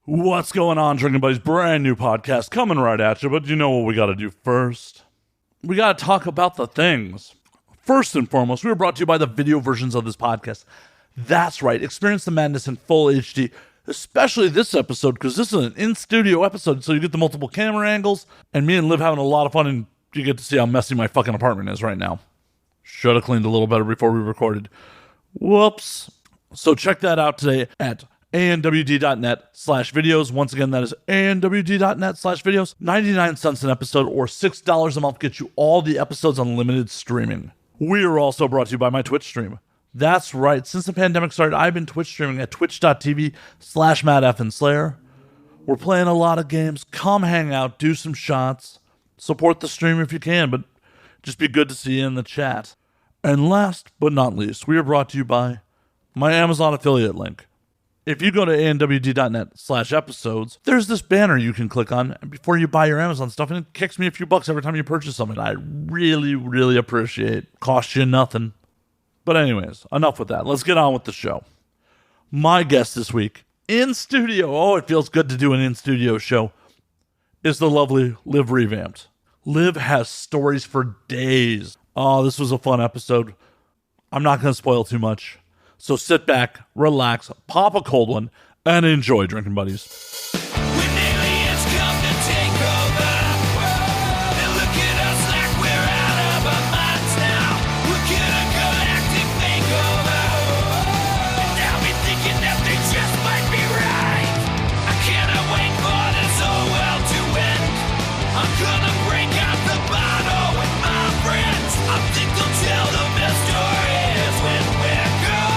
What's going on, Drinking Buddies? Brand new podcast coming right at you, but you know what we got to do first? We got to talk about the things. First and foremost, we are brought to you by the video versions of this podcast. That's right, experience the madness in full HD, especially this episode, because this is an in-studio episode, so you get the multiple camera angles, and me and Liv having a lot of fun, and you get to see how messy my fucking apartment is right now. Should have cleaned a little better before we recorded. Whoops. So check that out today at ANWD.net/videos. Once again, that is ANWD.net/videos. 99 cents an episode or $6 a month gets you all the episodes on limited streaming. We are also brought to you by my Twitch stream. That's right. Since the pandemic started, I've been Twitch streaming at twitch.tv/Matt and Slayer. We're playing a lot of games. Come hang out, do some shots. Support the stream if you can, but just be good to see you in the chat. And last but not least, we are brought to you by my Amazon affiliate link. If you go to ANWD.net/episodes, there's this banner you can click on before you buy your Amazon stuff, and it kicks me a few bucks every time you purchase something. I really, really appreciate. Costs you nothing. But anyways, enough with that. Let's get on with the show. My guest this week, in studio, oh, it feels good to do an in-studio show, is the lovely Liv Revamped. Liv has stories for days. Oh, this was a fun episode. I'm not going to spoil too much. So sit back, relax, pop a cold one, and enjoy, Drinking Buddies. When aliens come to take over, and look at us like we're out of our minds now. We're gonna galactic makeover, and now we're thinking that they just might be right. I cannot wait for this whole world to end. I'm gonna break out the bottle with my friends. I think they'll tell the best stories when we're gone.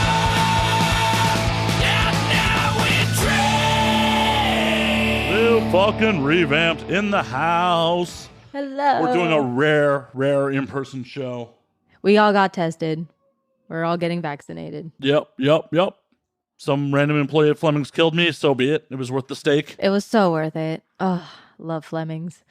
Fucking Revamped in the house. Hello. We're doing a rare in-person show. We all got tested. We're all getting vaccinated. Yep. Some random employee at Fleming's killed me, so be it. It was worth the stake. It was so worth it. Oh, love Fleming's.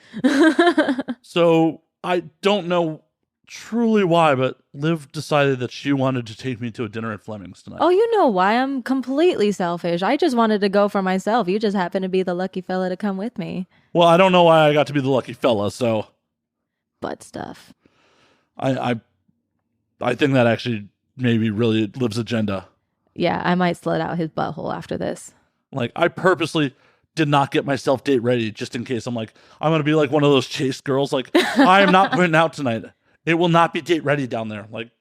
So I don't know truly why, but Liv decided that she wanted to take me to a dinner at Fleming's tonight. Oh, you know why? I'm completely selfish. I just wanted to go for myself. You just happen to be the lucky fella to come with me. Well, I don't know why I got to be the lucky fella, so Butt stuff. I think that actually maybe really Liv's agenda. Yeah, I might slit out his butthole after this. Like, I purposely did not get myself date ready just in case. I'm like, I'm going to be like one of those chaste girls. Like, I am not going out tonight. It will not be date ready down there. Like,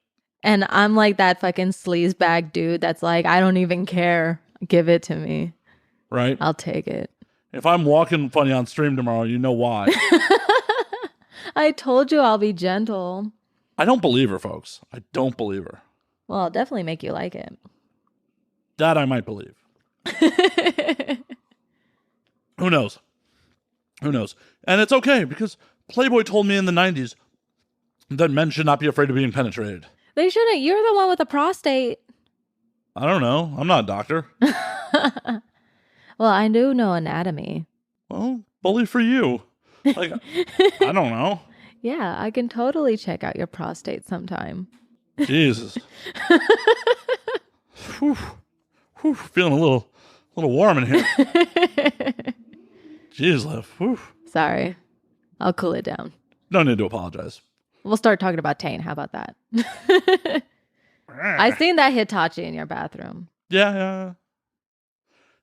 And I'm like that fucking sleazebag dude that's like, I don't even care. Give it to me. Right? I'll take it. If I'm walking funny on stream tomorrow, you know why. I told you I'll be gentle. I don't believe her, folks. I don't believe her. Well, I'll definitely make you like it. That I might believe. Who knows? And it's okay, because Playboy told me in the 90s that men should not be afraid of being penetrated. They shouldn't. You're the one with a prostate. I don't know. I'm not a doctor. Well, I do know anatomy. Well, bully for you. Like, I don't know. Yeah, I can totally check out your prostate sometime. Jesus. Whew. Feeling a little warm in here. Jeez, Liv. Whew. Sorry. I'll cool it down. No need to apologize. We'll start talking about Tane. How about that? I seen that Hitachi in your bathroom. Yeah.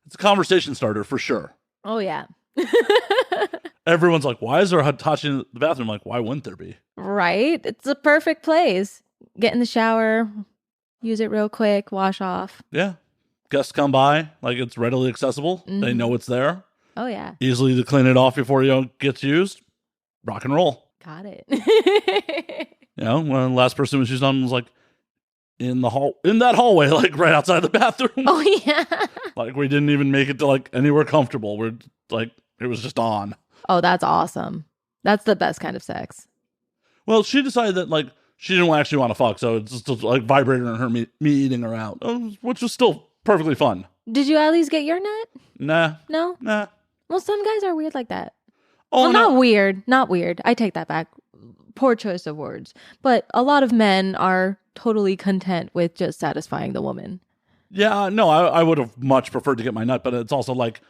It's a conversation starter for sure. Oh, yeah. Everyone's like, why is there a Hitachi in the bathroom? Like, why wouldn't there be? Right? It's a perfect place. Get in the shower, use it real quick, wash off. Yeah. Guests come by, like it's readily accessible. Mm-hmm. They know it's there. Oh, yeah. Easily to clean it off before it gets used. Rock and roll. Got it. You know, when the last person was used on was like in that hallway, like right outside the bathroom. Oh, yeah. Like we didn't even make it to like anywhere comfortable. We're like, it was just on. Oh, that's awesome. That's the best kind of sex. Well, she decided that like she didn't actually want to fuck, so it's just like vibrating on her, me eating her out, which was still perfectly fun. Did you at least get your nut? Nah. No? Nah. Well, some guys are weird like that. Oh, well, no. Not weird. I take that back. Poor choice of words. But a lot of men are totally content with just satisfying the woman. Yeah, no, I would have much preferred to get my nut, but it's also like,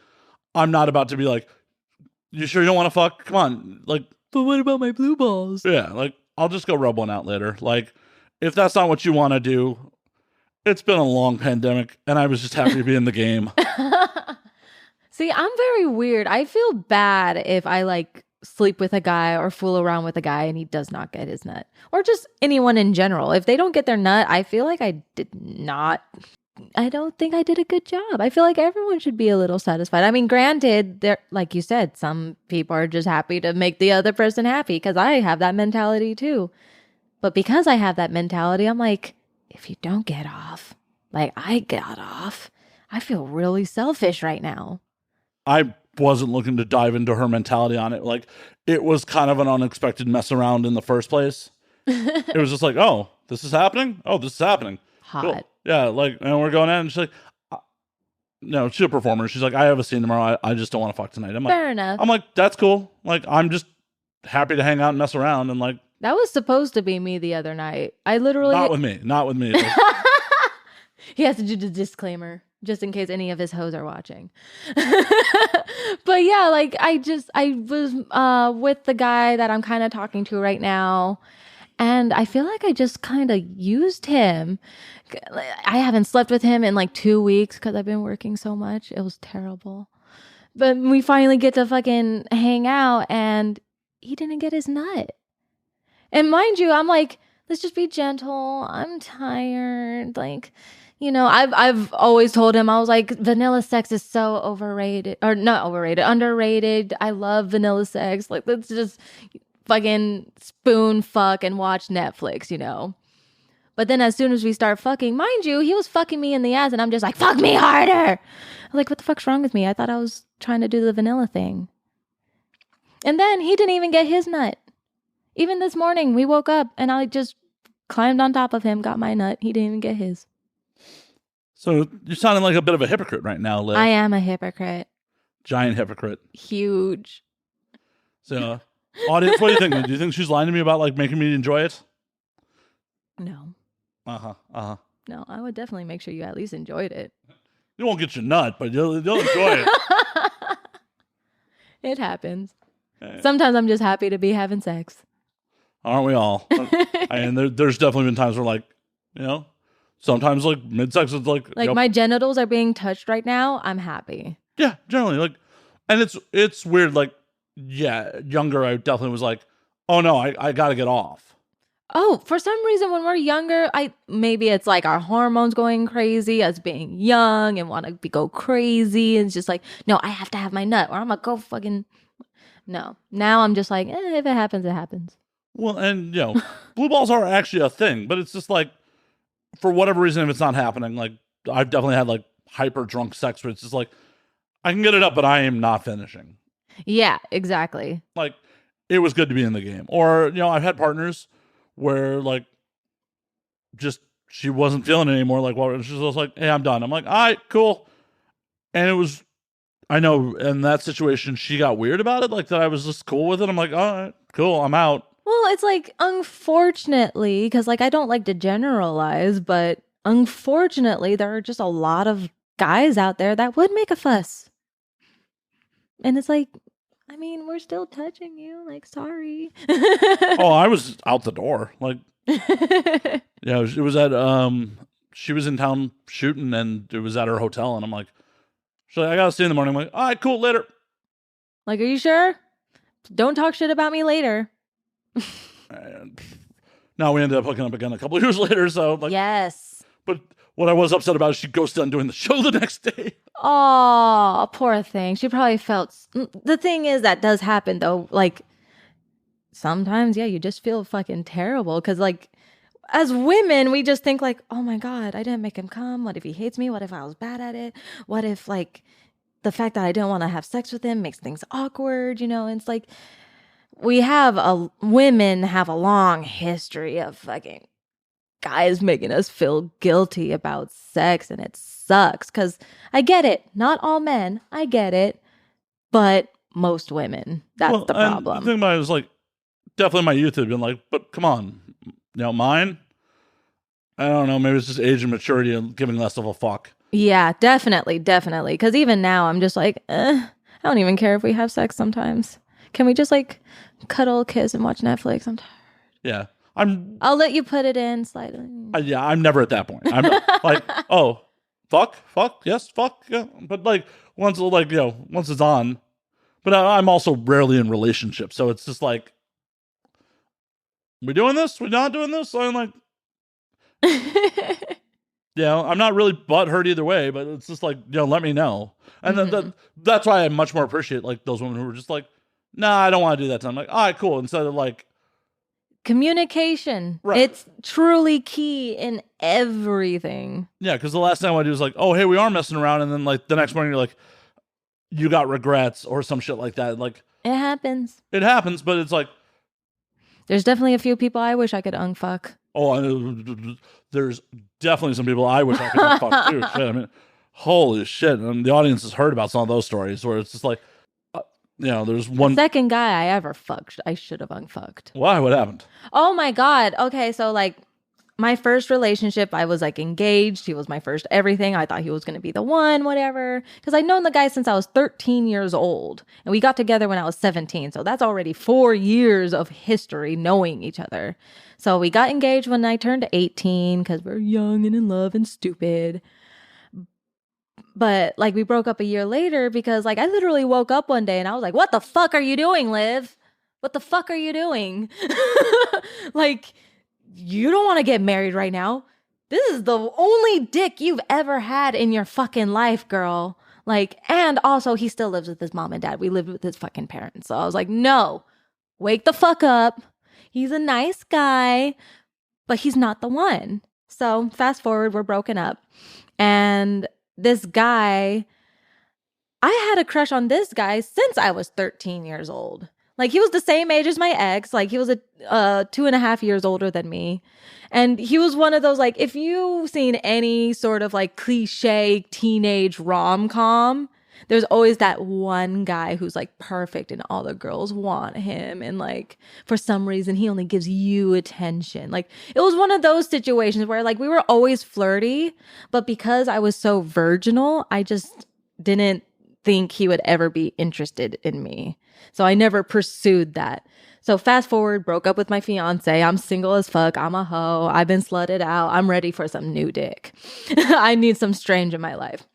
I'm not about to be like, you sure you don't want to fuck? Come on. Like, But what about my blue balls? yeah, like, I'll just go rub one out later. Like, if that's not what you want to do, it's been a long pandemic, and I was just happy to be in the game. See, I'm very weird. I feel bad if I like sleep with a guy or fool around with a guy and he does not get his nut. Or just anyone in general. If they don't get their nut, I feel like I don't think I did a good job. I feel like everyone should be a little satisfied. I mean, granted, there, like you said, some people are just happy to make the other person happy because I have that mentality too. But because I have that mentality, I'm like, if you don't get off, like I got off, I feel really selfish right now. I wasn't looking to dive into her mentality on it. Like, it was kind of an unexpected mess around in the first place. It was just like, oh, this is happening? Oh, this is happening. Hot. Cool. Yeah, like, and we're going in, and she's like, no, she's a performer. She's like, I have a scene tomorrow. I just don't want to fuck tonight. I'm like, Fair enough. I'm like, that's cool. Like, I'm just happy to hang out and mess around, and like, That was supposed to be me the other night. I literally... not with me. Like, He has to do the disclaimer just in case any of his hoes are watching. But yeah, like I was with the guy that I'm kind of talking to right now. And I feel like I just kind of used him. I haven't slept with him in like 2 weeks because I've been working so much. It was terrible. But we finally get to fucking hang out and he didn't get his nut. And mind you, I'm like, let's just be gentle. I'm tired. Like, you know, I've always told him, I was like, vanilla sex is so overrated. Or not overrated, underrated. I love vanilla sex. Like, let's just fucking spoon fuck and watch Netflix, you know? But then as soon as we start fucking, mind you, he was fucking me in the ass and I'm just like, fuck me harder. I'm like, what the fuck's wrong with me? I thought I was trying to do the vanilla thing. And then he didn't even get his nut. Even this morning, we woke up and I just climbed on top of him, got my nut. He didn't even get his. so you're sounding like a bit of a hypocrite right now, Liv. I am a hypocrite. Giant hypocrite. Huge. So, audience, what do you think? Do you think she's lying to me about like making me enjoy it? No. No, I would definitely make sure you at least enjoyed it. you won't get your nut, but you'll enjoy it. It happens. Sometimes I'm just happy to be having sex. Aren't we all? And there's definitely been times where, like, you know, sometimes like mid-sex is like, Like you know, my genitals are being touched right now. I'm happy. yeah, generally, like, and it's weird. Like, yeah, younger, I definitely was like, oh no, I got to get off. Oh, for some reason, when we're younger, maybe it's like our hormones going crazy, us being young and want to go crazy. And it's just like, no, I have to have my nut or I'm going to go fucking... No. Now I'm just like, if it happens, it happens. Well, and, you know, blue balls are actually a thing, but it's just like, for whatever reason, if it's not happening, like, I've definitely had like hyper drunk sex where it's just like, I can get it up, but I am not finishing. Yeah, exactly. Like, it was good to be in the game. Or, you know, I've had partners where like, just, she wasn't feeling it anymore. Like, well, she's just like, hey, I'm done. I'm like, all right, cool. And it was, I know in that situation, she got weird about it. Like, that I was just cool with it. I'm like, all right, cool, I'm out. Well, it's like, unfortunately, because like I don't like to generalize, but unfortunately, there are just a lot of guys out there that would make a fuss. And it's like, I mean, we're still touching you. Like, sorry. Oh, I was out the door. Like, yeah, it was at, she was in town shooting and it was at her hotel. And I'm like, she's like, I got to see you in the morning. I'm like, all right, cool, later. Like, are you sure? Don't talk shit about me later. And now we ended up hooking up again a couple of years later. So, like, Yes. but what I was upset about is she ghosted on doing the show the next day. Oh, poor thing. She probably felt... The thing is, that does happen, though. Like, sometimes, yeah, you just feel fucking terrible. Because, like, as women, we just think, like, oh, my God, I didn't make him come. What if he hates me? What if I was bad at it? What if, like, the fact that I didn't want to have sex with him makes things awkward, you know? And it's like, women have a long history of fucking guys making us feel guilty about sex, and it sucks. Because I get it. Not all men. I get it. But most women. That's the problem. The thing about it was like, definitely in my youth had been like, but come on, you know, mine? I don't know. Maybe it's just age and maturity and giving less of a fuck. Yeah, definitely. Because even now, I'm just like, I don't even care if we have sex sometimes. Can we just like cuddle, kiss, and watch Netflix? I'm tired. Yeah. I'll let you put it in slightly. Yeah, I'm never at that point. I'm like, oh, fuck, yes, fuck, yeah. But like once it's on. But I'm also rarely in relationships, so it's just like, we doing this? We not doing this? So I'm like, I'm not really butthurt either way, but it's just like, let me know. And that's why I much more appreciate like those women who were just like, nah, I don't want to do that. I'm like, all right, cool. Instead of like, communication. Right. It's truly key in everything. Yeah, because the last thing I want to do is like, oh, hey, we are messing around. And then like the next morning you're like, you got regrets or some shit like that. Like, it happens. It happens, but it's like, there's definitely a few people I wish I could unfuck. Oh, there's definitely some people I wish I could unfuck too. Shit, I mean, holy shit. And the audience has heard about some of those stories where it's just like, there's one. The second guy I ever fucked, I should have unfucked. Why? What happened? Oh my God. Okay, so like my first relationship, I was like engaged. He was my first everything. I thought he was going to be the one, whatever. Because I'd known the guy since I was 13 years old. And we got together when I was 17. So that's already 4 years of history knowing each other. So we got engaged when I turned 18 because we're young and in love and stupid. But like we broke up a year later because like I literally woke up one day and I was like, what the fuck are you doing, Liv? What the fuck are you doing? Like, you don't want to get married right now. This is the only dick you've ever had in your fucking life, girl. Like, and also he still lives with his mom and dad. We lived with his fucking parents. So I was like, no, wake the fuck up. He's a nice guy, but he's not the one. So fast forward, we're broken up. And this guy, I had a crush on this guy since I was 13 years old. Like, he was the same age as my ex. Like, he was 2.5 years older than me. And he was one of those, like, if you've seen any sort of, like, cliche teenage rom-com, there's always that one guy who's, like, perfect and all the girls want him. And, like, for some reason, he only gives you attention. Like, it was one of those situations where, like, we were always flirty. But because I was so virginal, I just didn't think he would ever be interested in me. So I never pursued that. So fast forward, broke up with my fiance. I'm single as fuck. I'm a hoe. I've been slutted out. I'm ready for some new dick. I need some strange in my life.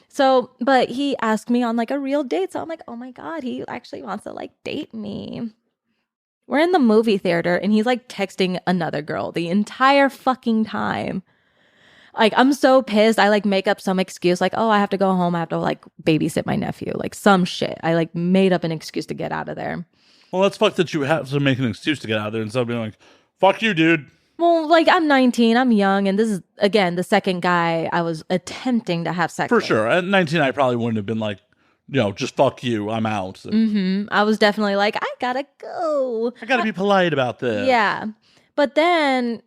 So, but he asked me on like a real date. So I'm like, oh my God, he actually wants to like date me. We're in the movie theater and he's like texting another girl the entire fucking time. Like, I'm so pissed. I like make up some excuse like, oh, I have to go home. I have to like babysit my nephew. Like some shit. I like made up an excuse to get out of there. Well, that's fucked that you have to make an excuse to get out of there instead of being like, fuck you, dude. Well, like I'm 19, I'm young. And this is, again, the second guy I was attempting to have sex with. For sure. At 19, I probably wouldn't have been like, just fuck you. I'm out. Mm-hmm. I was definitely like, I gotta go. I gotta be polite about this. Yeah. But then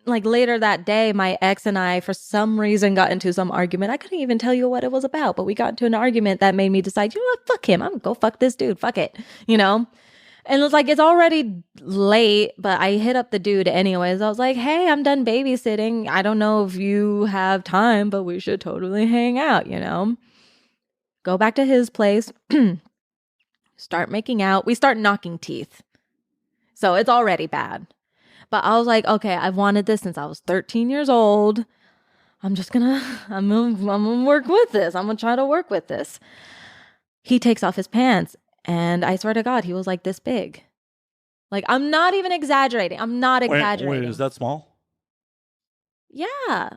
like later that day, my ex and I, for some reason, got into some argument. I couldn't even tell you what it was about, but we got into an argument that made me decide, you know what, fuck him. I'm gonna go fuck this dude. Fuck it. And it was like, it's already late, but I hit up the dude anyways. I was like, hey, I'm done babysitting. I don't know if you have time, but we should totally hang out, Go back to his place, start making out. We start knocking teeth. So it's already bad. But I was like, okay, I've wanted this since I was 13 years old. I'm gonna work with this. I'm gonna try to work with this. He takes off his pants, and I swear to God, he was like this big. Like, I'm not even exaggerating. I'm not exaggerating. Wait, is that small? Yeah.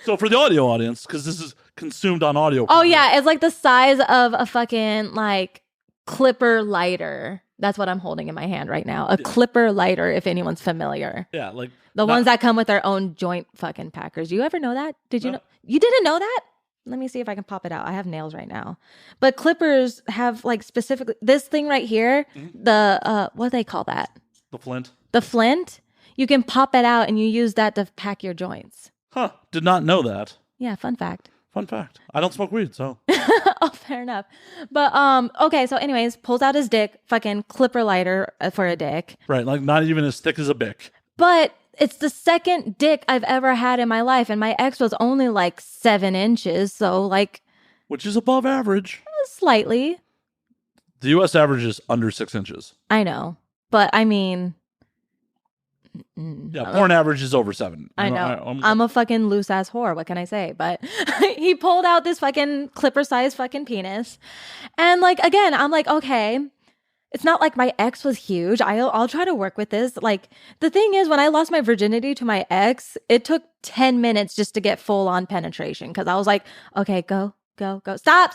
So for the audio audience, because this is consumed on audio. Oh yeah, it's like the size of a fucking like clipper lighter. That's what I'm holding in my hand right now. A clipper lighter, if anyone's familiar. Yeah, like the ones that come with their own joint fucking packers. You ever know that? Did you know? You didn't know that? Let me see if I can pop it out. I have nails right now. But clippers have like specifically this thing right here, the what do they call that? The flint. The flint. You can pop it out and you use that to pack your joints. Huh. Did not know that. Yeah, fun fact. Fun fact. I don't smoke weed, so. Oh, fair enough. But okay, so anyways, pulls out his dick, fucking clipper lighter for a dick. Right, like not even as thick as a bic. But it's the second dick I've ever had in my life, and my ex was only like 7 inches, so like, which is above average. slightly. The U.S. average is under 6 inches. I know, but I mean, Yeah, porn average is over 7. I know. I'm a fucking loose ass whore. What can I say? But he pulled out this fucking clipper sized fucking penis. And like, again, I'm like, okay, it's not like my ex was huge. I'll try to work with this. Like, the thing is, when I lost my virginity to my ex, it took 10 minutes just to get full on penetration. Cause I was like, okay, go. Stop.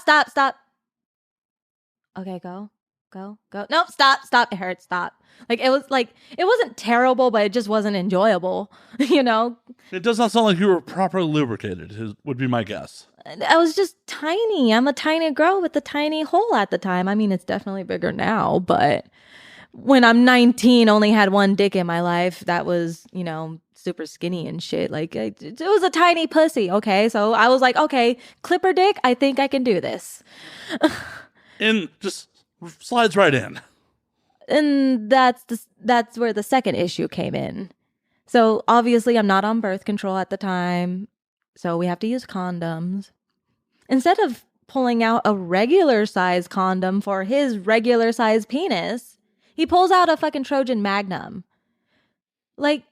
Okay, go. Nope, stop. It hurts. Stop. Like, it wasn't terrible, but it just wasn't enjoyable, you know? It does not sound like you were properly lubricated, would be my guess. I was just tiny. I'm a tiny girl with a tiny hole at the time. I mean, it's definitely bigger now, but when I'm 19, only had one dick in my life that was, you know, super skinny and shit. Like, it was a tiny pussy, okay? So I was like, okay, clipper dick, I think I can do this. And just slides right in. And that's where the second issue came in. So obviously I'm not on birth control at the time, so we have to use condoms. Instead of pulling out a regular size condom for his regular size penis, he pulls out a fucking Trojan Magnum. Like,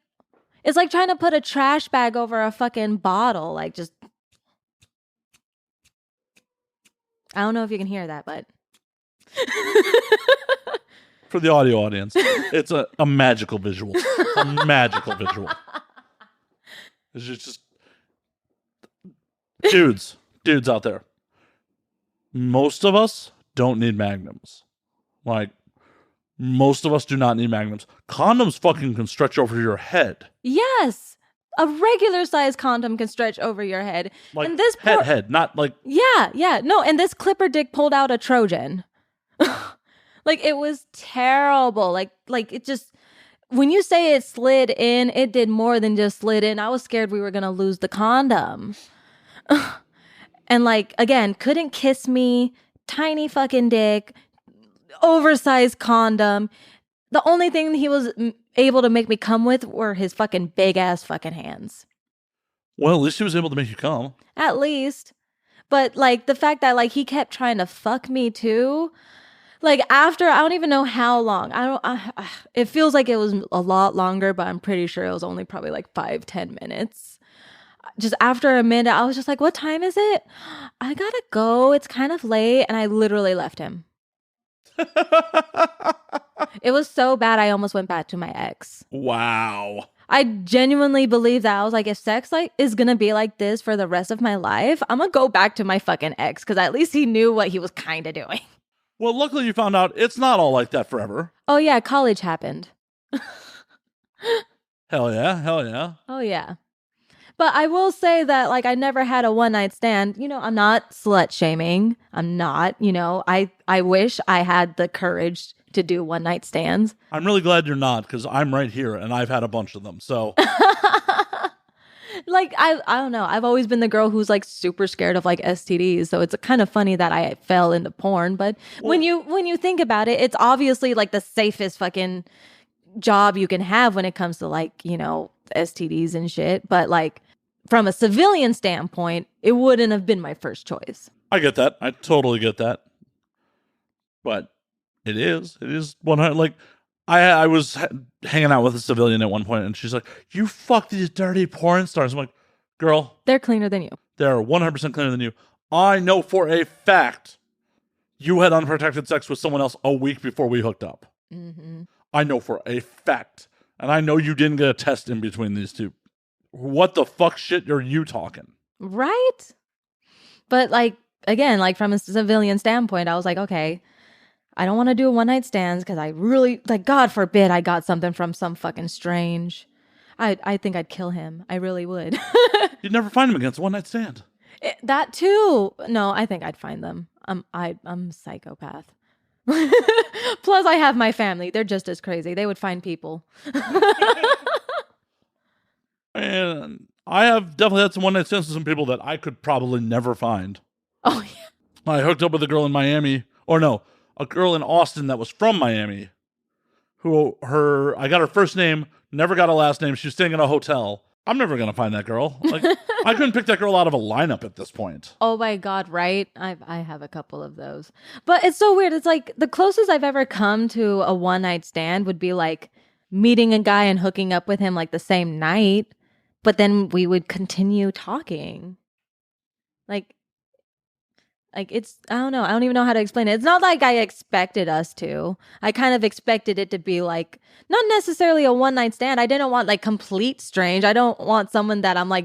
it's like trying to put a trash bag over a fucking bottle. Like, just, I don't know if you can hear that, but For the audio audience, it's a magical visual. A magical visual. It's just dudes out there. Most of us don't need magnums. Like, most of us do not need magnums. Condoms fucking can stretch over your head. yes, a regular size condom can stretch over your head. Like, and this head, not like... Yeah. No, and this clipper dick pulled out a Trojan. Like, it was terrible. Like it just, when you say it slid in, it did more than just slid in. I was scared we were going to lose the condom. And like, again, couldn't kiss me, tiny fucking dick, oversized condom. The only thing he was able to make me come with were his fucking big ass fucking hands. Well, at least he was able to make you come. At least. But like, the fact that like he kept trying to fuck me too. Like, after, I don't even know how long. It feels like it was a lot longer, but I'm pretty sure it was only probably like 5-10 minutes. Just after a minute, I was just like, what time is it? I gotta go. It's kind of late. And I literally left him. It was so bad, I almost went back to my ex. Wow. I genuinely believe that. I was like, if sex like is gonna be like this for the rest of my life, I'm gonna go back to my fucking ex, because at least he knew what he was kind of doing. Well, luckily you found out it's not all like that forever. Oh yeah, college happened. Hell yeah. Oh yeah. But I will say that, like, I never had a one night stand. You know, I'm not slut shaming. I'm not, you know, I wish I had the courage to do one night stands. I'm really glad you're not, because I'm right here and I've had a bunch of them. So Like, I don't know. I've always been the girl who's like super scared of like STDs. So it's kind of funny that I fell into porn. But when you think about it, it's obviously like the safest fucking job you can have when it comes to like, you know, STDs and shit. But like, from a civilian standpoint, it wouldn't have been my first choice. I get that. I totally get that. But it is 100. Like, I was hanging out with a civilian at one point, and she's like, "You fuck these dirty porn stars." I'm like, "Girl, They're cleaner than you." they're 100% cleaner than you. I know for a fact you had unprotected sex with someone else a week before we hooked up. Mm-hmm. I know for a fact. And I know you didn't get a test in between these two. What the fuck shit are you talking? Right? But like, again, like from a civilian standpoint, I was like, okay, I don't want to do one night stands because I really, like, God forbid I got something from some fucking strange. I think I'd kill him. I really would. You'd never find him against a one night stand. That too. No, I think I'd find them. I'm a psychopath. Plus, I have my family. They're just as crazy. They would find people. And I have definitely had some one night stands with some people that I could probably never find. Oh, yeah. I hooked up with a girl in Miami, or no, a girl in Austin that was from Miami, I got her first name, never got a last name. She was staying in a hotel. I'm never going to find that girl. Like, I couldn't pick that girl out of a lineup at this point. Oh my God, right? I have a couple of those. But it's so weird. It's like the closest I've ever come to a one night stand would be like meeting a guy and hooking up with him like the same night. But then we would continue talking. Like it's, I don't know. I don't even know how to explain it. It's not like I expected us to. I kind of expected it to be like, not necessarily a one night stand. I didn't want like complete strange. I don't want someone that I'm like,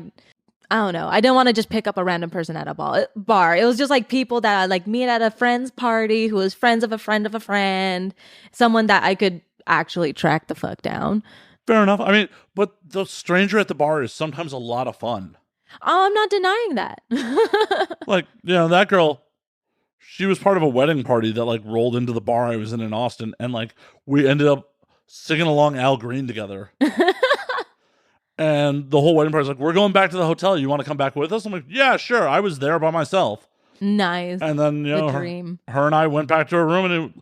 I don't know. I didn't want to just pick up a random person at a bar. It was just like people that I like meet at a friend's party who was friends of a friend of a friend. Someone that I could actually track the fuck down. Fair enough. I mean, but the stranger at the bar is sometimes a lot of fun. Oh, I'm not denying that. Like, that girl, she was part of a wedding party that like rolled into the bar I was in Austin, and like we ended up singing along Al Green together. And the whole wedding party's like, we're going back to the hotel. You want to come back with us? I'm like, yeah, sure. I was there by myself. Nice. And then, the dream. Her and I went back to her room, and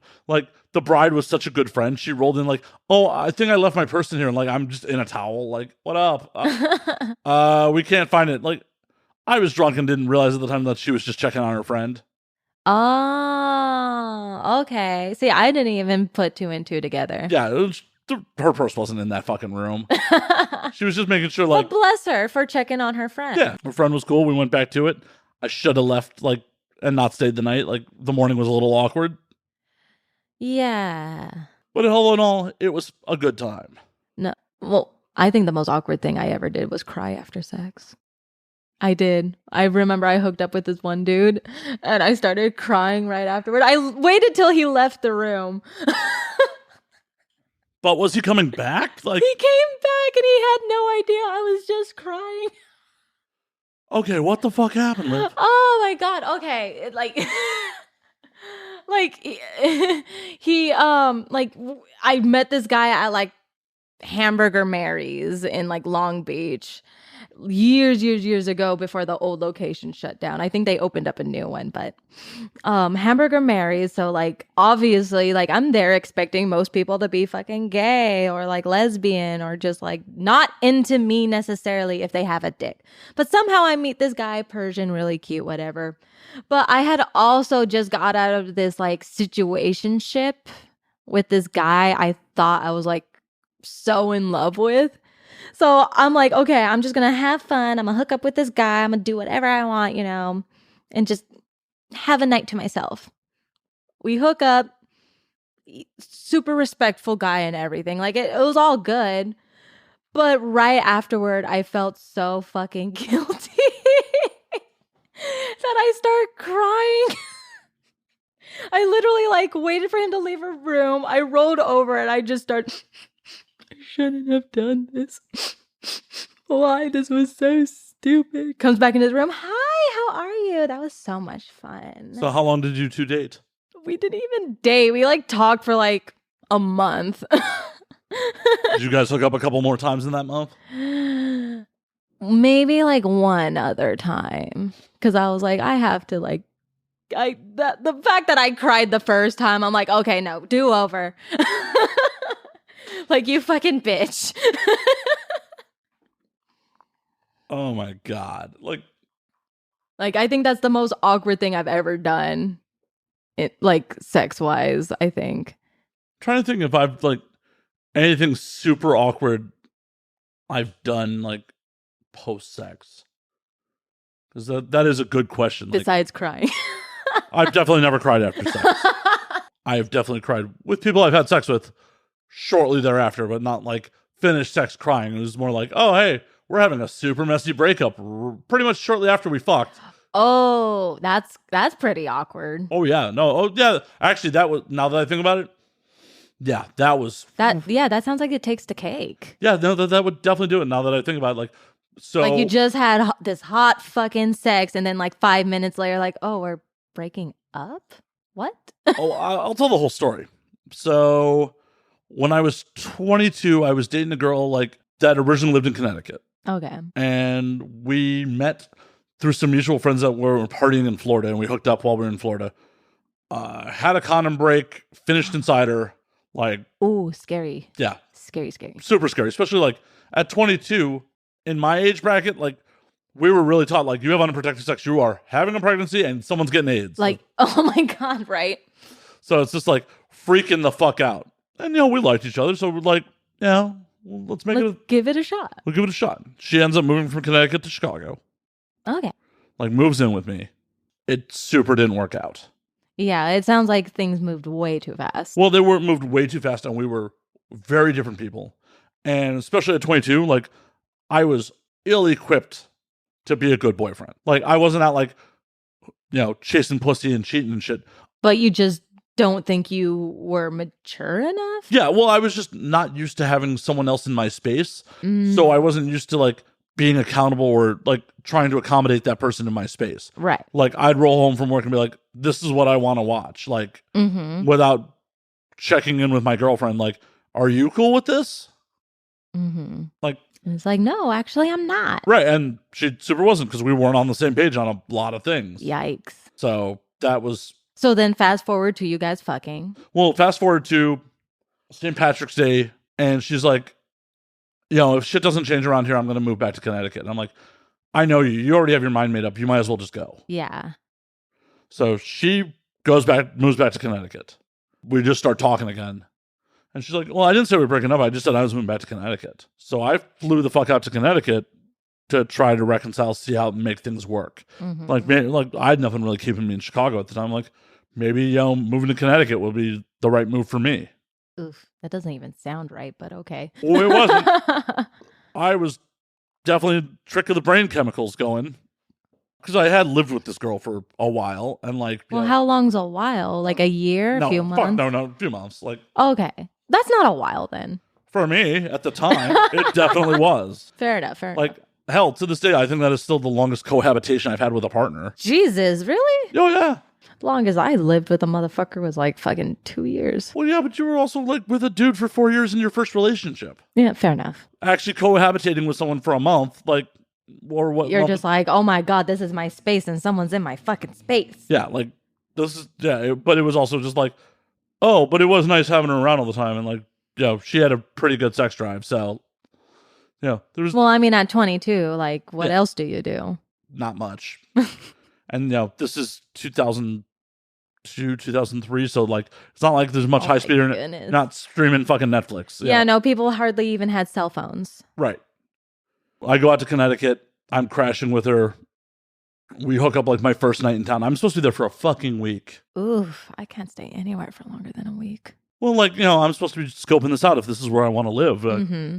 the bride was such a good friend. She rolled in like, oh, I think I left my purse in here. And like, I'm just in a towel. Like, what up? We can't find it. Like, I was drunk and didn't realize at the time that she was just checking on her friend. Oh, okay. See, I didn't even put two and two together. Yeah, her purse wasn't in that fucking room. She was just making sure, like... Well, bless her for checking on her friend. Yeah, her friend was cool. We went back to it. I should have left, like, and not stayed the night. Like, the morning was a little awkward. Yeah. But all in all, it was a good time. No, well, I think the most awkward thing I ever did was cry after sex. I did. I remember I hooked up with this one dude, and I started crying right afterward. I waited till he left the room. But was he coming back? Like, he came back and he had no idea I was just crying. Okay, what the fuck happened, Liv? Oh my God. Okay. Like, he, I met this guy at like Hamburger Mary's in like Long Beach years ago before the old location shut down. I think they opened up a new one, but Hamburger Mary's. So like obviously like I'm there expecting most people to be fucking gay or like lesbian or just like not into me necessarily if they have a dick. But somehow I meet this guy, Persian, really cute, whatever. But I had also just got out of this like situationship with this guy I thought I was like so in love with. So I'm like, okay, I'm just going to have fun. I'm going to hook up with this guy. I'm going to do whatever I want, and just have a night to myself. We hook up, super respectful guy and everything. Like it was all good. But right afterward, I felt so fucking guilty that I start crying. I literally like waited for him to leave a room. I rolled over and I just started... I shouldn't have done this. Why? This was so stupid. Comes back in his room. Hi, how are you? That was so much fun. So how long did you two date? We didn't even date. We like talked for like a month. Did you guys hook up a couple more times in that month? Maybe like one other time. Because I was like, I have to like, the fact that I cried the first time, I'm like, okay, no, do over. Like, you fucking bitch. Oh my God. Like, I think that's the most awkward thing I've ever done. Like, sex-wise, I think. I'm trying to think if I've, like, anything super awkward I've done, like, post-sex. Because that is a good question. Besides crying. I've definitely never cried after sex. I have definitely cried with people I've had sex with shortly thereafter, but not like finished sex crying. It was more like, oh, hey, we're having a super messy breakup pretty much shortly after we fucked. Oh, that's pretty awkward. Oh, yeah. No. Oh, yeah. Actually, that was, now that I think about it, yeah, that was. That sounds like it takes the cake. Yeah, no, that would definitely do it now that I think about it. Like, so. Like you just had this hot fucking sex and then like 5 minutes later, like, oh, we're breaking up? What? Oh, I'll tell the whole story. So when I was 22, I was dating a girl like that originally lived in Connecticut. Okay. And we met through some mutual friends that were partying in Florida, and we hooked up while we were in Florida. Had a condom break, finished inside her, Like, Ooh, scary. yeah, Scary, scary. super scary. Especially like at 22, in my age bracket, like we were really taught like you have unprotected sex, you are having a pregnancy and someone's getting AIDS. Like, oh my God, right? So it's just like freaking the fuck out. And we liked each other, so we're like, let's give it a shot. We'll give it a shot. She ends up moving from Connecticut to Chicago. Okay. Like moves in with me. It super didn't work out. Yeah, it sounds like things moved way too fast. Well, they were moved way too fast, and we were very different people. And especially at 22, like I was ill-equipped to be a good boyfriend. Like I wasn't out like, chasing pussy and cheating and shit. But you just don't think you were mature enough? Yeah, well, I was just not used to having someone else in my space. So I wasn't used to like being accountable or like trying to accommodate that person in my space. Right. Like I'd roll home from work and be like, this is what I want to watch. Like without checking in with my girlfriend, like, are you cool with this? Like, and it's like, no, actually I'm not. Right. And she super wasn't because we weren't on the same page on a lot of things. Yikes. So that was. So then fast forward to you guys fucking. Well, fast forward to St. Patrick's Day, and she's like, if shit doesn't change around here, I'm going to move back to Connecticut. And I'm like, I know you. You already have your mind made up. You might as well just go. Yeah. So she moves back to Connecticut. We just start talking again. And she's like, well, I didn't say we were breaking up. I just said I was moving back to Connecticut. So I flew the fuck out to Connecticut to try to reconcile, see how to make things work. Like I had nothing really keeping me in Chicago at the time. Like, maybe, moving to Connecticut would be the right move for me. Oof, that doesn't even sound right, but okay. Well, it wasn't. I was definitely trick of the brain chemicals going. Because I had lived with this girl for a while. And like, well, how long's a while? Like a year? No, a few months? a few months. Like, okay. That's not a while then. For me, at the time, it definitely was. Fair enough. Like, hell, to this day, I think that is still the longest cohabitation I've had with a partner. Jesus, really? Oh, yeah. Longest I lived with a motherfucker was like fucking 2 years. Well, yeah, but you were also like with a dude for 4 years in your first relationship. Yeah, fair enough. Actually cohabitating with someone for a month, like, or what? You're just like, oh my God, this is my space and someone's in my fucking space. Yeah, like, but it was also just like, oh, but it was nice having her around all the time. And like, she had a pretty good sex drive. So, there was. Well, I mean, at 22, like, what else do you do? Not much. And, this is 2002, 2003. So, like, it's not like there's much high speed internet. Not streaming fucking Netflix. Yeah, no, people hardly even had cell phones. Right. I go out to Connecticut. I'm crashing with her. We hook up like my first night in town. I'm supposed to be there for a fucking week. Oof, I can't stay anywhere for longer than a week. Well, like, I'm supposed to be scoping this out if this is where I want to live,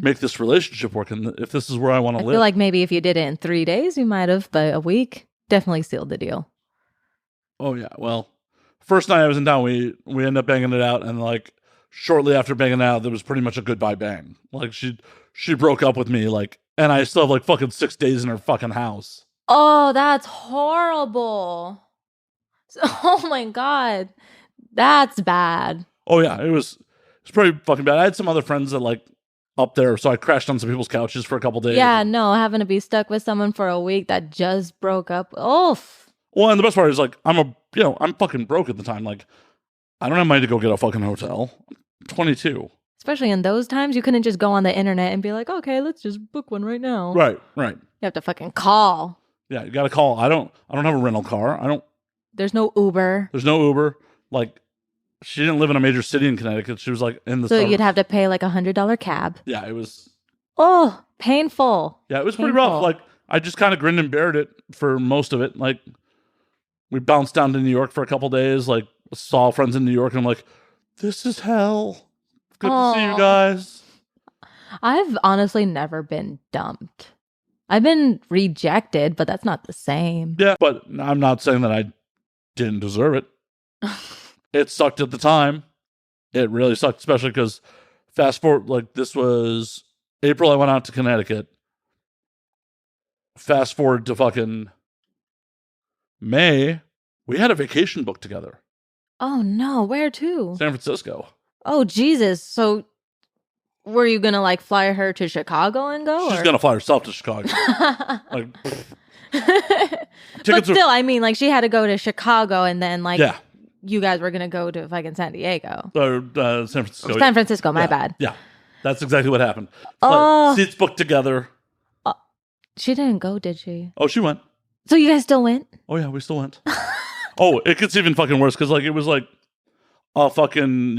make this relationship work, and if this is where I want to live. I feel like maybe if you did it in 3 days, you might have, but a week definitely sealed the deal. Oh, yeah. Well, first night I was in town, we ended up banging it out, and like shortly after banging it out, there was pretty much a goodbye bang. Like she broke up with me, like, and I still have like fucking 6 days in her fucking house. Oh, that's horrible. Oh my God. That's bad. Oh yeah, it's pretty fucking bad. I had some other friends that like up there, so I crashed on some people's couches for a couple days. Yeah, no, having to be stuck with someone for a week that just broke up. Oof. Well, and the best part is like I'm fucking broke at the time. Like I don't have money to go get a fucking hotel. I'm 22. Especially in those times, you couldn't just go on the internet and be like, okay, let's just book one right now. Right. You have to fucking call. Yeah, you got to call. I don't have a rental car. There's no Uber. Like, she didn't live in a major city in Connecticut. She was like in the So suburbs. you'd have to pay like $100 cab. Yeah, it was. Oh, painful. Yeah, it was pretty rough. Like, I just kind of grinned and bared it for most of it. Like, we bounced down to New York for a couple days. Like, saw friends in New York, and I'm like, this is hell. Good to see you guys. I've honestly never been dumped. I've been rejected, but that's not the same. Yeah, but I'm not saying that I didn't deserve it. It sucked at the time. It really sucked, especially because fast forward, like this was April, I went out to Connecticut. Fast forward to fucking May, we had a vacation booked together. Oh no, where to? San Francisco. Oh Jesus. So were you gonna like fly her to Chicago and go? She's gonna fly herself to Chicago. Like, but still, I mean, like she had to go to Chicago and then like you guys were gonna go to fucking San Diego. Or San Francisco. San Francisco, my bad. Yeah. That's exactly what happened. Oh. Seats booked together. She didn't go, did she? Oh, she went. So you guys still went? Oh, yeah, we still went. Oh, it gets even fucking worse because, like, it was like a fucking,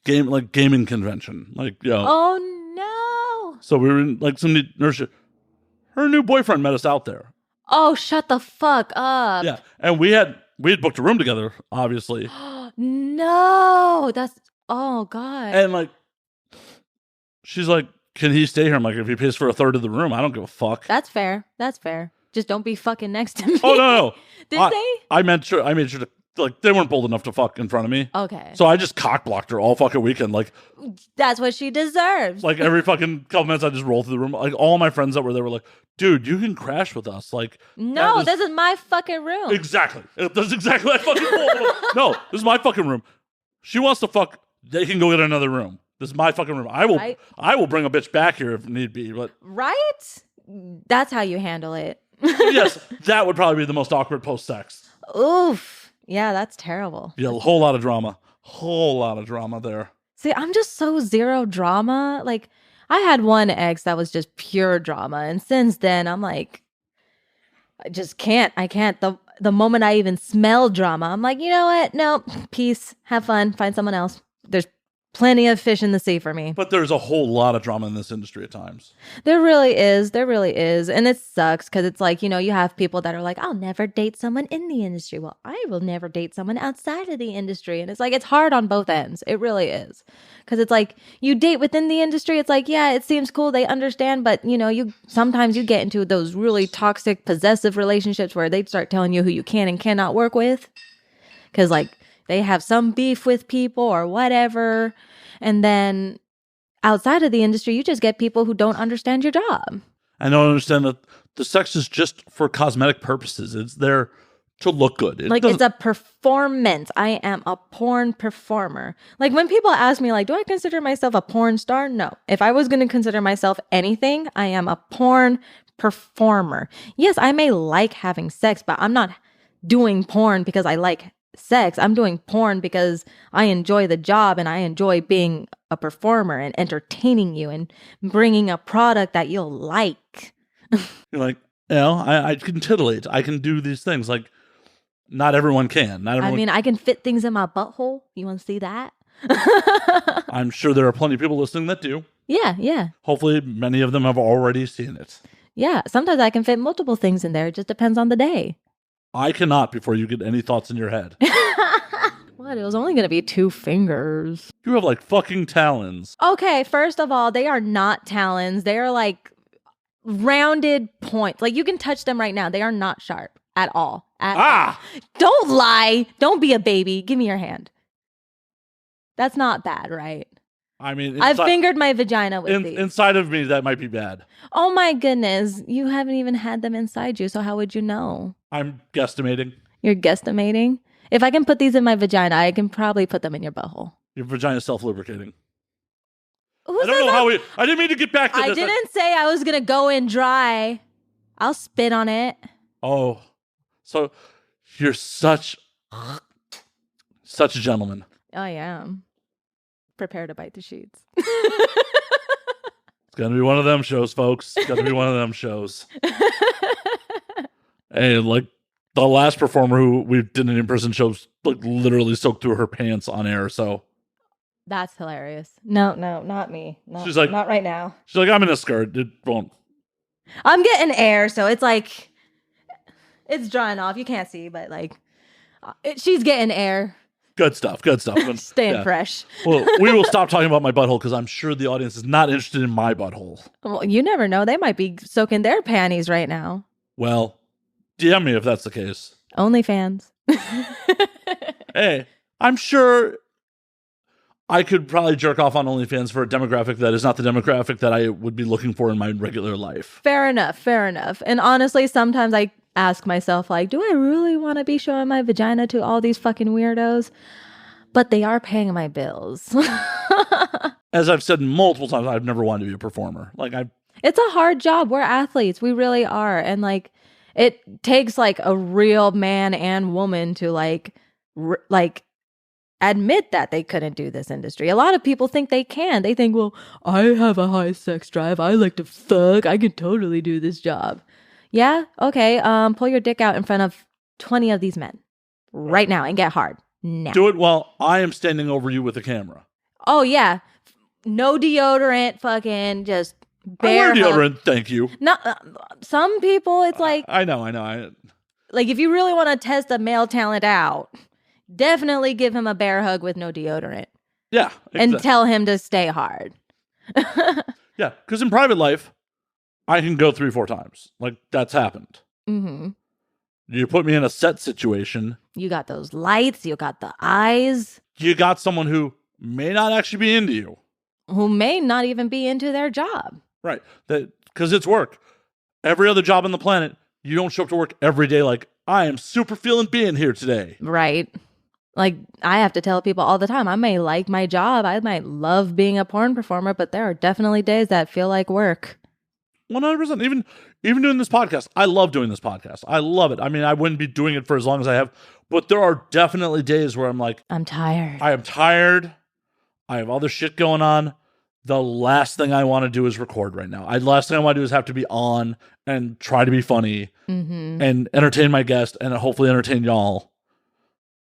gaming convention. Like, Oh, no. So we were in, like, her new boyfriend met us out there. Oh, shut the fuck up. Yeah. And we had booked a room together, obviously. No. Oh, God. And, like, she's like, can he stay here? I'm like, if he pays for a third of the room, I don't give a fuck. That's fair. Just don't be fucking next to me. Oh, no. Did they? I made sure to, like, they weren't bold enough to fuck in front of me. Okay. So I just cock blocked her all fucking weekend. Like, that's what she deserves. like every fucking couple minutes, I just roll through the room. Like, all my friends that were there were like, dude, you can crash with us. Like, no, this is my fucking room. Exactly. That's exactly what I fucking No, this is my fucking room. She wants to fuck. They can go get another room. This is my fucking room. I will bring a bitch back here if need be. But right? That's how you handle it. yes, that would probably be the most awkward post-sex. Oof. Yeah, that's terrible. Yeah, a whole lot of drama. Whole lot of drama there. See, I'm just so zero drama. Like, I had one ex that was just pure drama. And since then, I'm like, I just can't. I can't. The moment I even smell drama, I'm like, you know what? No, peace. Have fun. Find someone else. There's plenty of fish in the sea for me. But there's a whole lot of drama in this industry at times. There really is. There really is. And it sucks because it's like, you have people that are like, I'll never date someone in the industry. Well, I will never date someone outside of the industry. And it's like, it's hard on both ends. It really is. Because it's like, you date within the industry. It's like, yeah, it seems cool. They understand. But, sometimes you get into those really toxic, possessive relationships where they start telling you who you can and cannot work with. Because, like, they have some beef with people or whatever. And then outside of the industry, you just get people who don't understand your job. I don't understand that the sex is just for cosmetic purposes. It's there to look good. It's a performance. I am a porn performer. Like, when people ask me, like, do I consider myself a porn star? No. If I was going to consider myself anything, I am a porn performer. Yes, I may like having sex, but I'm not doing porn because I like sex. I'm doing porn because I enjoy the job and I enjoy being a performer and entertaining you and bringing a product that you'll like. You're like, I can titillate. I can do these things. Like, not everyone can. I can fit things in my butthole. You want to see that? I'm sure there are plenty of people listening that do. Yeah. Hopefully, many of them have already seen it. Yeah. Sometimes I can fit multiple things in there. It just depends on the day. I cannot before you get any thoughts in your head. What? It was only going to be 2 fingers. You have like fucking talons. Okay, first of all, they are not talons. They are like rounded points. Like, you can touch them right now. They are not sharp at all. All. Don't lie. Don't be a baby. Give me your hand. That's not bad, right? I mean, I've fingered my vagina with these. Inside of me, that might be bad. Oh my goodness. You haven't even had them inside you, so how would you know? I'm guesstimating. You're guesstimating? If I can put these in my vagina, I can probably put them in your butthole. Your vagina's self-lubricating. I don't know how I didn't mean to get back to this. I didn't say I was going to go in dry. I'll spit on it. Oh, so you're such a gentleman. I am. Prepare to bite the sheets. It's going to be one of them shows, folks. It's going to be one of them shows. Hey, like the last performer who we did an in-person show, like literally soaked through her pants on air. So that's hilarious. No, not me. She's like, not right now. She's like, I'm in a skirt. It won't. I'm getting air, so it's like it's drying off. You can't see, but like she's getting air. Good stuff. Staying fresh. Well, we will stop talking about my butthole because I'm sure the audience is not interested in my butthole. Well, you never know. They might be soaking their panties right now. Well, DM me if that's the case. OnlyFans. Hey, I'm sure I could probably jerk off on OnlyFans for a demographic that is not the demographic that I would be looking for in my regular life. Fair enough. And honestly, sometimes I ask myself, like, do I really want to be showing my vagina to all these fucking weirdos? But they are paying my bills. As I've said multiple times, I've never wanted to be a performer. It's a hard job. We're athletes. We really are. And like, it takes like a real man and woman to like like admit that they couldn't do this industry. A lot of people think they can. They think, well, I have a high sex drive. I like to fuck. I can totally do this job. Yeah? Okay. Pull your dick out in front of 20 of these men right now and get hard now. Do it while I am standing over you with a camera. Oh, yeah. No deodorant, fucking just bare. I wear deodorant, thank you. No, some people, it's like, I know. like if you really want to test a male talent out, definitely give him a bear hug with no deodorant. Yeah. And tell him to stay hard. Yeah, because in private life, I can go 3-4 times. Like, that's happened. Mm-hmm. You put me in a set situation. You got those lights. You got the eyes. You got someone who may not actually be into you. Who may not even be into their job. Right. Because it's work. Every other job on the planet, you don't show up to work every day like, I am super feeling being here today. Right. Like, I have to tell people all the time, I may like my job. I might love being a porn performer, but there are definitely days that feel like work. 100%. Even doing this podcast. I love doing this podcast. I love it. I mean, I wouldn't be doing it for as long as I have, but there are definitely days where I'm like, I'm tired. I am tired. I have other shit going on. The last thing I want to do is record right now. The last thing I want to do is have to be on and try to be funny and entertain my guest and hopefully entertain y'all.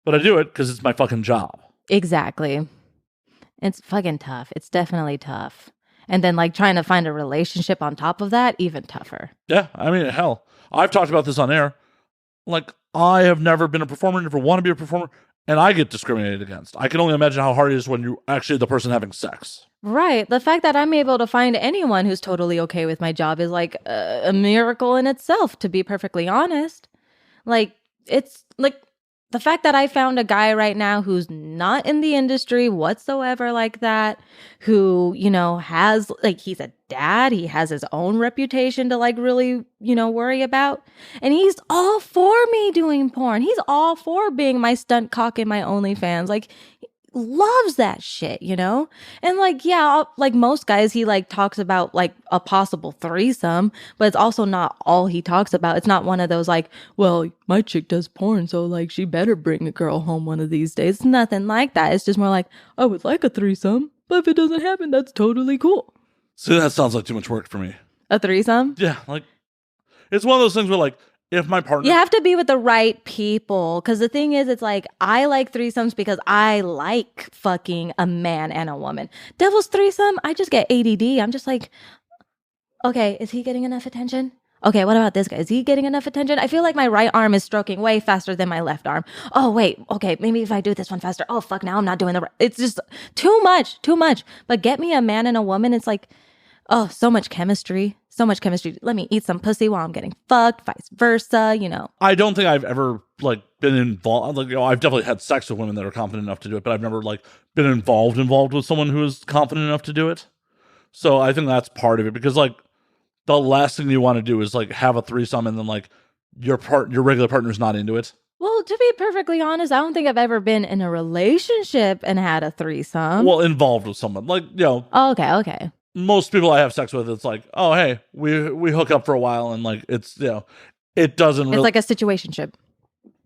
But I do it because it's my fucking job. Exactly. It's fucking tough. It's definitely tough. And then like trying to find a relationship on top of that, even tougher. Yeah. I mean, hell, I've talked about this on air. Like, I have never been a performer, never want to be a performer, and I get discriminated against. I can only imagine how hard it is when you're actually the person having sex. Right. The fact that I'm able to find anyone who's totally okay with my job is like a miracle in itself, to be perfectly honest. Like, it's like the fact that I found a guy right now who's not in the industry whatsoever like that, who, you know, has like, he's a dad, he has his own reputation to like really, you know, worry about. And he's all for me doing porn. He's all for being my stunt cock in my OnlyFans. Like, loves that shit, you know? And like, yeah, like most guys, he like talks about like a possible threesome, but it's also not all he talks about. It's not one of those like, well, my chick does porn, so like she better bring a girl home one of these days. It's nothing like that. It's just more like, I would like a threesome, but if it doesn't happen, that's totally cool. See, that sounds like too much work for me. A threesome? Yeah, like, it's one of those things where like, if my partner... You have to be with the right people. Because the thing is, it's like, I like threesomes because I like fucking a man and a woman. Devil's threesome, I just get ADD. I'm just like, okay, is he getting enough attention? Okay, what about this guy? Is he getting enough attention? I feel like my right arm is stroking way faster than my left arm. Oh, wait, okay, maybe if I do this one faster. Oh, fuck, now I'm not doing the right... It's just too much. But get me a man and a woman, it's like, oh, so much chemistry. Let me eat some pussy while I'm getting fucked, vice versa, you know. I don't think I've ever like been involved. Like, you know, I've definitely had sex with women that are confident enough to do it, but I've never like been involved with someone who is confident enough to do it. So I think that's part of it, because like the last thing you want to do is like have a threesome and then like your regular partner's not into it. Well, to be perfectly honest, I don't think I've ever been in a relationship and had a threesome. Well, involved with someone, like, you know. Oh, okay. Most people I have sex with, it's like, oh, hey, we hook up for a while, and like, it's, you know, it doesn't really... It's like a situationship.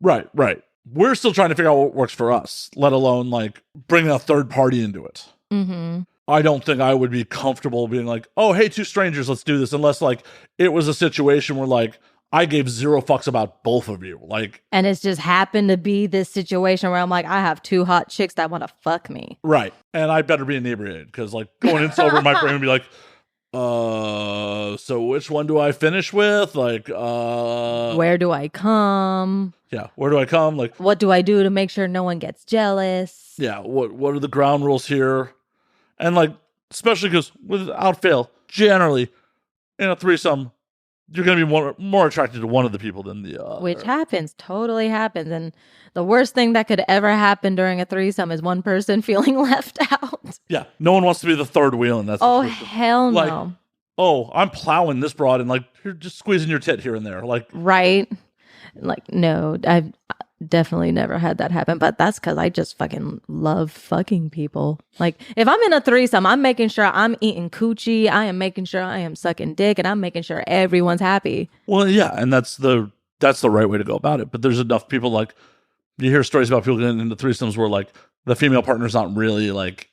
Right. We're still trying to figure out what works for us, let alone like bring a third party into it. Mm-hmm. I don't think I would be comfortable being like, oh, hey, two strangers, let's do this, unless like it was a situation where like I gave zero fucks about both of you. Like, and it's just happened to be this situation where I'm like, I have two hot chicks that want to fuck me. Right. And I better be inebriated, because like going in sober, my brain would be like, so which one do I finish with? Like, where do I come? Yeah, where do I come? Like, what do I do to make sure no one gets jealous? Yeah, what are the ground rules here? And like, especially because without fail, generally in a threesome, you're going to be more attracted to one of the people than the other. Which happens, totally happens. And the worst thing that could ever happen during a threesome is one person feeling left out. Yeah, no one wants to be the third wheel, and that's... Oh, hell no. Like, oh, I'm plowing this broad, and like, you're just squeezing your tit here and there. Like, right? Like, no, I've definitely never had that happen, but that's because I just fucking love fucking people. Like, if I'm in a threesome, I'm making sure I'm eating coochie, I am making sure I am sucking dick, and I'm making sure everyone's happy. Well, yeah, and that's the right way to go about it. But there's enough people like, You hear stories about people getting into threesomes where like the female partner's not really like,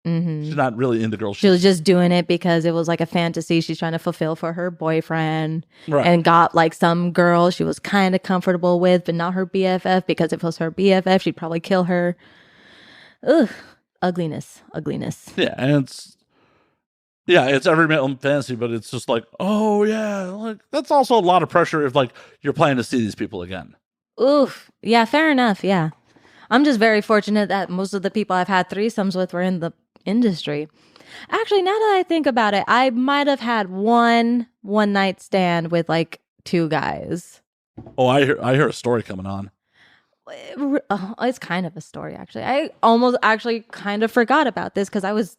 she's not really into girls. She was just doing it because it was like a fantasy she's trying to fulfill for her boyfriend, Right. and got like some girl she was kind of comfortable with, but not her BFF, because if it was her BFF, she'd probably kill her. Ugh, ugliness. Yeah, and it's every male fantasy, but it's just like, oh yeah, like that's also a lot of pressure if like you're planning to see these people again. Oof. Yeah, fair enough. Yeah. I'm just very fortunate that most of the people I've had threesomes with were in the industry. Actually, now that I think about it, I might have had one night stand with like 2 guys. Oh, I hear a story coming on. It's kind of a story, actually. I almost actually kind of forgot about this because I was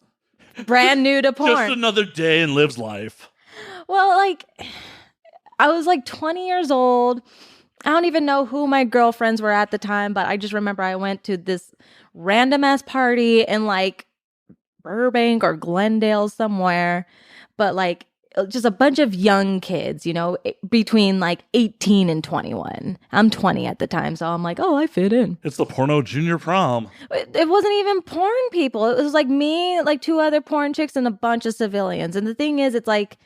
brand new to porn. Just another day in Liv's life. Well, like, I was like 20 years old. I don't even know who my girlfriends were at the time, but I just remember I went to this random ass party in like Burbank or Glendale somewhere, but like just a bunch of young kids, you know, between like 18 and 21. I'm 20 at the time, so I'm like, oh, I fit in. It's the porno junior prom. It wasn't even porn people. It was like me, like 2 other porn chicks, and a bunch of civilians. And the thing is, it's like,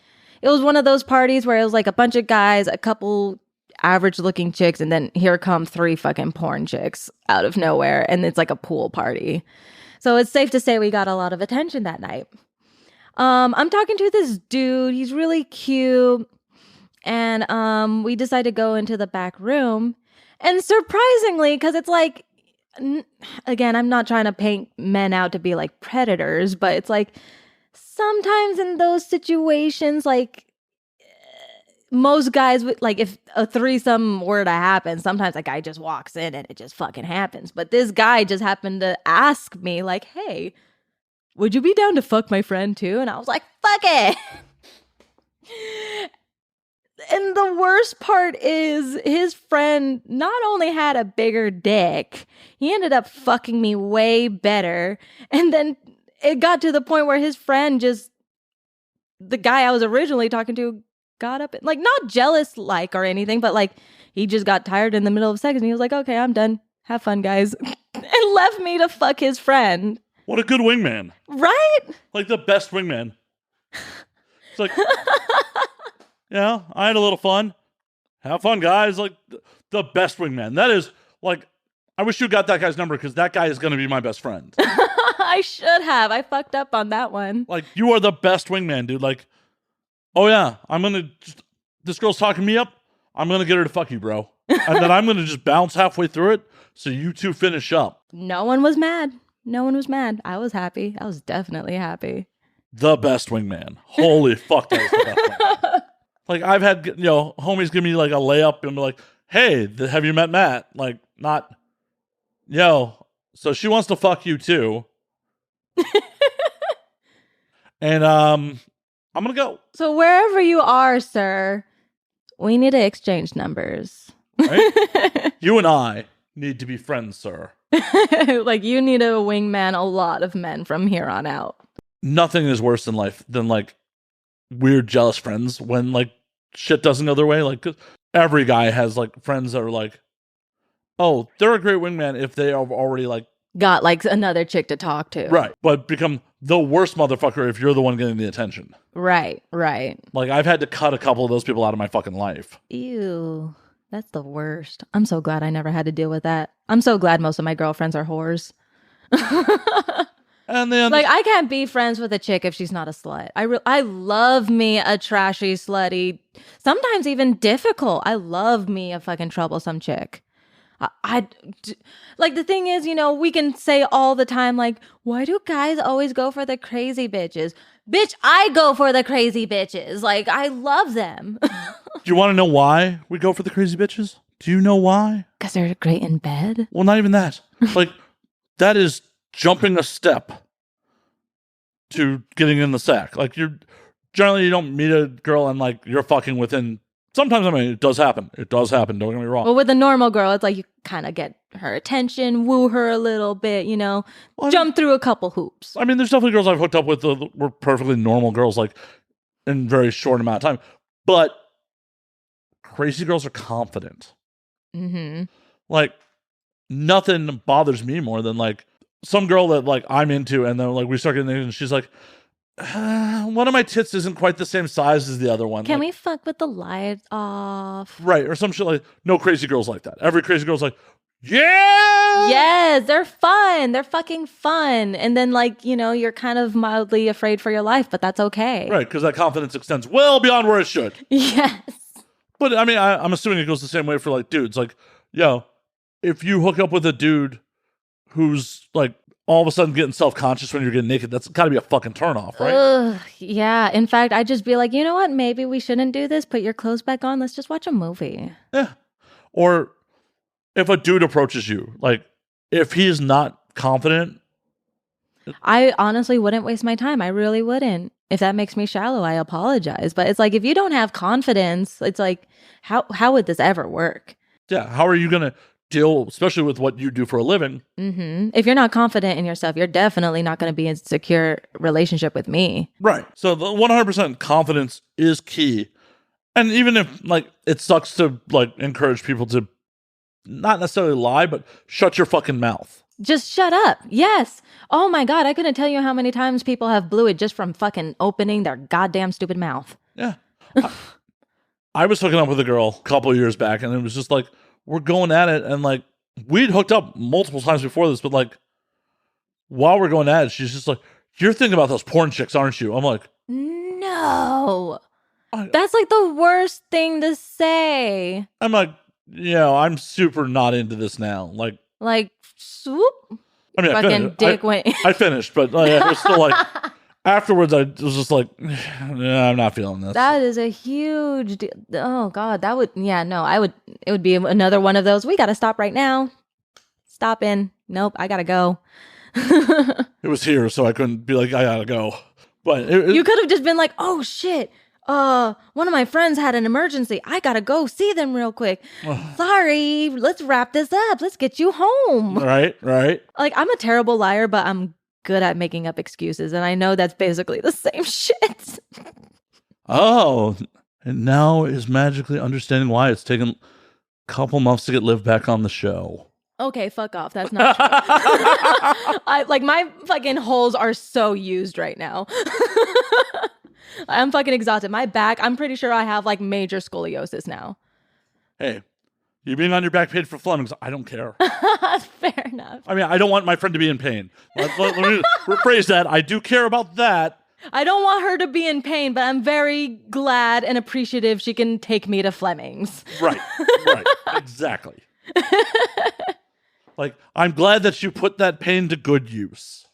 it was one of those parties where it was like a bunch of guys, a couple average looking chicks, and then here come 3 fucking porn chicks out of nowhere. And it's like a pool party. So it's safe to say we got a lot of attention that night. I'm talking to this dude. He's really cute. And we decided to go into the back room. And surprisingly, because it's like, again, I'm not trying to paint men out to be like predators, but it's like sometimes in those situations, like most guys would, like, if a threesome were to happen, sometimes a guy just walks in and it just fucking happens. But this guy just happened to ask me, like, hey, would you be down to fuck my friend too? And I was like, fuck it. And the worst part is his friend not only had a bigger dick, he ended up fucking me way better. And then it got to the point where his friend just, the guy I was originally talking to, got up, like, not jealous like or anything, but like he just got tired in the middle of sex and he was like, okay, I'm done. Have fun, guys. And left me to fuck his friend. What a good wingman. Right? Like the best wingman. It's like, yeah, I had a little fun. Have fun, guys. Like the best wingman. That is like, I wish you got that guy's number because that guy is going to be my best friend. I should have. I fucked up on that one. Like, you are the best wingman, dude. Like, oh yeah, this girl's talking me up. I'm going to get her to fuck you, bro. And then I'm going to just bounce halfway through it so you two finish up. No one was mad. No one was mad. I was happy. I was definitely happy. The best wingman. Holy fuck, that was the best wingman. Like, I've had, homies give me like a layup and be like, hey, have you met Matt? Like, not, so she wants to fuck you too. And I'm going to go. So wherever you are, sir, we need to exchange numbers. Right? You and I need to be friends, sir. Like, you need a wingman a lot of men from here on out. Nothing is worse in life than like weird jealous friends when like shit doesn't go their way. Like, 'cause every guy has like friends that are like, oh, they're a great wingman if they have already like got like another chick to talk to. Right. But become the worst motherfucker if you're the one getting the attention. Right. Like, I've had to cut a couple of those people out of my fucking life. Ew. That's the worst. I'm so glad I never had to deal with that. I'm so glad most of my girlfriends are whores. And then, like, I can't be friends with a chick if she's not a slut. I love me a trashy, slutty, sometimes even difficult. I love me a fucking troublesome chick. Like, the thing is, we can say all the time, like, why do guys always go for the crazy bitches? Bitch, I go for the crazy bitches. Like, I love them. do you want to know why we go for the crazy bitches? Do you know why? Because they're great in bed? Well, not even that. Like, that is jumping a step to getting in the sack. Like, you don't meet a girl and like you're fucking within. Sometimes, it does happen. It does happen. Don't get me wrong. Well, with a normal girl, it's like you kind of get her attention, woo her a little bit, jump through a couple hoops. I mean, there's definitely girls I've hooked up with that were perfectly normal girls, like in very short amount of time. But crazy girls are confident. Mm-hmm. Like, nothing bothers me more than like some girl that like I'm into, and then like we start getting, and she's like, one of my tits isn't quite the same size as the other one. Can like, we fuck with the lights off? right, or some shit like. No crazy girls like that. Every crazy girl's like, yeah, Yes, they're fun. They're fucking fun. And then, like, you know, you're kind of mildly afraid for your life, but that's okay. right, because that confidence extends well beyond where it should. Yes. But I mean, I'm assuming it goes the same way for like dudes. Like, yo, if you hook up with a dude who's like all of a sudden getting self-conscious when you're getting naked, that's got to be a fucking turnoff, right? Ugh, yeah. In fact, I'd just be like, you know what? Maybe we shouldn't do this. Put your clothes back on. Let's just watch a movie. Yeah. Or if a dude approaches you, like if he's not confident, I honestly wouldn't waste my time. I really wouldn't. If that makes me shallow, I apologize. But it's like, if you don't have confidence, it's like, how would this ever work? yeah, how are you gonna deal, especially with what you do for a living? If you're not confident in yourself, you're definitely not going to be in a secure relationship with me. Right. So the 100% confidence is key. And even if like it sucks to like encourage people to not necessarily lie, but shut your fucking mouth. Just shut up. Yes. Oh my God. I couldn't tell you how many times people have blew it just from fucking opening their goddamn stupid mouth. Yeah. I was hooking up with a girl a couple of years back, and it was just like, we're going at it. And like, we'd hooked up multiple times before this, but like, while we're going at it, she's just like, you're thinking about those porn chicks, aren't you? I'm like, No. That's like the worst thing to say. I'm like, yeah, I'm super not into this now. Like, swoop. I mean, Fucking dick went. I finished, but it was still like, afterwards, I was just like, yeah, I'm not feeling this. That is a huge deal. Oh God, that would, yeah, no, it would be another one of those. We got to stop right now. Stop in. Nope, I got to go. It was here, so I couldn't be like, I gotta go. But You could have just been like, oh shit. One of my friends had an emergency. I got to go see them real quick. Sorry. Let's wrap this up. Let's get you home. right. Like, I'm a terrible liar, but I'm good at making up excuses, and I know that's basically the same shit. Oh, and now is magically understanding why it's taken a couple months to get Liv back on the show. Okay, fuck off. That's not true. My fucking holes are so used right now. I'm fucking exhausted. My back, I'm pretty sure I have like major scoliosis now. Hey, you being on your back paid for Fleming's, I don't care. Fair enough. I mean, I don't want my friend to be in pain. Let me rephrase that. I do care about that. I don't want her to be in pain, but I'm very glad and appreciative she can take me to Fleming's. Right, exactly. Like, I'm glad that you put that pain to good use.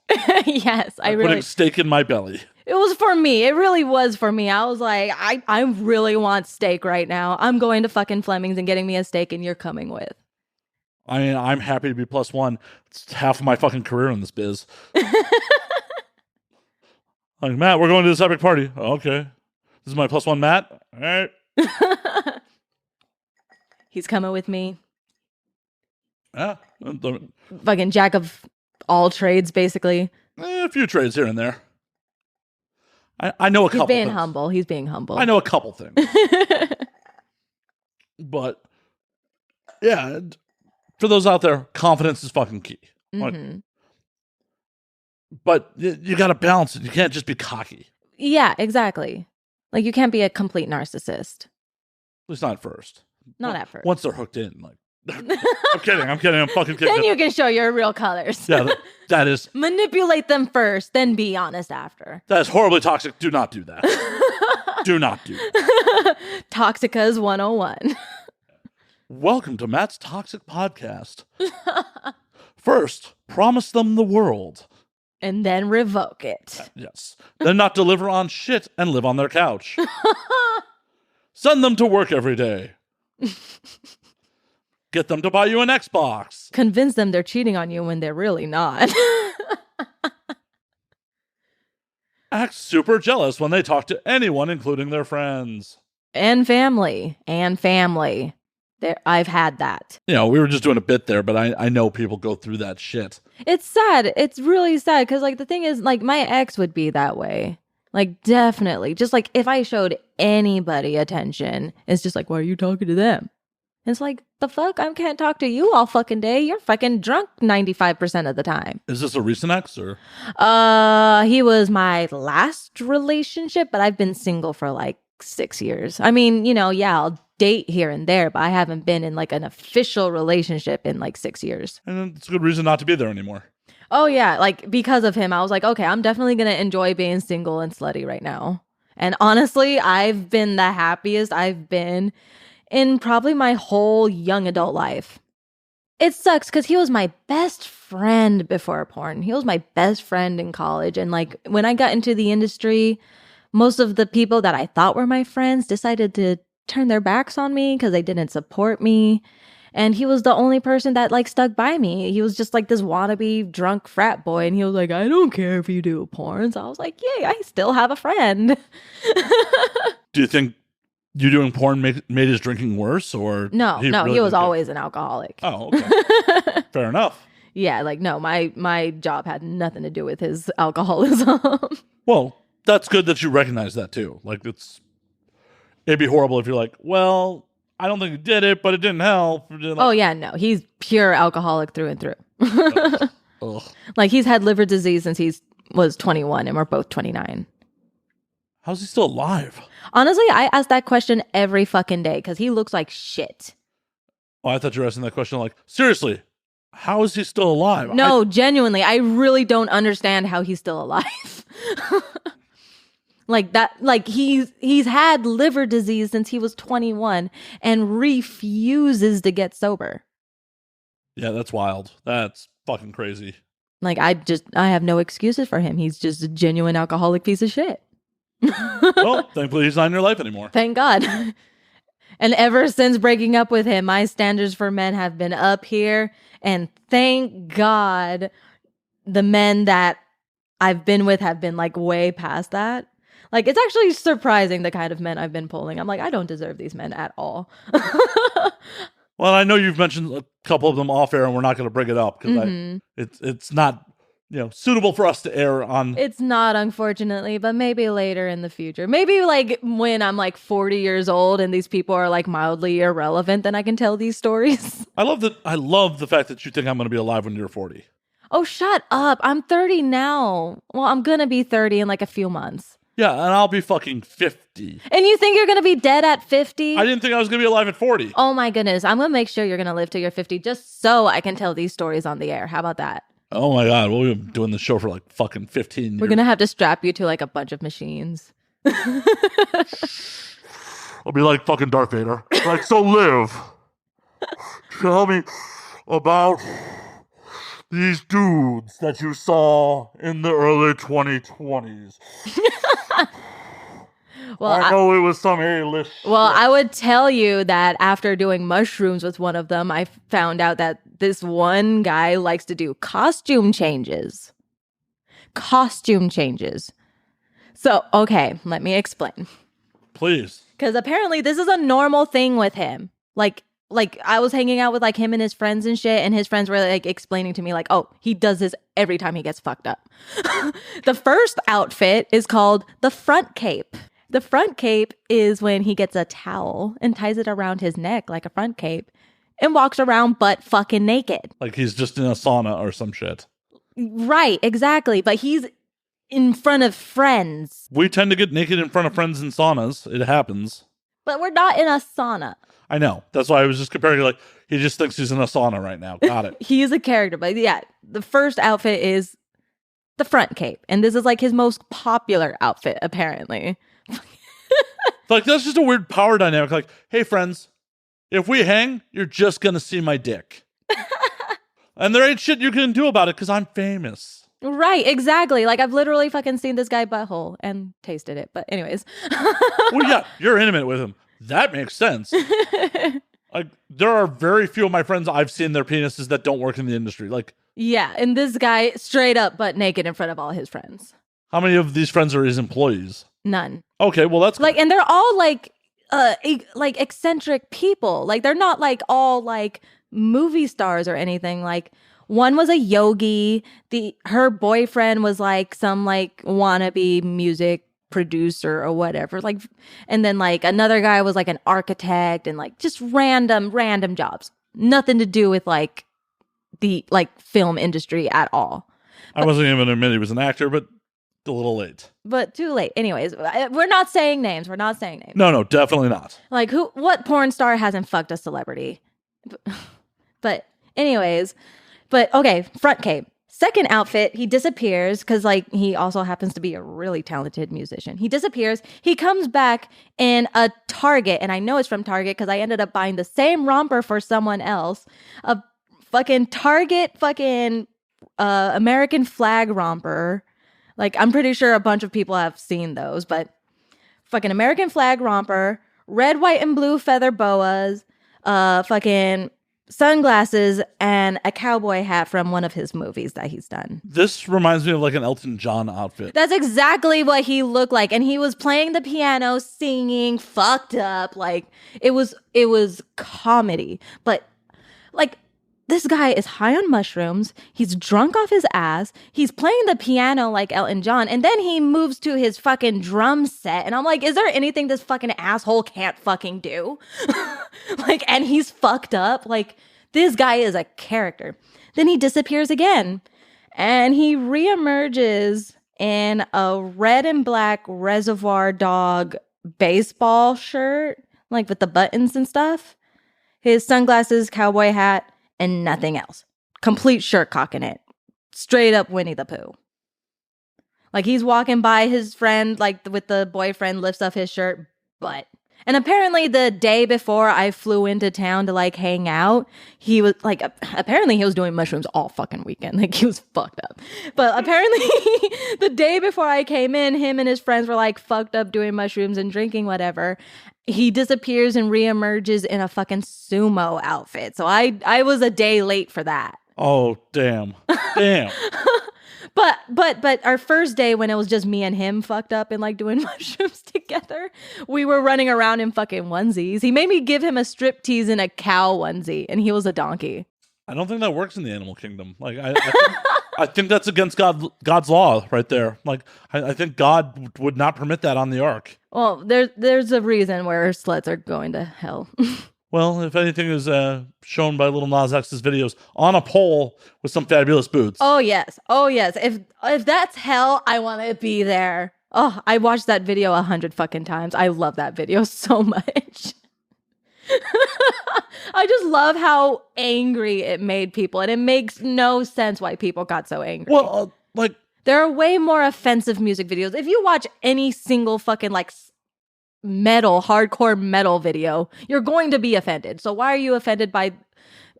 Yes, I putting really. steak in my belly. It was for me. It really was for me. I was like, I really want steak right now. I'm going to fucking Fleming's and getting me a steak, and you're coming with. I mean, I'm happy to be +1. It's half of my fucking career in this biz. Like, Matt, we're going to this epic party. Okay. This is my +1 Matt. All right. He's coming with me. Yeah. Fucking jack of all trades, basically. A few trades here and there. I know a couple He's being things. humble. He's being humble. I know a couple things. But, yeah, for those out there, confidence is fucking key. Like, but you got to balance it. You can't just be cocky. Yeah, exactly. Like, you can't be a complete narcissist. At least not at first. Not at first. Once they're hooked in, like, I'm kidding. I'm fucking kidding. Then you can show your real colors. Yeah, that is. Manipulate them first, then be honest after. That is horribly toxic. Do not do that. Do not do that. Toxicas 101. Welcome to Matt's Toxic Podcast. First, promise them the world. And then revoke it. Yes. Then not deliver on shit and live on their couch. Send them to work every day. Get them to buy you an Xbox. Convince them they're cheating on you when they're really not. Act super jealous when they talk to anyone, including their friends. And family. I've had that. You know, we were just doing a bit there, but I know people go through that shit. It's sad. It's really sad because, like, the thing is, like, my ex would be that way. Like, definitely. Just, like, if I showed anybody attention, it's just like, why are you talking to them? It's like, the fuck? I can't talk to you all fucking day. You're fucking drunk 95% of the time. Is this a recent ex or? He was my last relationship, but I've been single for like 6 years. I mean, yeah, I'll date here and there, but I haven't been in like an official relationship in like 6 years. And it's a good reason not to be there anymore. Oh yeah, like because of him, I was like, okay, I'm definitely gonna enjoy being single and slutty right now. And honestly, I've been the happiest I've been in probably my whole young adult life. It sucks because he was my best friend before porn. He was my best friend in college. And like when I got into the industry, most of the people that I thought were my friends decided to turn their backs on me because they didn't support me. And he was the only person that like stuck by me. He was just like this wannabe drunk frat boy. And he was like, I don't care if you do porn. So I was like, yay, I still have a friend. Do you think you doing porn made his drinking worse, or No, he was always an alcoholic. Oh, okay. Fair enough. Yeah, like no, my job had nothing to do with his alcoholism. Well, that's good that you recognize that too. Like it'd be horrible if you're like, well, I don't think he did it, but it didn't help. Like, oh yeah, no, he's pure alcoholic through and through. ugh. Like he's had liver disease since he was 21 and we're both 29. How's he still alive? Honestly, I ask that question every fucking day because he looks like shit. Oh, I thought you were asking that question like, seriously, how is he still alive? No, genuinely, I really don't understand how he's still alive. Like that, like he's had liver disease since he was 21 and refuses to get sober. Yeah, that's wild. That's fucking crazy. Like I have no excuses for him. He's just a genuine alcoholic piece of shit. Well, thankfully he's not in your life anymore. Thank God. And ever since breaking up with him, my standards for men have been up here. And thank God the men that I've been with have been like way past that. Like, it's actually surprising the kind of men I've been pulling. I'm like, I don't deserve these men at all. Well, I know you've mentioned a couple of them off air, and we're not going to bring it up because it's not suitable for us to air on. It's not, unfortunately, but maybe later in the future. Maybe like when I'm like 40 years old and these people are like mildly irrelevant, then I can tell these stories. I love the fact that you think I'm going to be alive when you're 40. Oh, shut up. I'm 30 now. Well, I'm going to be 30 in like a few months. Yeah, and I'll be fucking 50. And you think you're going to be dead at 50? I didn't think I was going to be alive at 40. Oh my goodness. I'm going to make sure you're going to live till you're 50 just so I can tell these stories on the air. How about that? Oh my God. Well, we've been doing this show for like fucking 15 years. We're going to have to strap you to like a bunch of machines. I'll be like fucking Darth Vader. Like, so Liv, tell me about these dudes that you saw in the early 2020s. Well, I know it was some A-list shit. I would tell you that after doing mushrooms with one of them, I found out that this one guy likes to do costume changes. Costume changes. So, okay, let me explain. Please. Because apparently this is a normal thing with him. Like I was hanging out with like him and his friends and shit, and his friends were like explaining to me like, oh, he does this every time he gets fucked up. The first outfit is called the front cape. The front cape is when he gets a towel and ties it around his neck like a front cape and walks around butt fucking naked. Like he's just in a sauna or some shit. Right, exactly. But he's in front of friends. We tend to get naked in front of friends in saunas. It happens. But we're not in a sauna. I know. That's why I was just comparing, like, he just thinks he's in a sauna right now. Got it. He is a character. But yeah, the first outfit is the front cape. And this is like his most popular outfit, apparently. Like, that's just a weird power dynamic. Like, hey, friends, if we hang, you're just going to see my dick. And there ain't shit you can do about it because I'm famous. Right, exactly. Like, I've literally fucking seen this guy butthole and tasted it. But anyways. Well, yeah, you're intimate with him. That makes sense. Like, there are very few of my friends I've seen their penises that don't work in the industry. Like, yeah, and this guy straight up butt naked in front of all his friends. how many of these friends are his employees? None. Okay, well, that's like, and they're all like eccentric people. Like, they're not like all like movie stars or anything. Like, one was a yogi. Her boyfriend was like some like wannabe music producer or whatever. Like, and then like another guy was like an architect and like just random jobs. Nothing to do with like the like film industry at all. I wasn't even admit he was an actor, but a little late. But too late. Anyways, we're not saying names. We're not saying names. No, definitely not. Like what porn star hasn't fucked a celebrity? But anyways, okay, front cape. Second outfit, he disappears because like he also happens to be a really talented musician. He disappears. He comes back in a Target, and I know it's from Target because I ended up buying the same romper for someone else. A fucking Target American flag romper. Like I'm pretty sure a bunch of people have seen those, but fucking American flag romper, red, white, and blue feather boas, fucking sunglasses, and a cowboy hat from one of his movies that he's done. This reminds me of like an Elton John outfit. That's exactly what he looked like. And he was playing the piano, singing, fucked up. Like it was comedy. But like this guy is high on mushrooms. He's drunk off his ass. He's playing the piano like Elton John. And then he moves to his fucking drum set. And I'm like, is there anything this fucking asshole can't fucking do? Like, and he's fucked up. Like, this guy is a character. Then he disappears again. And he reemerges in a red and black Reservoir Dog baseball shirt, like with the buttons and stuff. His sunglasses, cowboy hat, and nothing else. Complete shirt cock in it. Straight up Winnie the Pooh. Like he's walking by his friend, like with the boyfriend, lifts up his shirt, butt. And apparently the day before I flew into town to like hang out, he was like, apparently he was doing mushrooms all fucking weekend. Like he was fucked up. But apparently the day before I came in, him and his friends were like fucked up doing mushrooms and drinking whatever. He disappears and reemerges in a fucking sumo outfit. So I was a day late for that. Oh, damn. Damn. But our first day when it was just me and him fucked up and like doing mushrooms together, we were running around in fucking onesies. He made me give him a striptease in a cow onesie, and he was a donkey. I don't think that works in the animal kingdom. Like I think that's against God's law right there. Like I think God would not permit that on the ark. Well, there's a reason where sluts are going to hell. Well, if anything is shown by Lil Nas X's videos on a pole with some fabulous boots. Oh yes. If that's hell, I want to be there. Oh, I watched that video 100 fucking times. I love that video so much. I just love how angry it made people, and it makes no sense why people got so angry. Well, like there are way more offensive music videos. If you watch any single fucking like hardcore metal video, you're going to be offended. So why are you offended by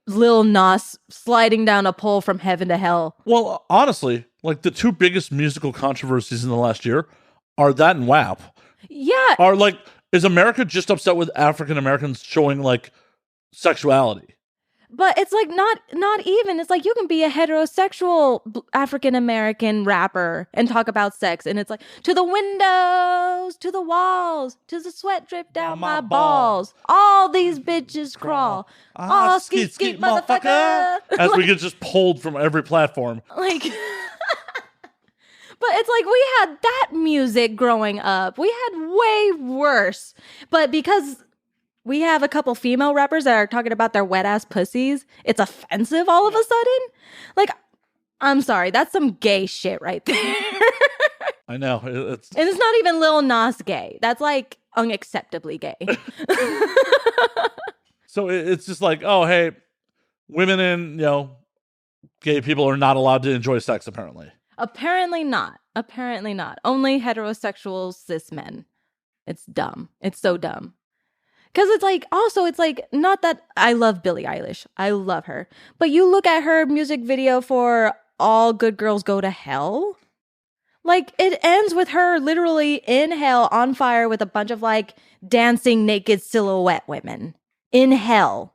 Lil Nas sliding down a pole from heaven to hell? Well, honestly, like the two biggest musical controversies in the last year are that and WAP. Yeah. Are like, is America just upset with African Americans showing like sexuality? But it's like not even. It's like you can be a heterosexual African American rapper and talk about sex, and it's like to the windows, to the walls, to the sweat drip down my balls. All these bitches crawl. Oh, skeet skeet motherfucker. As we get just pulled from every platform. Like, but it's like we had that music growing up. We had way worse, but because we have a couple female rappers that are talking about their wet ass pussies, it's offensive all of a sudden. Like, I'm sorry, that's some gay shit right there. I know. And it's not even Lil Nas gay. That's like unacceptably gay. So it's just like, oh, hey, women and, gay people are not allowed to enjoy sex, apparently. Apparently not. Only heterosexual cis men. It's dumb. It's so dumb. Because it's like, not that I love Billie Eilish. I love her. But you look at her music video for All Good Girls Go to Hell. Like, it ends with her literally in hell on fire with a bunch of like dancing naked silhouette women. In hell.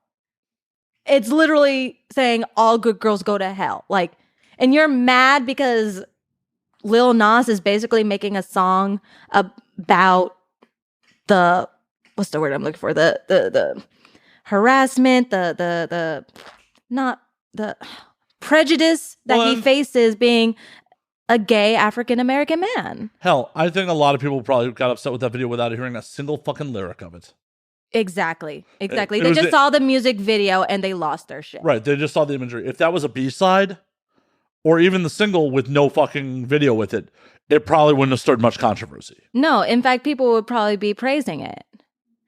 It's literally saying all good girls go to hell. Like, and you're mad because Lil Nas is basically making a song about the... what's the word I'm looking for? The harassment, the not the prejudice that he faces being a gay African American man. Hell, I think a lot of people probably got upset with that video without hearing a single fucking lyric of it. Exactly. It They was just saw the music video and they lost their shit. Right, they just saw the imagery. If that was a B-side, or even the single with no fucking video with it, it probably wouldn't have stirred much controversy. No, in fact, people would probably be praising it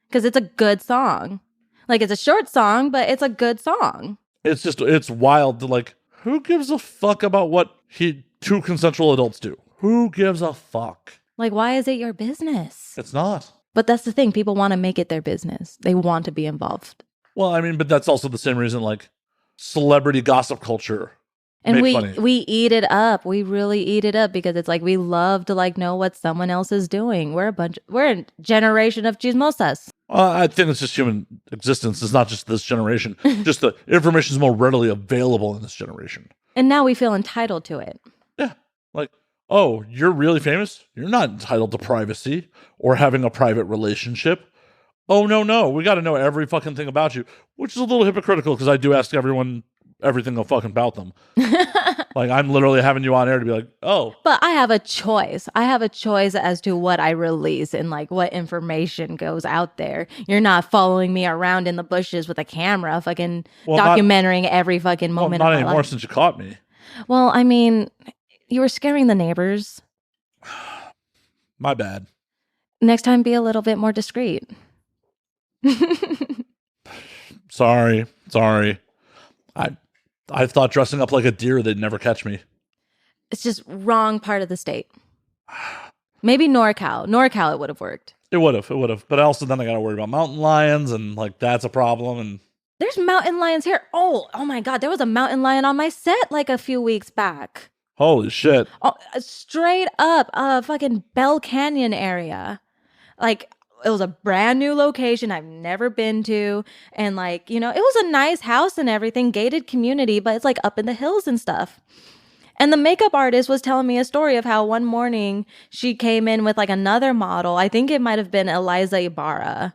because it's a good song. Like, it's a short song, but it's a good song. It's wild to, like, who gives a fuck about what two consensual adults do? Who gives a fuck? Like, why is it your business? It's not. But that's the thing. People want to make it their business. They want to be involved. Well, I mean, but that's also the same reason, like, celebrity gossip culture. And we money. eat it up. We really eat it up because it's like we love to like know what someone else is doing. We're a generation of chismosas. I think it's just human existence. It's not just this generation. Just the information is more readily available in this generation. And now we feel entitled to it. Yeah. Like, oh, you're really famous? You're not entitled to privacy or having a private relationship. Oh, no. We got to know every fucking thing about you, which is a little hypocritical because I do ask everyone everything fucking about them. Like, I'm literally having you on air to be like, oh. But I have a choice. I have a choice as to what I release and like what information goes out there. You're not following me around in the bushes with a camera, fucking documenting every fucking moment of my life. Not anymore since you caught me. Well, I mean, you were scaring the neighbors. My bad. Next time, be a little bit more discreet. Sorry. I thought dressing up like a deer, they'd never catch me. It's just wrong part of the state. Maybe NorCal. NorCal, it would have worked. It would have. But also then I got to worry about mountain lions, and like that's a problem. And there's mountain lions here. Oh my God. There was a mountain lion on my set like a few weeks back. Holy shit. Oh, straight up fucking Bell Canyon area. Like, it was a brand new location I've never been to. And like, you know, it was a nice house and everything, gated community, but it's like up in the hills and stuff. And the makeup artist was telling me a story of how one morning she came in with like another model. I think it might have been Eliza Ibarra.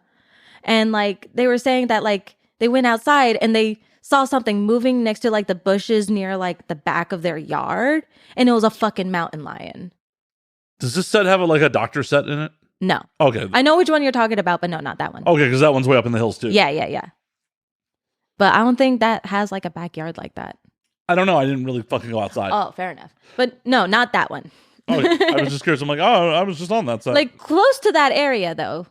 And like, they were saying that like they went outside and they saw something moving next to like the bushes near like the back of their yard. And it was a fucking mountain lion. Does this set have like a doctor set in it? No. Okay. I know which one you're talking about, but no, not that one. Okay, because that one's way up in the hills too. Yeah. But I don't think that has like a backyard like that. I don't know. I didn't really fucking go outside. Oh, fair enough. But no, not that one. Okay. I was just curious. I'm like, oh, I was just on that set. Like close to that area though.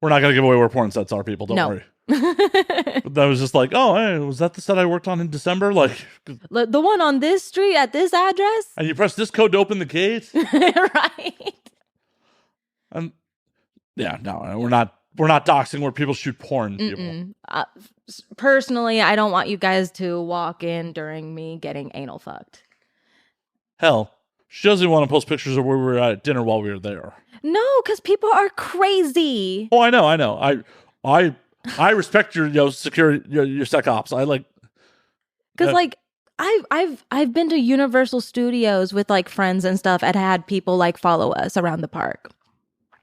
We're not going to give away where porn sets are, people. Don't worry. But that was just like, oh, hey, was that the set I worked on in December? Like, the one on this street at this address? And you press this code to open the gate? Right. Yeah, no, we're not doxing where people shoot porn. People. Personally, I don't want you guys to walk in during me getting anal fucked. Hell, she doesn't even want to post pictures of where we were at dinner while we were there. No, because people are crazy. Oh, I know. I respect your security, your sec ops. I like because like I've been to Universal Studios with like friends and stuff and had people like follow us around the park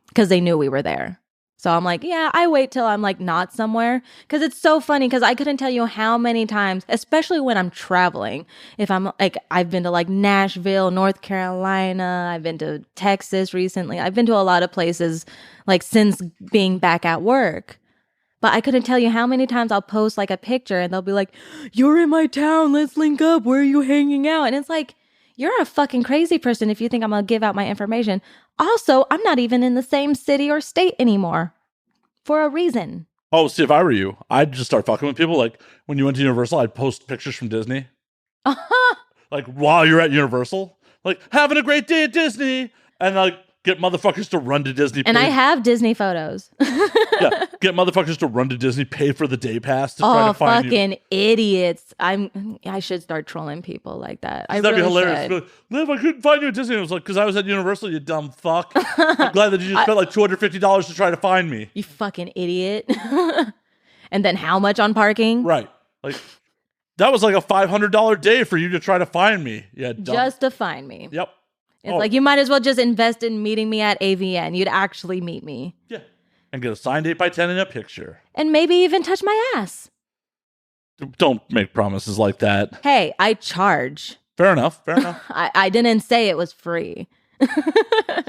because they knew we were there. So I'm like, yeah, I wait till I'm like not somewhere because it's so funny because I couldn't tell you how many times, especially when I'm traveling. If I'm like, I've been to like Nashville, North Carolina, I've been to Texas recently. I've been to a lot of places like since being back at work. But I couldn't tell you how many times I'll post like a picture and they'll be like, you're in my town, let's link up. Where are you hanging out? And it's like, you're a fucking crazy person if you think I'm going to give out my information. Also, I'm not even in the same city or state anymore for a reason. Oh, see, if I were you, I'd just start fucking with people. Like when you went to Universal, I'd post pictures from Disney. Like while you're at Universal, like having a great day at Disney. And like get motherfuckers to run to Disney. And I have Disney photos. Yeah, get motherfuckers to run to Disney, pay for the day pass to try to find you. Fucking idiots. I should start trolling people like that. That'd be hilarious. Be like, Liv, I couldn't find you at Disney. It was like, because I was at Universal, you dumb fuck. I'm glad that you just spent like $250 to try to find me. You fucking idiot. And then how much on parking? Right. Like, that was like a $500 day for you to try to find me. Yeah, dumb. Just to find me. Yep. It's like, you might as well just invest in meeting me at AVN. You'd actually meet me. Yeah. And get a signed 8x10 in a picture. And maybe even touch my ass. Don't make promises like that. Hey, I charge. Fair enough. I didn't say it was free.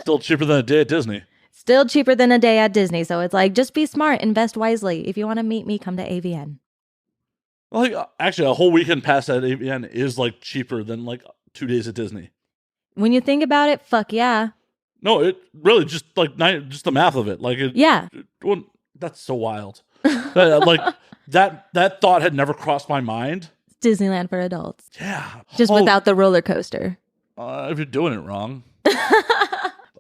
Still cheaper than a day at Disney. Still cheaper than a day at Disney. So it's like, just be smart, invest wisely. If you want to meet me, come to AVN. Well, like, actually, a whole weekend pass at AVN is like cheaper than like 2 days at Disney. When you think about it, fuck yeah. No, it really just like just the math of it. Like, that's so wild. Like that thought had never crossed my mind. Disneyland for adults. Yeah, Just without the roller coaster. If you're doing it wrong.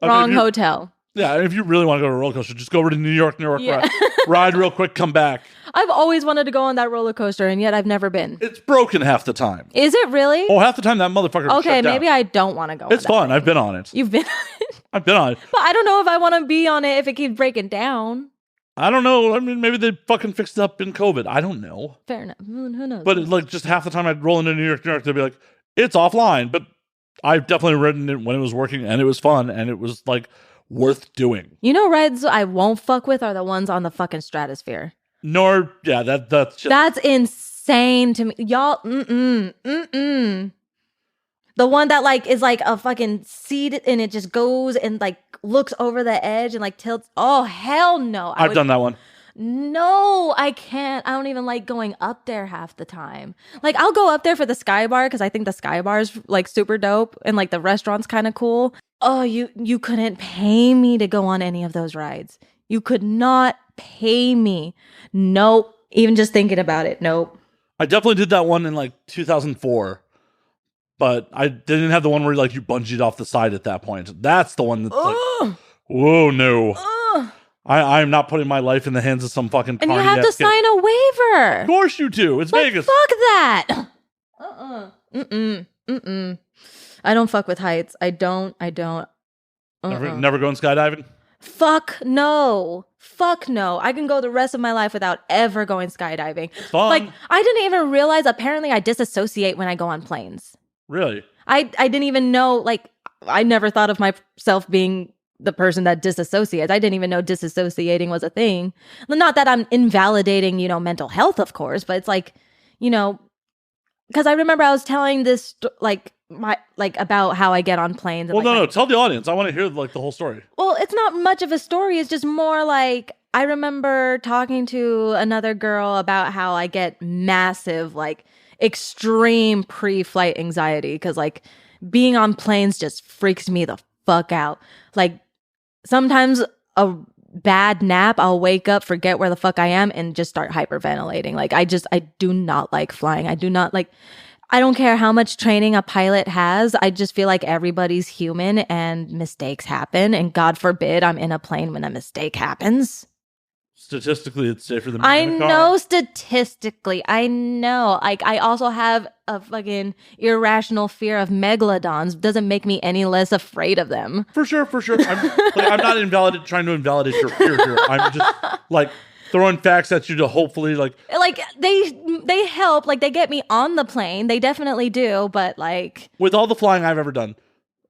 Wrong hotel. Yeah, if you really want to go to a roller coaster, just go over to New York, Yeah. ride real quick, come back. I've always wanted to go on that roller coaster, and yet I've never been. It's broken half the time. Is it really? Oh, half the time that motherfucker. Okay, shut down. maybe I don't want to go. It's fun. I've been on it. You've been on it? I've been on it. But I don't know if I want to be on it if it keeps breaking down. I don't know. I mean, maybe they fucking fixed it up in COVID. I don't know. Fair enough. Who knows? But like just half the time I'd roll into New York, they'd be like, it's offline. But I've definitely ridden it when it was working, and it was fun, and it was like worth doing. You know, rides I won't fuck with are the ones on the fucking stratosphere. That's just... That's insane to me. Y'all, The one that like is like a fucking seat and it just goes and like looks over the edge and like tilts. Oh, hell no. I've done that one. No, I can't. I don't even like going up there half the time. Like I'll go up there for the Sky Bar because I think the Sky Bar is like super dope and like the restaurant's kind of cool. Oh, you couldn't pay me to go on any of those rides. You could not pay me. Nope. Even just thinking about it. Nope. I definitely did that one in like 2004. But I didn't have the one where like you bungeed off the side at that point. That's the one that's like, whoa, no. I'm not putting my life in the hands of some fucking And you have to sign a waiver. Of course you do. It's Vegas. Fuck that. I don't fuck with heights. I don't. Never going skydiving? Fuck no. I can go the rest of my life without ever going skydiving. It's fun. Like, I didn't even realize, apparently I disassociate when I go on planes. Really? I didn't even know, like, I never thought of myself being the person that disassociates. I didn't even know disassociating was a thing. Not that I'm invalidating, mental health, of course, but it's like, because I remember I was telling this, about how I get on planes. And well, no, tell the audience. I want to hear, like, the whole story. Well, it's not much of a story. It's just more like, I remember talking to another girl about how I get massive, like, extreme pre-flight anxiety because like being on planes just freaks me the fuck out. Like sometimes a bad nap, I'll wake up, forget where the fuck I am, and just start hyperventilating. Like I do not like flying. I don't care how much training a pilot has. I just feel like everybody's human and mistakes happen. And God forbid I'm in a plane when a mistake happens. Statistically, it's safer than I being in a car. know statistically. I know. Like, I also have a fucking irrational fear of megalodons. Doesn't make me any less afraid of them. For sure. I'm not trying to invalidate your fear here. I'm just like throwing facts at you to hopefully like they help. Like they get me on the plane. They definitely do. But like with all the flying I've ever done,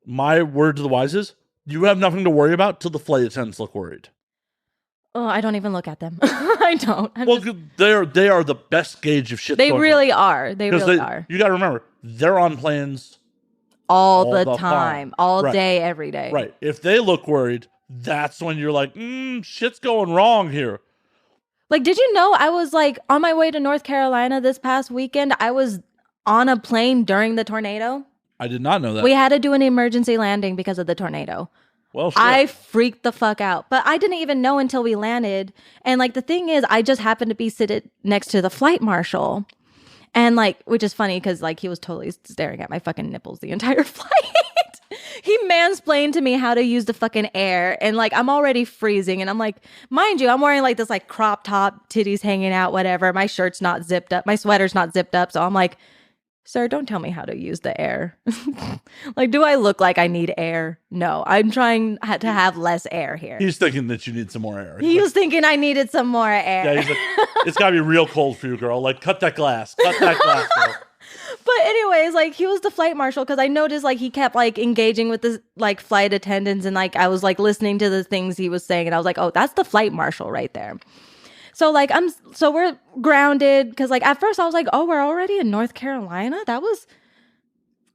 my word to the wise is you have nothing to worry about till the flight attendants look worried. Oh, I don't even look at them. I don't. They are the best gauge of shit. They really are. They really are. You got to remember, they're on planes all the time, all day, every day. Right. If they look worried, that's when you're like, shit's going wrong here. Like, did you know I was like on my way to North Carolina this past weekend? I was on a plane during the tornado. I did not know that. We had to do an emergency landing because of the tornado. Well, shit. I freaked the fuck out, but I didn't even know until we landed. And like, the thing is, I just happened to be seated next to the flight marshal. And like, which is funny because like he was totally staring at my fucking nipples the entire flight. He mansplained to me how to use the fucking air. And like, I'm already freezing. And I'm like, mind you, I'm wearing like this like crop top, titties hanging out, whatever. My shirt's not zipped up. My sweater's not zipped up. So I'm like, sir, don't tell me how to use the air. Like, do I look like I need air? No, I'm trying to have less air here. He's thinking that you need some more air. He was thinking I needed some more air. Yeah, he's like, it's got to be real cold for you, girl. Like, cut that glass. Girl. But anyways, like, he was the flight marshal because I noticed, like, he kept, like, engaging with the, like, flight attendants. And, like, I was, like, listening to the things he was saying. And I was like, oh, that's the flight marshal right there. So, like, we're grounded because, like, at first I was like, oh, we're already in North Carolina? That was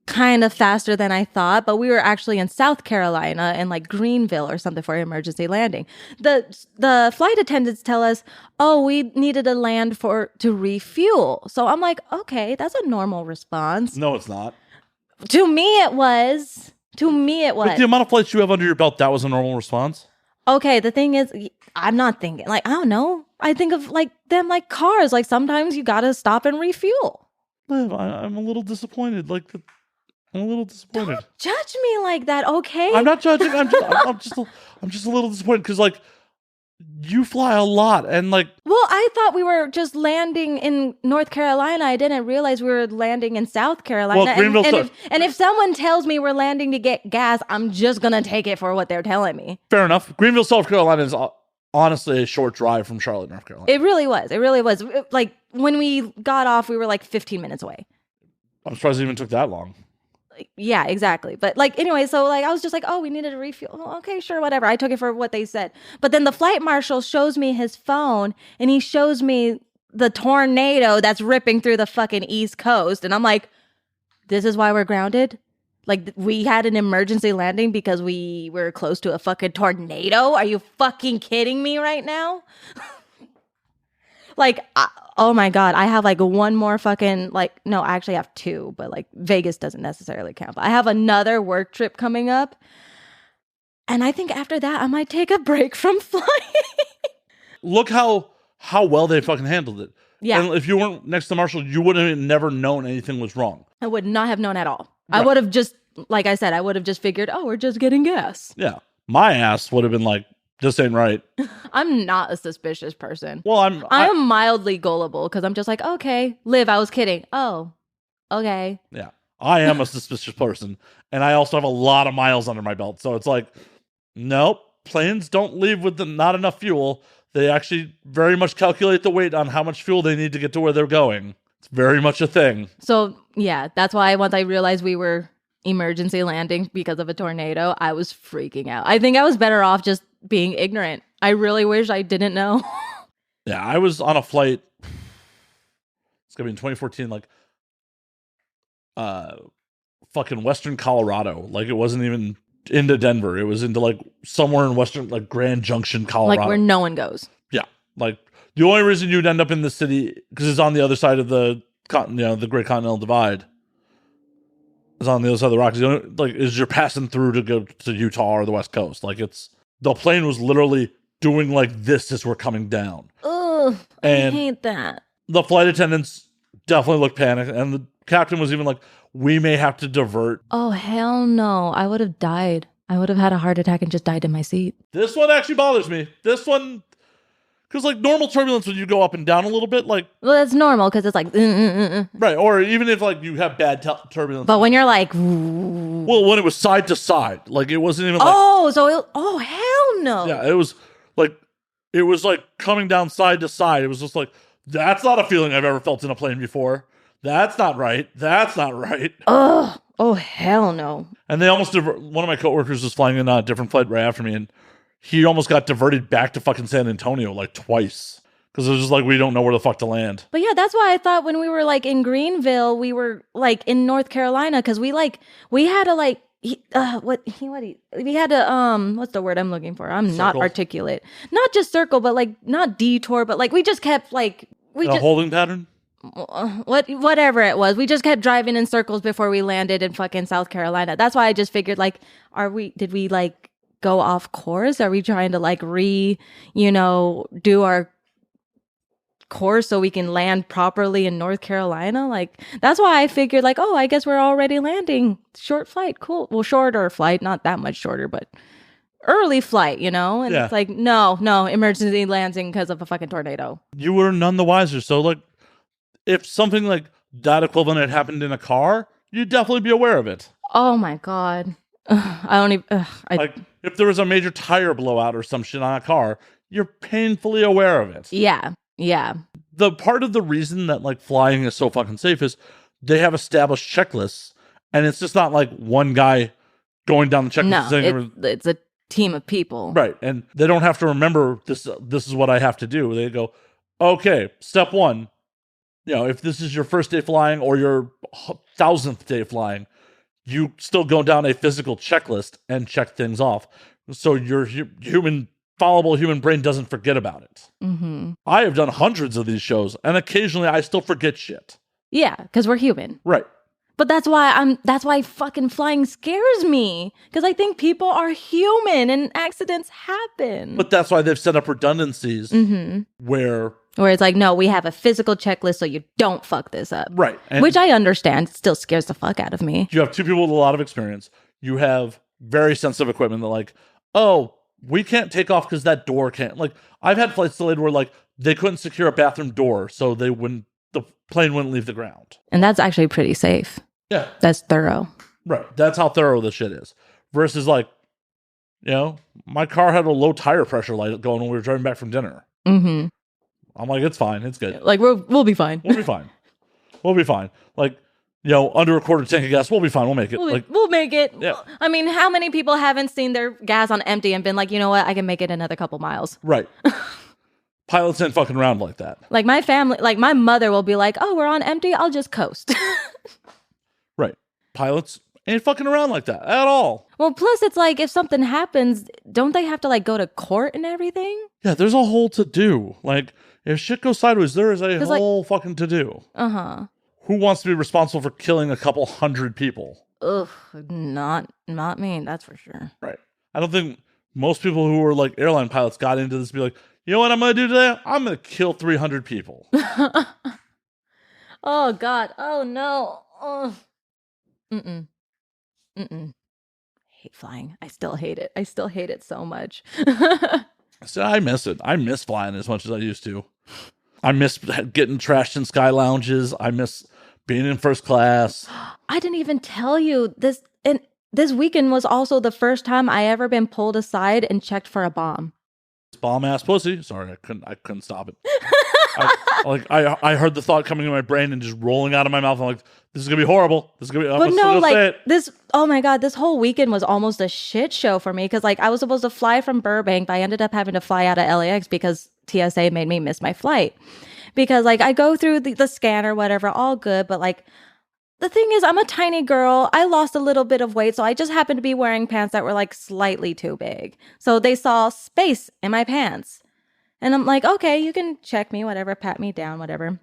kind of faster than I thought, but we were actually in South Carolina in like Greenville or something for emergency landing. The flight attendants tell us, "Oh, we needed to land to refuel." So I'm like, "Okay, that's a normal response." No, it's not. To me it was. With the amount of flights you have under your belt, that was a normal response? Okay, the thing is, I'm not thinking, like, I don't know. I think of like them like cars. Like sometimes you gotta stop and refuel. Liv, I'm a little disappointed. I'm a little disappointed. Don't judge me like that, okay? I'm not judging. I'm just a little disappointed because like you fly a lot and like. Well, I thought we were just landing in North Carolina. I didn't realize we were landing in South Carolina. Well, Greenville and if someone tells me we're landing to get gas, I'm just gonna take it for what they're telling me. Fair enough. Greenville, South Carolina is honestly a short drive from Charlotte, North Carolina. It really was. It really was. Like when we got off, we were like 15 minutes away. I'm surprised it even took that long. Yeah, exactly. But like, anyway, so like, I was just like, oh, we needed a refuel. Oh, okay, sure, whatever. I took it for what they said. But then the flight marshal shows me his phone and he shows me the tornado that's ripping through the fucking East Coast. And I'm like, this is why we're grounded? Like, we had an emergency landing because we were close to a fucking tornado? Are you fucking kidding me right now? Like, oh my God, I have like one more fucking, like, no, I actually have two, but like Vegas doesn't necessarily count. But I have another work trip coming up. And I think after that, I might take a break from flying. Look how well they fucking handled it. Yeah. And if you weren't next to Marshall, you would have never known anything was wrong. I would not have known at all. Right. I would have just, like I said, I would have just figured, oh, we're just getting gas. Yeah. My ass would have been like, this ain't right. I'm not a suspicious person. Well, I am mildly gullible because I'm just like, okay, Liv, I was kidding. Oh, okay. Yeah. I am a suspicious person. And I also have a lot of miles under my belt. So it's like, nope, planes don't leave with not enough fuel. They actually very much calculate the weight on how much fuel they need to get to where they're going. It's very much a thing. So, yeah, that's why once I realized we were emergency landing because of a tornado, I was freaking out. I think I was better off just being ignorant. I really wish I didn't know. Yeah, I was on a flight. It's gonna be in 2014, like fucking Western Colorado. Like it wasn't even into Denver. It was into like somewhere in Western, like Grand Junction, Colorado. Like where no one goes. Yeah. Like the only reason you'd end up in the city, because it's on the other side of the the Great Continental Divide. It's on the other side of the Rockies. Like, is you're passing through to go to Utah or the West Coast. Like the plane was literally doing like this as we're coming down. Ugh, And I hate that. the flight attendants definitely looked panicked, and the captain was even like, we may have to divert. Oh, hell no. I would have died. I would have had a heart attack and just died in my seat. This one actually bothers me. This one, because like normal turbulence when you go up and down a little bit, like. Well, that's normal because it's like. Right, or even if like you have bad turbulence. But when you're like. Well, when it was side to side, like it wasn't even like. Oh, hell no. Yeah, it was like coming down side to side. It was just like, that's not a feeling I've ever felt in a plane before. That's not right. That's not right. Ugh. Oh, hell no. And they almost one of my coworkers was flying in a different flight right after me, and he almost got diverted back to fucking San Antonio like twice. Because it was just like, we don't know where the fuck to land. But yeah, that's why I thought when we were like in Greenville, we were like in North Carolina, because we had to like, we had to, what's the word I'm looking for? I'm not articulate. Not just circle, but like, not detour, but like, we just kept like, holding pattern? Whatever it was. We just kept driving in circles before we landed in fucking South Carolina. That's why I just figured like, did we like go off course? Are we trying to like do our course so we can land properly in North Carolina? Like, that's why I figured like, oh, I guess we're already landing. Short flight. Cool. Well, shorter flight, not that much shorter, but early flight, And yeah. It's like, no, emergency landing because of a fucking tornado. You were none the wiser. So like, if something like that equivalent had happened in a car, you'd definitely be aware of it. Oh my God. Like, if there was a major tire blowout or some shit on a car, you're painfully aware of it. Yeah. The part of the reason that like flying is so fucking safe is they have established checklists, and it's just not like one guy going down the checklist. No, it's a team of people. Right. And they don't have to remember this is what I have to do. They go, okay, step one, if this is your first day flying or your 1,000th day flying, you still go down a physical checklist and check things off. So your fallible human brain doesn't forget about it. Mm-hmm. I have done hundreds of these shows, and occasionally I still forget shit. Yeah, because we're human. Right. But that's why fucking flying scares me. Because I think people are human and accidents happen. But that's why they've set up redundancies where it's like, no, we have a physical checklist so you don't fuck this up. Right. And which I understand. It still scares the fuck out of me. you have two people with a lot of experience. You have very sensitive equipment that like, oh, we can't take off because that door can't. Like, I've had flights delayed where like they couldn't secure a bathroom door so the plane wouldn't leave the ground. And that's actually pretty safe. Yeah. That's thorough. Right. That's how thorough this shit is. Versus like, you know, my car had a low tire pressure light going when we were driving back from dinner. Mm-hmm. I'm like, it's fine. It's good. Like, we'll be fine. We'll be fine. We'll be fine. Like, you know, under a quarter tank of gas, we'll be fine. We'll make it. We'll make it. Yeah. I mean, how many people haven't seen their gas on empty and been like, you know what? I can make it another couple miles. Right. Pilots ain't fucking around like that. Like my family, like my mother will be like, oh, we're on empty. I'll just coast. Right. Pilots ain't fucking around like that at all. Well, plus it's like if something happens, don't they have to like go to court and everything? Yeah, there's a whole to do. Like, if shit goes sideways, there is a whole fucking to do. Uh-huh. Who wants to be responsible for killing a couple hundred people? Ugh, not me, that's for sure. Right. I don't think most people who were like airline pilots got into this to be like, you know what I'm going to do today? I'm going to kill 300 people. Oh, God. Oh, no. Oh. Mm-mm. Hate flying. I still hate it. I still hate it so much. So I miss it. I miss flying as much as I used to. I miss getting trashed in sky lounges. I miss being in first class. I didn't even tell you this. And this weekend was also the first time I ever been pulled aside and checked for a bomb. Bomb ass pussy. Sorry, I couldn't stop it. I heard the thought coming in my brain and just rolling out of my mouth. I'm like, this is gonna be horrible. This is gonna be. But no, like this. Oh my God, this whole weekend was almost a shit show for me because like I was supposed to fly from Burbank, but I ended up having to fly out of LAX because TSA made me miss my flight. Because like I go through the scanner, whatever, all good, but like. The thing is, I'm a tiny girl. I lost a little bit of weight, so I just happened to be wearing pants that were like slightly too big. So they saw space in my pants. And I'm like, okay, you can check me, whatever, pat me down, whatever.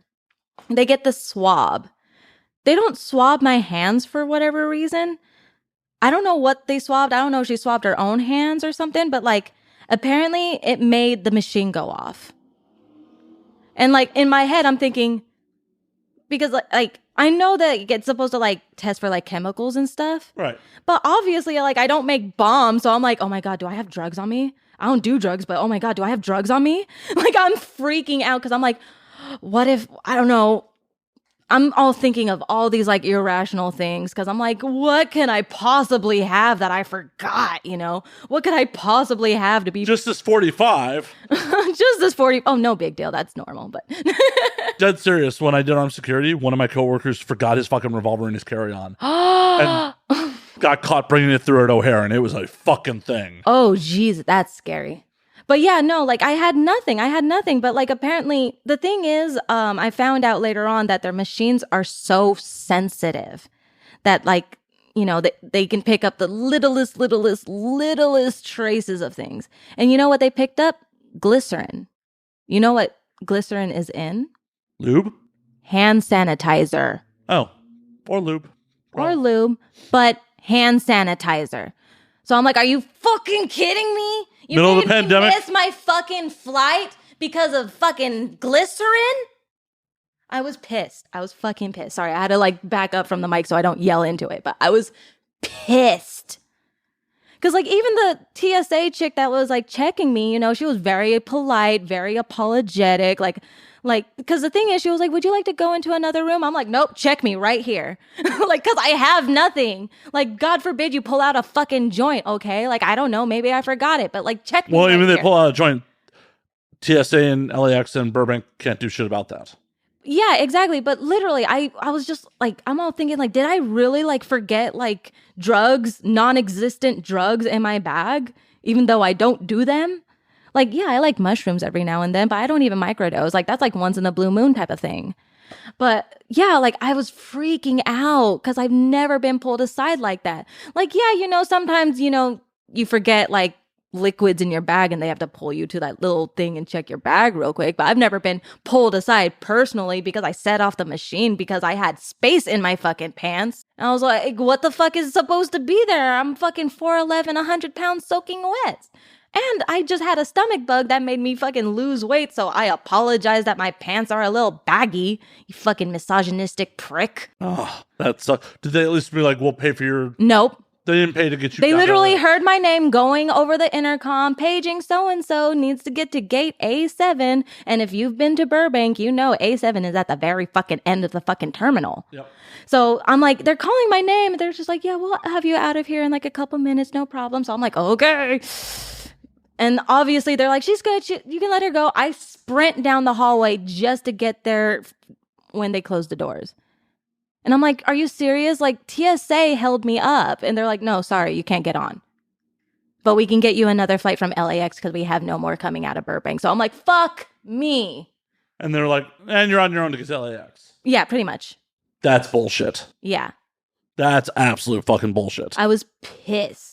They get the swab. They don't swab my hands for whatever reason. I don't know what they swabbed. I don't know if she swabbed her own hands or something, but like apparently it made the machine go off. And like in my head, I'm thinking, because like I know that it's supposed to like test for like chemicals and stuff. Right. But obviously like I don't make bombs. So I'm like, oh my God, do I have drugs on me? I don't do drugs, but oh my God, do I have drugs on me? Like I'm freaking out because I'm like, what if, I don't know. I'm all thinking of all these like irrational things because I'm like, what can I possibly have that I forgot, you know? What could I possibly have to be? Just this 45. Just this 40. Oh, no big deal. That's normal, but. Dead serious. When I did armed security, one of my coworkers forgot his fucking revolver in his carry-on. And got caught bringing it through at O'Hare, and it was a fucking thing. Oh, geez. That's scary. But yeah, no, like I had nothing. But like apparently the thing is, I found out later on that their machines are so sensitive that like, you know, they can pick up the littlest traces of things. And you know what they picked up? Glycerin. You know what glycerin is in? Lube? Hand sanitizer. Oh, or lube. Or lube, but hand sanitizer. So I'm like, are you fucking kidding me? You Middle of the made me pandemic. miss my fucking flight because of fucking glycerin? I was pissed. I was fucking pissed. Sorry, I had to like back up from the mic so I don't yell into it, but I was pissed. Because like even the TSA chick that was like checking me, you know, she was very polite, very apologetic, like, because the thing is, she was like, would you like to go into another room? I'm like, nope, check me right here. Like, because I have nothing. Like, God forbid you pull out a fucking joint, okay? Like, I don't know, maybe I forgot it, but like, check me Well, right even here. they pull out a joint, TSA and LAX and Burbank can't do shit about that. Yeah, exactly. But literally, I was just like, I'm all thinking like, did I really like forget like drugs, non-existent drugs in my bag, even though I don't do them? Like, yeah, I like mushrooms every now and then, but I don't even microdose. Like, that's like once in the blue moon type of thing. But yeah, like I was freaking out because I've never been pulled aside like that. Like, yeah, sometimes, you forget like liquids in your bag and they have to pull you to that little thing and check your bag real quick. But I've never been pulled aside personally because I set off the machine because I had space in my fucking pants. And I was like, what the fuck is supposed to be there? I'm fucking 4'11", 100 pounds soaking wet. And I just had a stomach bug that made me fucking lose weight, so I apologize that my pants are a little baggy, you fucking misogynistic prick. Oh, that sucks. Did they at least be like, we'll pay for your... Nope. They didn't pay to get you... They literally heard my name going over the intercom, paging so-and-so needs to get to gate A7. And if you've been to Burbank, you know A7 is at the very fucking end of the fucking terminal. Yep. So I'm like, they're calling my name. And they're just like, yeah, we'll have you out of here in like a couple minutes, no problem. So I'm like, okay. And obviously they're like, she's good. You can let her go. I sprint down the hallway just to get there when they close the doors. And I'm like, are you serious? Like TSA held me up. And they're like, no, sorry, you can't get on. But we can get you another flight from LAX because we have no more coming out of Burbank. So I'm like, fuck me. And they're like, and you're on your own to get to LAX. Yeah, pretty much. That's bullshit. Yeah. That's absolute fucking bullshit. I was pissed.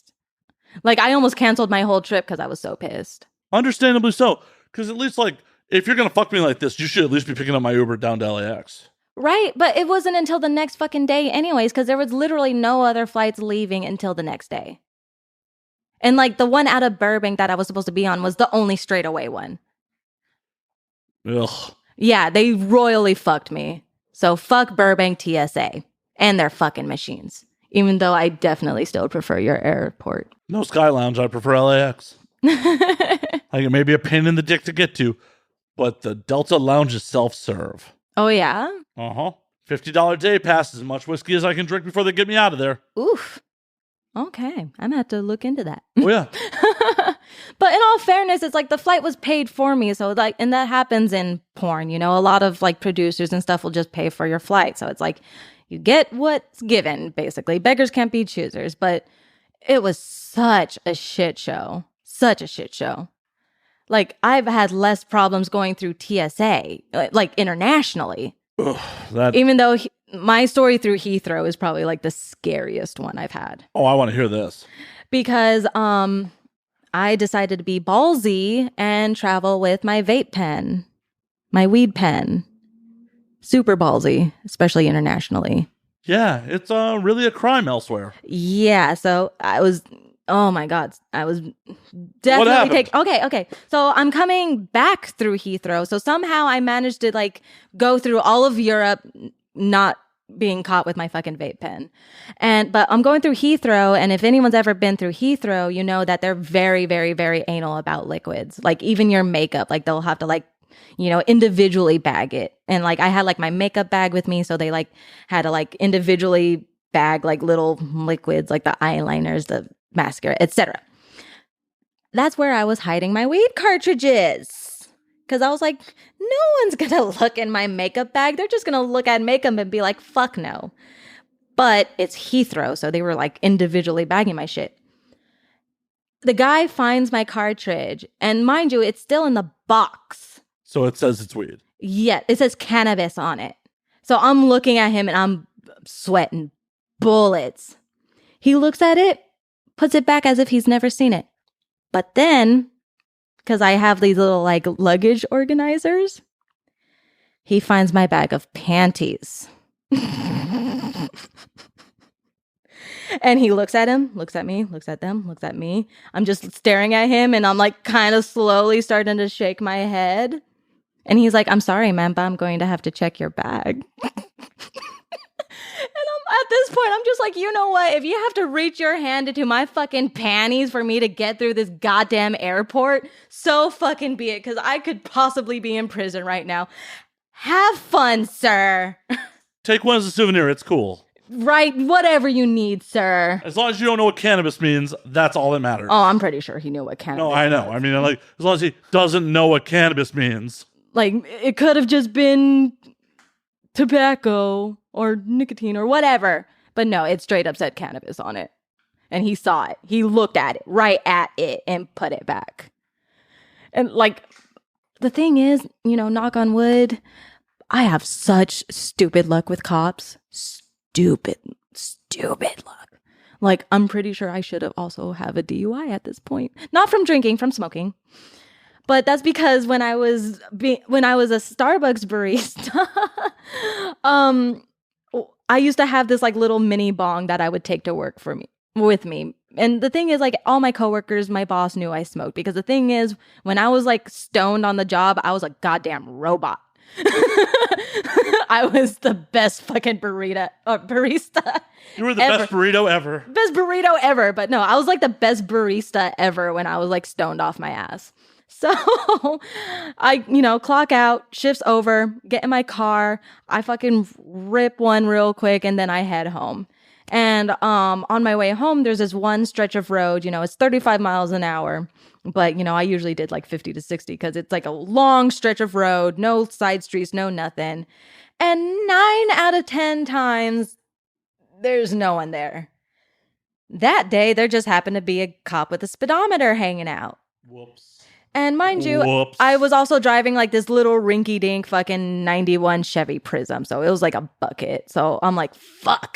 Like, I almost canceled my whole trip because I was so pissed. Understandably so. Because at least, like, if you're going to fuck me like this, you should at least be picking up my Uber down to LAX. Right, but it wasn't until the next fucking day anyways, because there was literally no other flights leaving until the next day. And, like, the one out of Burbank that I was supposed to be on was the only straightaway one. Ugh. Yeah, they royally fucked me. So fuck Burbank TSA and their fucking machines. Even though I definitely still prefer your airport. No Sky Lounge, I prefer LAX. Like, it may be a pain in the dick to get to, but the Delta Lounge is self-serve. Oh, yeah? Uh-huh. $50 day pass, as much whiskey as I can drink before they get me out of there. Oof. Okay, I'm gonna have to look into that. Oh, yeah. But in all fairness, it's like the flight was paid for me. So like, and that happens in porn, a lot of like producers and stuff will just pay for your flight. So it's like, you get what's given, basically. Beggars can't be choosers. But it was such a shit show. Such a shit show. Like, I've had less problems going through TSA, like internationally. Ugh, Even though my story through Heathrow is probably like the scariest one I've had. Oh, I want to hear this. Because I decided to be ballsy and travel with my vape pen, my weed pen. Super ballsy, especially internationally. Yeah, it's really a crime elsewhere. Yeah, so oh my God, I was definitely Okay. So I'm coming back through Heathrow. So somehow I managed to like go through all of Europe, not being caught with my fucking vape pen. But I'm going through Heathrow, and if anyone's ever been through Heathrow, you know that they're very, very, very anal about liquids. Like even your makeup, like they'll have to like, individually bag it. And like I had like my makeup bag with me, so they like had to like individually bag like little liquids, like the eyeliners, the mascara, etc. That's where I was hiding my weed cartridges. Because I was like, no one's going to look in my makeup bag. They're just going to look at makeup and be like, fuck no. But it's Heathrow, so they were like individually bagging my shit. The guy finds my cartridge, and mind you, it's still in the box. So it says it's weed. Yeah, it says cannabis on it. So I'm looking at him and I'm sweating bullets. He looks at it, puts it back as if he's never seen it. But then, because I have these little like luggage organizers, he finds my bag of panties. And he looks at him, looks at me, looks at them, looks at me. I'm just staring at him and I'm like kind of slowly starting to shake my head. And he's like, I'm sorry, ma'am, but I'm going to have to check your bag. And at this point, I'm just like, you know what? If you have to reach your hand into my fucking panties for me to get through this goddamn airport, so fucking be it, because I could possibly be in prison right now. Have fun, sir. Take one as a souvenir. It's cool. Right, whatever you need, sir. As long as you don't know what cannabis means, that's all that matters. Oh, I'm pretty sure he knew what cannabis No, I know. was. I mean, like, as long as he doesn't know what cannabis means. Like, it could have just been tobacco or nicotine or whatever. But no, it straight up said cannabis on it. And he saw it. He looked at it, right at it, and put it back. And, like, the thing is, knock on wood, I have such stupid luck with cops. Stupid luck. Like, I'm pretty sure I should have also have a DUI at this point. Not from drinking, from smoking. But that's because when I was a Starbucks barista, I used to have this like little mini bong that I would take to work with me. And the thing is, like, all my coworkers, my boss knew I smoked, because the thing is, when I was like stoned on the job, I was a goddamn robot. I was the best fucking barista. You were the best burrito ever. Best burrito ever. But no, I was like the best barista ever when I was like stoned off my ass. So I, clock out, shifts over, get in my car. I fucking rip one real quick, and then I head home. And on my way home, there's this one stretch of road, it's 35 miles an hour. But, I usually did like 50 to 60 because it's like a long stretch of road, no side streets, no nothing. And 9 out of 10 times, there's no one there. That day, there just happened to be a cop with a speedometer hanging out. Whoops. And mind you, I was also driving like this little rinky-dink fucking 91 Chevy Prism. So it was like a bucket. So I'm like, fuck,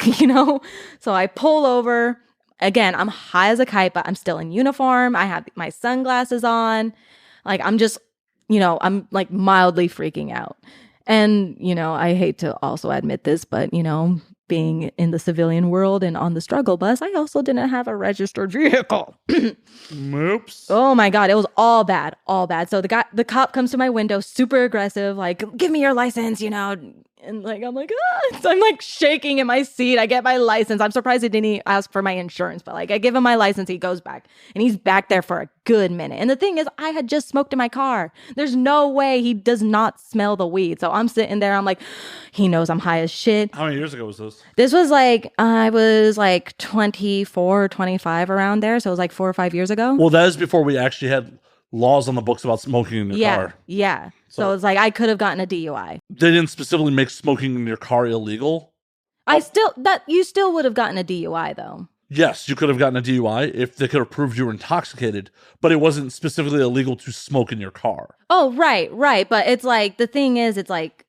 So I pull over. Again, I'm high as a kite, but I'm still in uniform. I have my sunglasses on. Like, I'm just, I'm like mildly freaking out. And, I hate to also admit this, but, being in the civilian world and on the struggle bus, I also didn't have a registered vehicle. Oops. Oh my God. It was all bad. So the cop comes to my window, super aggressive, like, give me your license, and like, I'm like, So I'm like shaking in my seat. I get my license. I'm surprised he didn't ask for my insurance, but like, I give him my license. He goes back, and he's back there for a good minute. And the thing is, I had just smoked in my car. There's no way he does not smell the weed. So I'm sitting there. I'm like, he knows I'm high as shit. How many years ago was this? This was like, I was like 24 or 25 around there. So it was like 4 or 5 years ago. Well, that is before we actually had laws on the books about smoking in your car. Yeah. So it's like, I could have gotten a DUI. They didn't specifically make smoking in your car illegal? You still would have gotten a DUI though. Yes, you could have gotten a DUI if they could have proved you were intoxicated, but it wasn't specifically illegal to smoke in your car. Oh, right. But it's like, the thing is, it's like,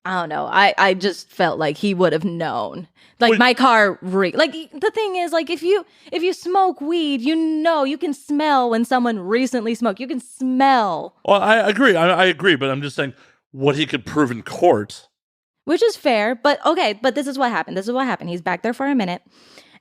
I don't know. I just felt like he would have known. Like, my car like, the thing is, like, if you smoke weed, you can smell when someone recently smoked. You can smell. Well, I agree. I agree, but I'm just saying what he could prove in court. Which is fair, but okay, but this is what happened. He's back there for a minute,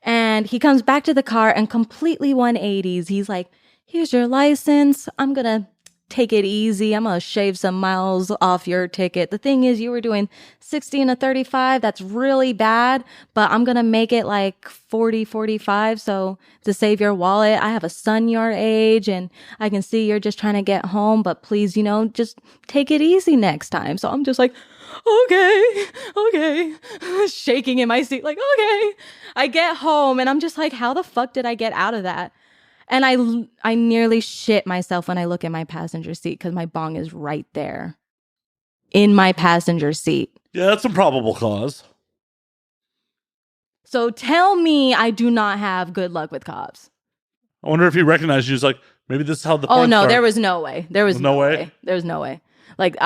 and he comes back to the car and completely 180s. He's like, here's your license. I'm going to take it easy. I'm going to shave some miles off your ticket. The thing is, you were doing 60 and a 35. That's really bad, but I'm going to make it like 40, 45. So to save your wallet, I have a son your age, and I can see you're just trying to get home, but please, just take it easy next time. So I'm just like, okay, shaking in my seat, like, okay. I get home, and I'm just like, how the fuck did I get out of that? And I nearly shit myself when I look in my passenger seat, because my bong is right there in my passenger seat. Yeah, that's a probable cause. So tell me I do not have good luck with cops. I wonder if he recognized you as like, maybe this is how the Oh, no, start. there was no way. There was no way. There's no way. Like,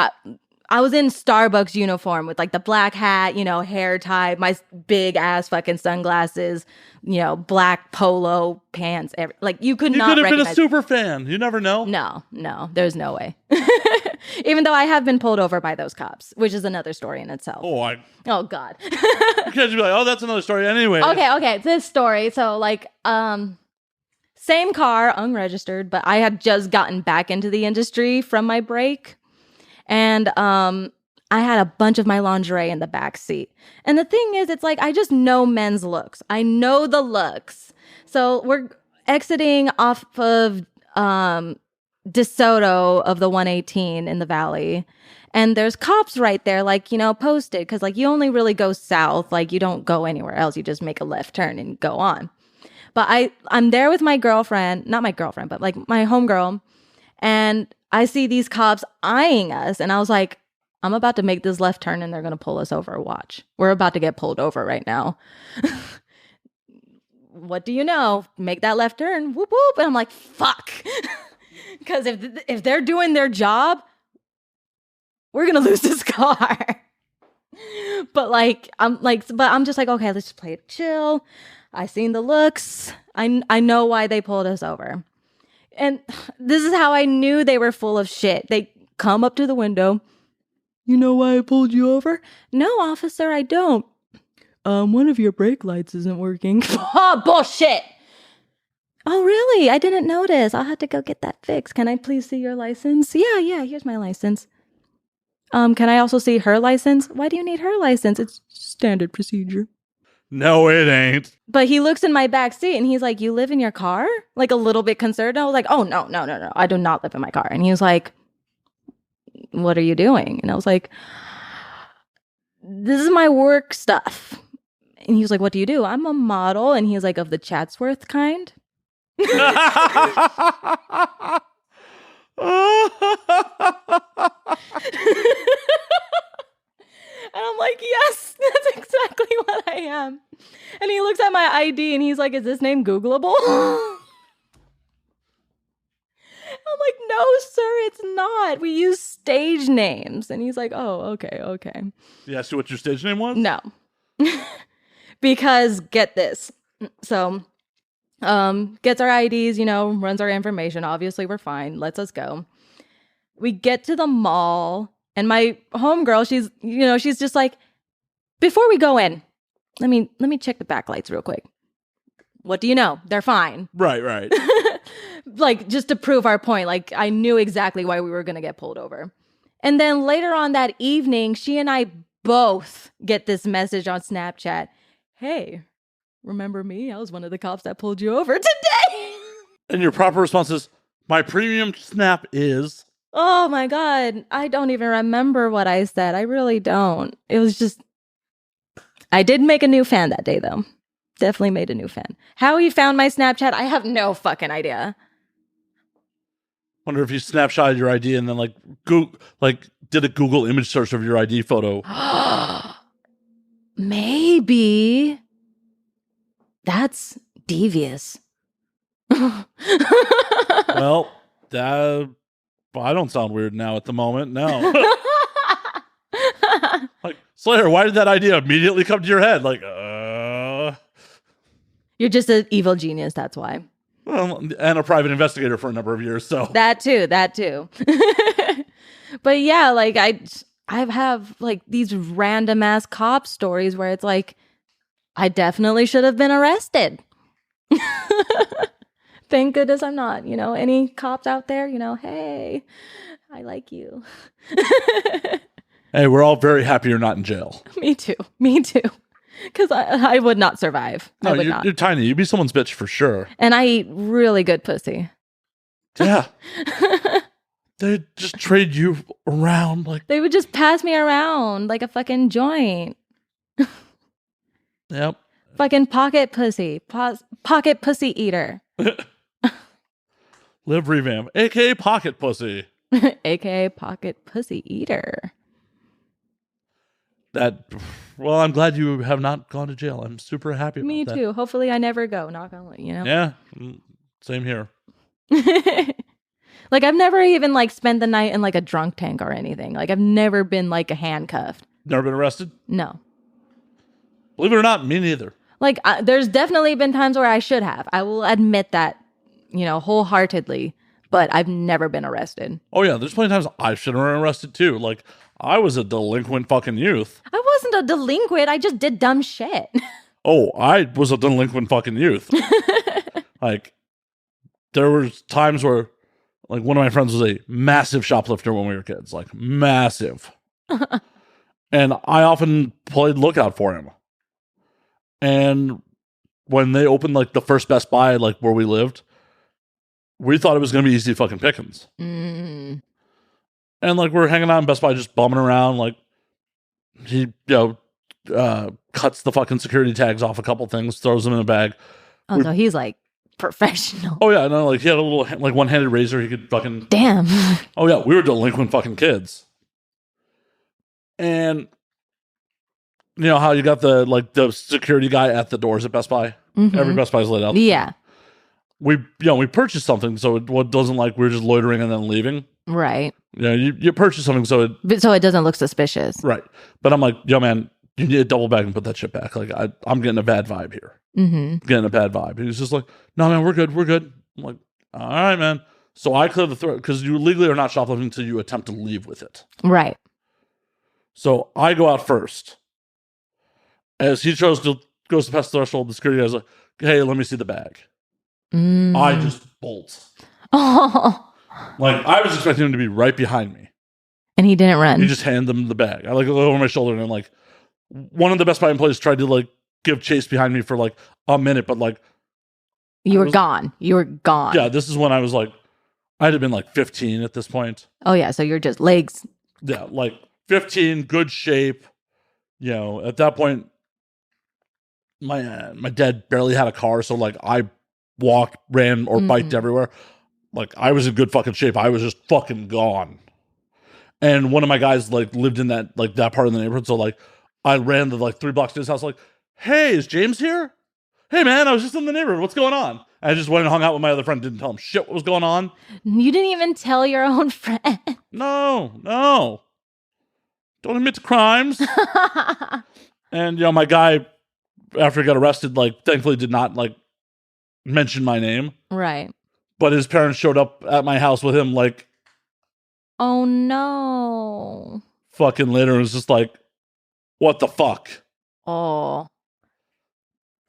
I was in Starbucks uniform with like the black hat, hair tied, my big ass fucking sunglasses, black polo pants. Like, you could not You could have been recognize. a super fan. You never know. No, there's no way. Even though I have been pulled over by those cops, which is another story in itself. Oh God. You can't just be like, oh, that's another story anyway. Okay. This story. So like, same car, unregistered, but I had just gotten back into the industry from my break. And I had a bunch of my lingerie in the back seat. And the thing is, it's like, I just know men's looks. I know the looks. So we're exiting off of DeSoto of the 118 in the valley. And there's cops right there, like, posted. Because, like, you only really go south. Like, you don't go anywhere else. You just make a left turn and go on. But I'm there with my girlfriend. Not my girlfriend, but, like, my homegirl. And I see these cops eyeing us, and I was like, I'm about to make this left turn, and they're going to pull us over. Watch. We're about to get pulled over right now. What do you know? Make that left turn. Whoop, whoop. And I'm like, fuck. Because if they're doing their job, we're gonna lose this car. But I'm just like, okay, let's just play it chill. I seen the looks. I know why they pulled us over. And this is how I knew they were full of shit. They come up to the window. You know why I pulled you over? No, officer, I don't. One of your brake lights isn't working. Oh, bullshit. Oh, really? I didn't notice. I'll have to go get that fixed. Can I please see your license? Yeah, here's my license. Can I also see her license? Why do you need her license? It's standard procedure. No, it ain't. But he looks in my back seat and he's like, you live in your car? Like a little bit concerned. I was like, oh, no. I do not live in my car. And he was like, what are you doing? And I was like, this is my work stuff. And he was like, what do you do? I'm a model. And he was like, of the Chatsworth kind. And I'm like, yes, that's exactly what I am. And he looks at my ID and he's like, is this name Googleable? I'm like, no, sir, it's not. We use stage names. And he's like, oh, okay. You asked you what your stage name was? No. Because get this. So, gets our IDs, runs our information. Obviously, we're fine. Lets us go. We get to the mall. And my homegirl, she's just like, before we go in, let me check the backlights real quick. What do you know? They're fine. Right. Like, just to prove our point, like, I knew exactly why we were going to get pulled over. And then later on that evening, she and I both get this message on Snapchat. Hey, remember me? I was one of the cops that pulled you over today. And your proper response is, my premium snap is... Oh my God. I don't even remember what I said. I really don't. It was just, I did make a new fan that day though. Definitely made a new fan. How he found my Snapchat, I have no fucking idea. Wonder if you snapshotted your ID and then did a Google image search of your ID photo. Maybe. That's devious. Well, I don't sound weird now at the moment. No. Like, Slayer, why did that idea immediately come to your head? Like, You're just an evil genius, that's why. Well, and a private investigator for a number of years, so. That too. But yeah, like, I have, like, these random-ass cop stories where it's like, I definitely should have been arrested. Thank goodness I'm not, any cops out there, hey, I like you. Hey, we're all very happy you're not in jail. Me too. Because I would not survive. No, you're tiny. You'd be someone's bitch for sure. And I eat really good pussy. Yeah. They just trade you around like... They would just pass me around like a fucking joint. Yep. Fucking pocket pussy. Pocket pussy eater. Liv Revamped, a.k.a. Pocket Pussy. A.k.a. Pocket Pussy Eater. Well, I'm glad you have not gone to jail. I'm super happy about that. Me too. Hopefully I never go. Knock on wood, Yeah, same here. Like, I've never even, like, spent the night in, like, a drunk tank or anything. Like, I've never been, like, handcuffed. Never been arrested? No. Believe it or not, me neither. Like, there's definitely been times where I should have. I will admit that, wholeheartedly. But I've never been arrested. Oh, yeah. There's plenty of times I should have been arrested, too. Like, I was a delinquent fucking youth. I wasn't a delinquent. I just did dumb shit. Oh, I was a delinquent fucking youth. Like, there was times where, like, one of my friends was a massive shoplifter when we were kids. Like, massive. And I often played lookout for him. And when they opened, like, the first Best Buy, like, where we lived, we thought it was going to be easy fucking pickings. Mm. And, like, we're hanging out in Best Buy, just bumming around. Like, he, cuts the fucking security tags off a couple things, throws them in a bag. Oh, so he's, like, professional. Oh, yeah. No, like, he had a little, like, one-handed razor. He could fucking... Damn. Oh, yeah. We were delinquent fucking kids. And... You know how you got the security guy at the doors at Best Buy? Mm-hmm. Every Best Buy's lit up. Yeah. we purchased something so it doesn't like we're just loitering and then leaving. Right. You purchase something so it doesn't look suspicious. Right. But I'm like, yo, man, you need a double bag and put that shit back. Like, I'm getting a bad vibe here. Getting a bad vibe. He's just like, no, man, we're good. I'm like, all right, man. So I clear the throat because you legally are not shoplifting until you attempt to leave with it. Right. So I go out first. As he goes to past the threshold, the security guy's like, hey, let me see the bag. I just bolt. Oh. Like, I was expecting him to be right behind me. And he didn't run. He just handed them the bag. I like look over my shoulder and I'm like, one of the Best Buy employees tried to like give chase behind me for like a minute, but like you were gone. You were gone. Yeah, this is when I was like, I'd have been like 15 at this point. Oh yeah, so you're just legs. Yeah, like 15, good shape. You know, at that point, my dad barely had a car, so like I walked, ran, or biked everywhere. Like I was in good fucking shape. I was just fucking gone. And one of my guys like lived in that part of the neighborhood, so like I ran the like 3 blocks to his house. Like, hey, is James here? Hey man, I was just in the neighborhood. What's going on? And I just went and hung out with my other friend. Didn't tell him shit what was going on. You didn't even tell your own friend. No. Don't admit to crimes. And my guy, after he got arrested, like thankfully did not like mention my name. Right. But his parents showed up at my house with him like, oh no. Fucking later. And it was just like, what the fuck? Oh.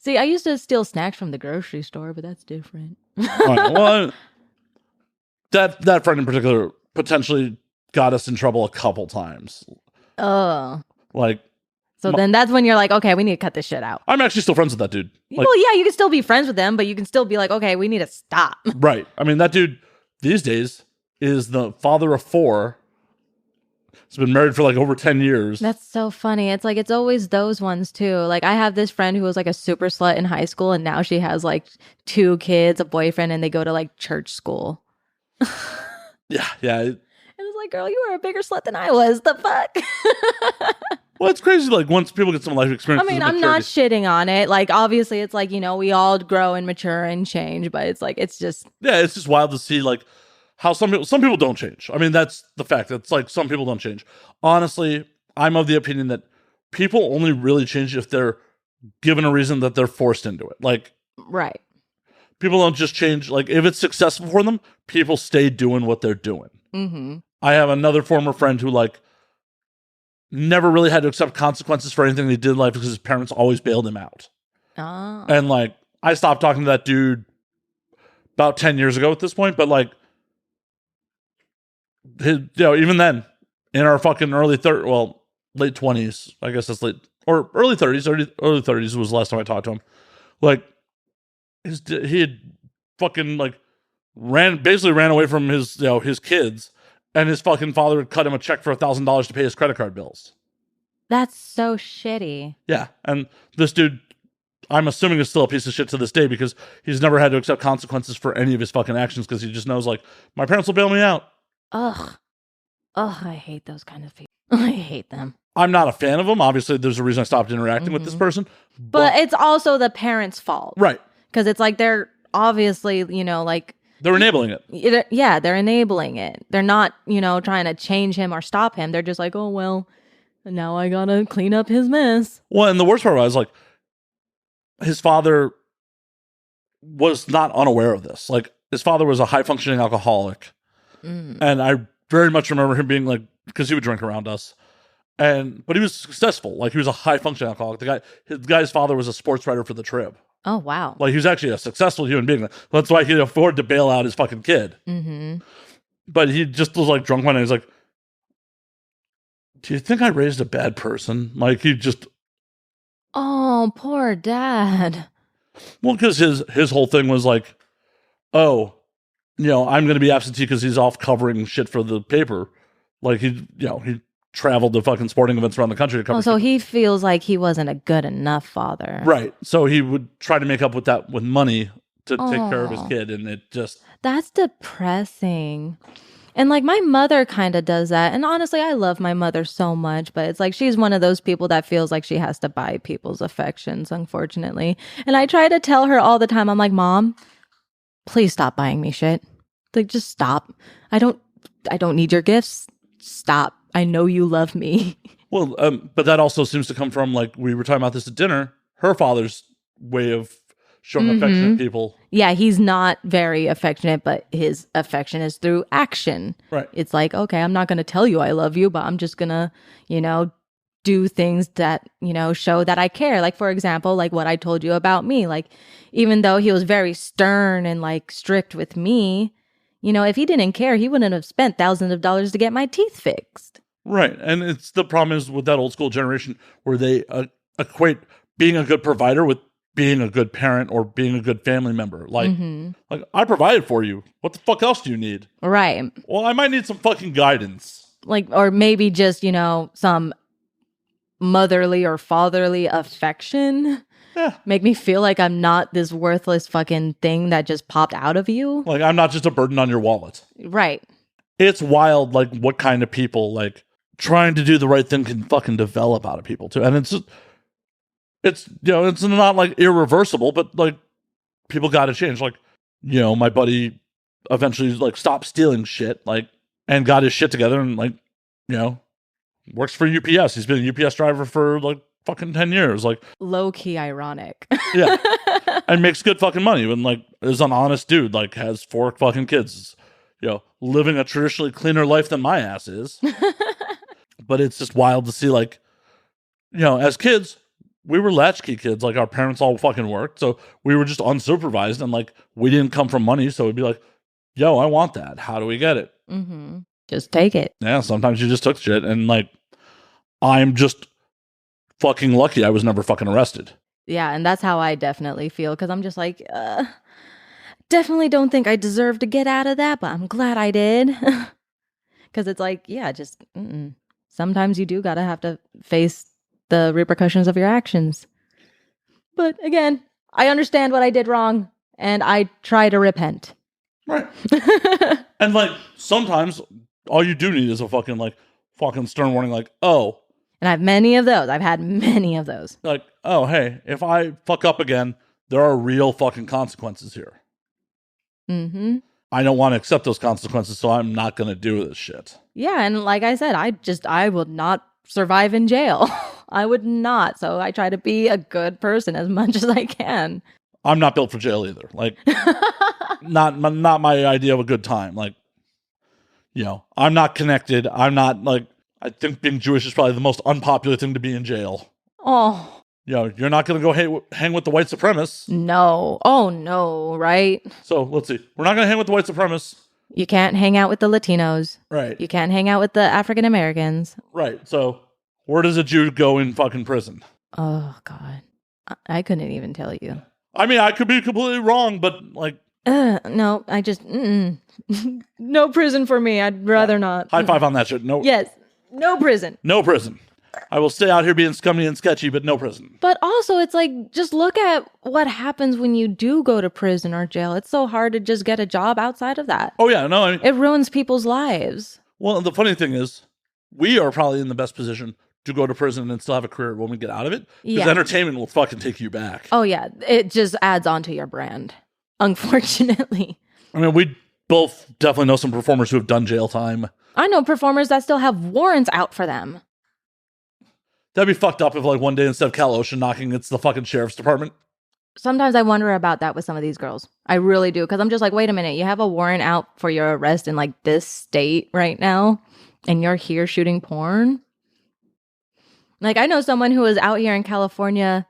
See, I used to steal snacks from the grocery store, but that's different. Right, well, that friend in particular potentially got us in trouble a couple times. Oh. Like. So then that's when you're like, okay, we need to cut this shit out. I'm actually still friends with that dude. Like, well, yeah, you can still be friends with them, but you can still be like, okay, we need to stop. Right. I mean, that dude these days is the father of 4. He's been married for like over 10 years. That's so funny. It's like, it's always those ones too. Like I have this friend who was like a super slut in high school, and now she has like 2 kids, a boyfriend, and they go to like church school. Yeah. It was like, girl, you were a bigger slut than I was. The fuck? Well, it's crazy. Like once people get some life experience. I mean, I'm not shitting on it. Like obviously it's like, we all grow and mature and change, but it's like, it's just. Yeah, it's just wild to see like how some people don't change. I mean, that's the fact. It's like some people don't change. Honestly, I'm of the opinion that people only really change if they're given a reason that they're forced into it. Like, right. People don't just change. Like if it's successful for them, people stay doing what they're doing. Mm-hmm. I have another former friend who like never really had to accept consequences for anything they did in life because his parents always bailed him out. Oh. And like, I stopped talking to that dude about 10 years ago at this point, but like, even then, in our fucking late 20s, I guess that's late, or early 30s, early 30s was the last time I talked to him. Like, he had fucking like basically ran away from his kids. And his fucking father had cut him a check for $1,000 to pay his credit card bills. That's so shitty. Yeah. And this dude, I'm assuming, is still a piece of shit to this day because he's never had to accept consequences for any of his fucking actions because he just knows, like, my parents will bail me out. Ugh, I hate those kind of people. I hate them. I'm not a fan of them. Obviously, there's a reason I stopped interacting with this person. But it's also the parents' fault. Right. Because it's like they're obviously, like... They're enabling it. Yeah, they're enabling it. They're not, trying to change him or stop him. They're just like, oh, well, now I gotta clean up his mess. Well, and the worst part was, like, his father was not unaware of this. Like, his father was a high-functioning alcoholic. And I very much remember him being, like, because he would drink around us. But he was successful. Like, he was a high-functioning alcoholic. The guy's father was a sports writer for the Trib. Oh, wow. Like, he was actually a successful human being. That's why he could afford to bail out his fucking kid. Mm-hmm. But he just was, like, drunk one night. He's like, do you think I raised a bad person? Like, he just... Oh, poor dad. Well, because his whole thing was like, oh, I'm going to be absentee because he's off covering shit for the paper. Like, he traveled to fucking sporting events around the country to cover. Oh, so he feels like he wasn't a good enough father. Right. So he would try to make up with that with money to take care of his kid. And it just... That's depressing. And like my mother kind of does that. And honestly, I love my mother so much, but it's like she's one of those people that feels like she has to buy people's affections, unfortunately. And I try to tell her all the time, I'm like, Mom, please stop buying me shit. Like, just stop. I don't need your gifts. Stop. I know you love me. Well, but that also seems to come from, like, we were talking about this at dinner, her father's way of showing affection to people. Yeah, he's not very affectionate, but his affection is through action. Right. It's like, okay, I'm not going to tell you I love you, but I'm just going to, do things that, show that I care. Like, for example, like what I told you about me. Like, even though he was very stern and like strict with me, if he didn't care, he wouldn't have spent thousands of dollars to get my teeth fixed. Right. And it's the problem is with that old school generation where they equate being a good provider with being a good parent or being a good family member. Like, like, I provided for you. What the fuck else do you need? Right. Well, I might need some fucking guidance. Like, or maybe just, some motherly or fatherly affection. Yeah. Make me feel like I'm not this worthless fucking thing that just popped out of you. Like, I'm not just a burden on your wallet. Right. It's wild, like, what kind of people, like, trying to do the right thing can fucking develop out of people, too. And it's not, like, irreversible, but, like, people got to change. Like, my buddy eventually, like, stopped stealing shit, like, and got his shit together and, like, works for UPS. He's been a UPS driver for, like, fucking 10 years. Like, low-key ironic. Yeah. And makes good fucking money and, like, is an honest dude, like, has 4 fucking kids, living a traditionally cleaner life than my ass is. But it's just wild to see, like, as kids, we were latchkey kids. Like, our parents all fucking worked. So we were just unsupervised and, like, we didn't come from money. So it'd be like, yo, I want that. How do we get it? Mm-hmm. Just take it. Yeah, sometimes you just took shit. And, like, I'm just fucking lucky I was never fucking arrested. Yeah, and that's how I definitely feel. Because I'm just like, definitely don't think I deserve to get out of that. But I'm glad I did. Because it's like, yeah, just... sometimes you do gotta have to face the repercussions of your actions. But again, I understand what I did wrong, and I try to repent. Right. And, like, sometimes all you do need is a fucking stern warning, like, oh. And I have many of those. I've had many of those. Like, oh, hey, if I fuck up again, there are real fucking consequences here. Mm-hmm. I don't want to accept those consequences, so I'm not going to do this shit. Yeah, and like I said, I would not survive in jail. I would not. So I try to be a good person as much as I can. I'm not built for jail either. Like, not my idea of a good time. Like, I'm not connected. I'm not, like, I think being Jewish is probably the most unpopular thing to be in jail. Oh. You're not going to go hang with the white supremacists. No. Oh, no, right? So, let's see. We're not going to hang with the white supremacists. You can't hang out with the Latinos. Right. You can't hang out with the African Americans. Right. So, where does a Jew go in fucking prison? Oh, God. I couldn't even tell you. I mean, I could be completely wrong, but, like... No, I just... No prison for me. I'd rather not. High five on that shit. No. Yes. No prison. No prison. I will stay out here being scummy and sketchy, but no prison. But also, it's like, just look at what happens when you do go to prison or jail. It's so hard to just get a job outside of that. Oh, yeah. No, I mean... It ruins people's lives. Well, the funny thing is, we are probably in the best position to go to prison and still have a career when we get out of it. Because Yeah. entertainment will fucking take you back. Oh, yeah. It just adds on to your brand, unfortunately. I mean, we both definitely know some performers who have done jail time. I know performers that still have warrants out for them. That'd be fucked up if, like, one day instead of Cal Ocean knocking, it's the fucking sheriff's department. Sometimes I wonder about that with some of these girls. I really do. Because I'm just like, wait a minute. You have a warrant out for your arrest in, like, this state right now. And you're here shooting porn. Like, I know someone who was out here in California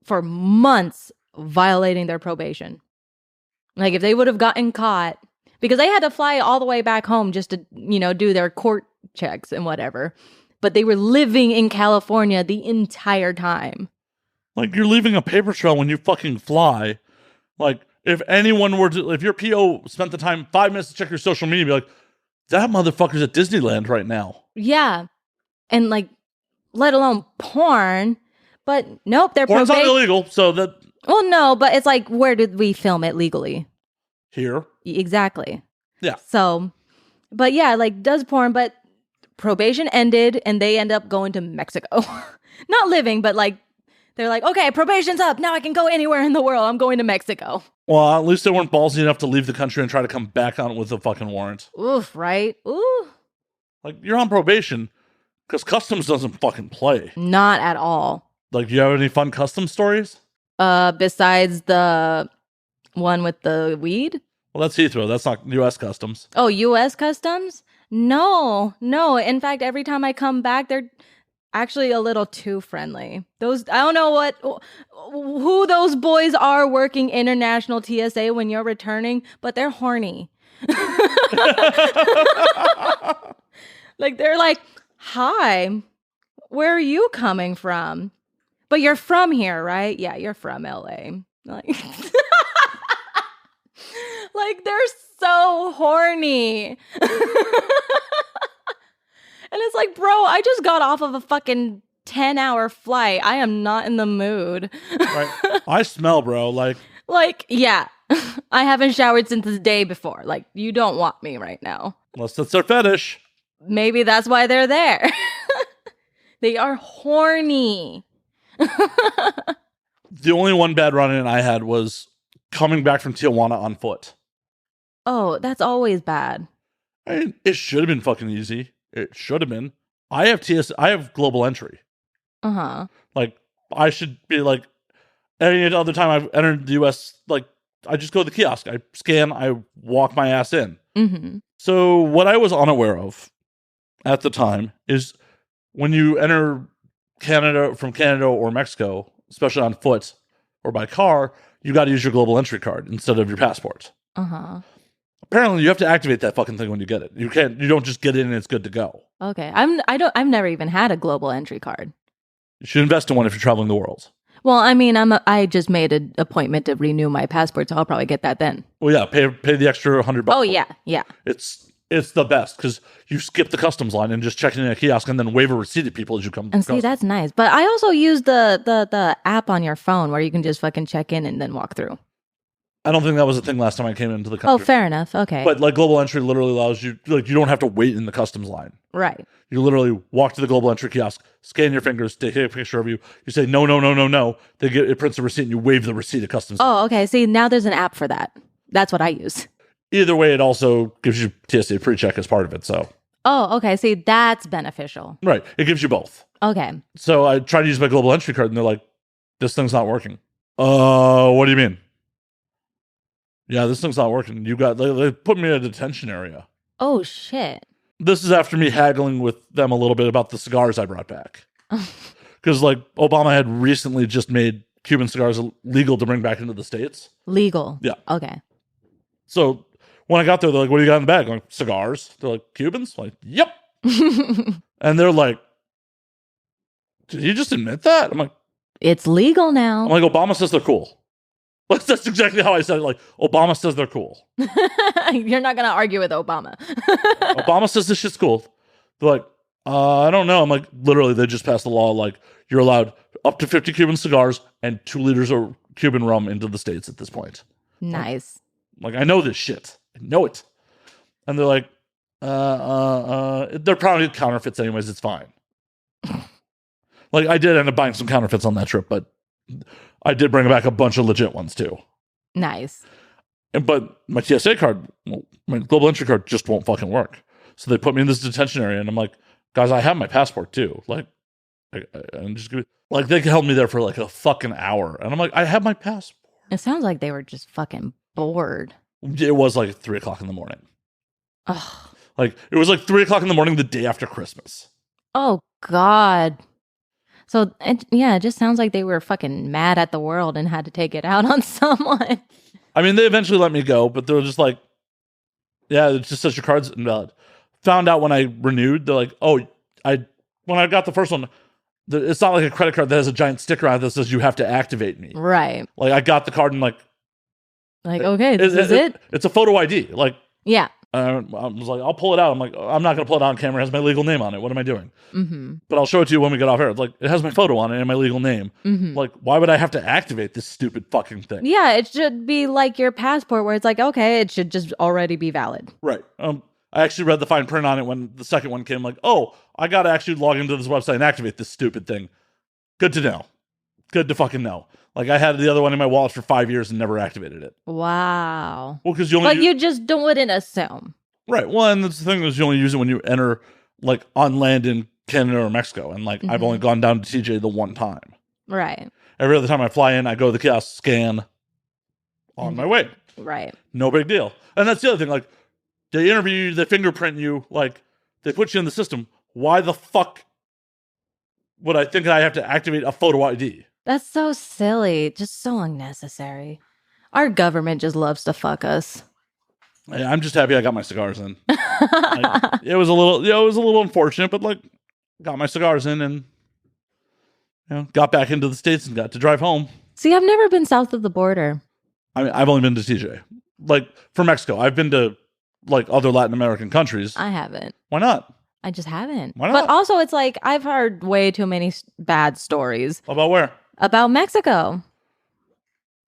for months violating their probation. Like, if they would have gotten caught, because they had to fly all the way back home just to, do their court checks and whatever. But they were living in California the entire time. Like, you're leaving a paper trail when you fucking fly. Like, if your PO spent the time 5 minutes to check your social media, be like, that motherfucker's at Disneyland right now. Yeah. And, like, let alone porn. But nope, they're Porn's not illegal, so that... Well, no, but it's like, where did we film it legally? Here. Exactly. Yeah. So, but yeah, like, does porn, but probation ended and they end up going to Mexico. Not living, but, like, They're like, okay, probation's up. Now I can go anywhere in the world. I'm going to Mexico. Well, at least they weren't ballsy enough to leave the country and try to come back on it with a fucking warrant. Oof, right? Ooh. Like, you're on probation because customs doesn't fucking play. Not at all. Like, do you have any fun customs stories? Besides the one with the weed? Well, that's Heathrow. That's not U.S. customs. Oh, U.S. Customs? No. In fact, every time I come back, they're actually a little too friendly. I don't know who those boys are working international TSA when you're returning, but they're horny. Like, they're like, hi, where are you coming from? But you're from here, right? Yeah, you're from LA. Like, like they're so horny. And it's like, bro, I just got off of a fucking 10-hour flight. I am not in the mood. Right. I smell, bro. Like, yeah. I haven't showered since the day before. Like, you don't want me right now. unless that's their fetish. Maybe that's why they're there. They are horny. The only one bad run-in I had was coming back from Tijuana on foot. Oh, that's always bad. I mean, it should have been fucking easy. It should have been. I have global entry. Uh-huh. Like, I should be like, any other time I've entered the U.S., like, I just go to the kiosk. I scan, I walk my ass in. Mm-hmm. So what I was unaware of at the time is when you enter from Canada or Mexico, especially on foot or by car, you got to use your global entry card instead of your passport. Uh-huh. Apparently, you have to activate that fucking thing when you get it. You don't just get in and it's good to go. Okay. I've never even had a global entry card. You should invest in one if you're traveling the world. Well, I mean, I just made an appointment to renew my passport, so I'll probably get that then. Well, yeah, pay the extra $100. Oh, yeah. It's the best because you skip the customs line and just check in a kiosk and then wave a receipt at people as you come. And see, that's nice. But I also use the app on your phone where you can just fucking check in and then walk through. I don't think that was a thing last time I came into the country. Oh, fair enough. Okay. But like global entry literally allows you, like, you don't have to wait in the customs line. Right. You literally walk to the global entry kiosk, scan your fingers, take a picture of you. You say, no. It prints a receipt and you wave the receipt at customs. Oh, okay. See, now there's an app for that. That's what I use. Either way, it also gives you TSA pre-check as part of it. So. Oh, okay. See, that's beneficial. Right. It gives you both. Okay. So I tried to use my global entry card and they're like, this thing's not working. What do you mean? Yeah, this thing's not working. They put me in a detention area. Oh, shit. This is after me haggling with them a little bit about the cigars I brought back. Because, like, Obama had recently just made Cuban cigars legal to bring back into the States. Legal? Yeah. Okay. So when I got there, they're like, what do you got in the bag? I'm like, cigars. They're like, Cubans? I'm like, yep. And they're like, did you just admit that? I'm like, it's legal now. I'm like, Obama says they're cool. That's exactly how I said it. Like, Obama says they're cool. You're not going to argue with Obama. Obama says this shit's cool. They're like, I don't know. I'm like, literally, they just passed a law like you're allowed up to 50 Cuban cigars and 2 liters of Cuban rum into the States at this point. Nice. Like, I know this shit. I know it. And they're like, they're probably counterfeits anyways. It's fine. Like, I did end up buying some counterfeits on that trip, but I did bring back a bunch of legit ones too. Nice. But my TSA card, my global entry card just won't fucking work. So they put me in this detention area and I'm like, guys, I have my passport too. Like, I'm just gonna, like, they held me there for like a fucking hour. And I'm like, I have my passport. It sounds like they were just fucking bored. It was like 3:00 in the morning. Ugh. Like, it was like 3:00 in the morning the day after Christmas. Oh, God. So, it just sounds like they were fucking mad at the world and had to take it out on someone. I mean, they eventually let me go, but they were just like, yeah, it just says your card's invalid. Found out when I renewed, they're like, when I got the first one, it's not like a credit card that has a giant sticker on it that says you have to activate me. Right. Like, I got the card and like, okay, this is it? It's a photo ID. Like, yeah. I was like, I'll pull it out. I'm like, I'm not going to pull it out on camera. It has my legal name on it. What am I doing? Mm-hmm. But I'll show it to you when we get off air. It's like, it has my photo on it and my legal name. Mm-hmm. Like, why would I have to activate this stupid fucking thing? Yeah, it should be like your passport where it's like, okay, it should just already be valid. Right. I actually read the fine print on it when the second one came. Like, oh, I got to actually log into this website and activate this stupid thing. Good to know. good to fucking know. Like, I had the other one in my wallet for 5 years and never activated it. Wow. Well, because you just wouldn't assume. Right. Well, and that's the thing is you only use it when you enter, like, on land in Canada or Mexico. And, like, I've only gone down to TJ the one time. Right. Every other time I fly in, I go to the kiosk, scan, on my way. Right. No big deal. And that's the other thing. Like, they interview you, they fingerprint you, like, they put you in the system. Why the fuck would I think I have to activate a photo ID? That's so silly. Just so unnecessary. Our government just loves to fuck us. Yeah, I'm just happy I got my cigars in. Like, it was a little unfortunate, but like, got my cigars in and got back into the States and got to drive home. See, I've never been south of the border. I mean, I've only been to TJ. Like, for Mexico, I've been to like other Latin American countries. I haven't. Why not? I just haven't. Why not? But also, it's like I've heard way too many bad stories About where? about Mexico.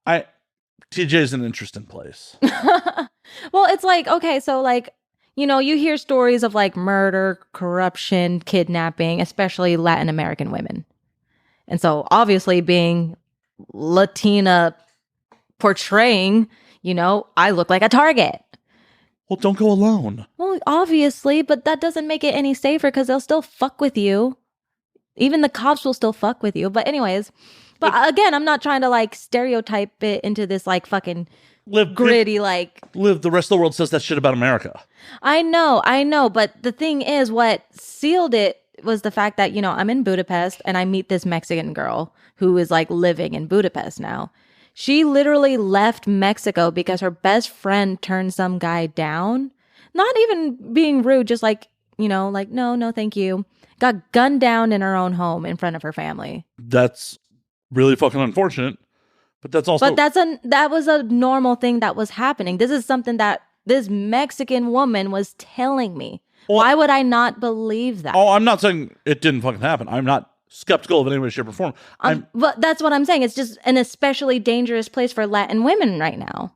TJ is an interesting place. Well, it's like, okay, so like, you hear stories of like murder, corruption, kidnapping, especially Latin American women. And so obviously being Latina portraying, I look like a target. Well, don't go alone. Well, obviously, but that doesn't make it any safer because they'll still fuck with you. Even the cops will still fuck with you. But anyways, again, I'm not trying to like stereotype it into this like fucking gritty like. Liv, the rest of the world says that shit about America. I know. But the thing is, what sealed it was the fact that, I'm in Budapest and I meet this Mexican girl who is like living in Budapest now. She literally left Mexico because her best friend turned some guy down. Not even being rude, just like, like, no, thank you. Got gunned down in her own home in front of her family. That's really fucking unfortunate. But that's also... But that was a normal thing that was happening. This is something that this Mexican woman was telling me. Well, why would I not believe that? Oh, I'm not saying it didn't fucking happen. I'm not skeptical of any way, shape, or form. But that's what I'm saying. It's just an especially dangerous place for Latin women right now.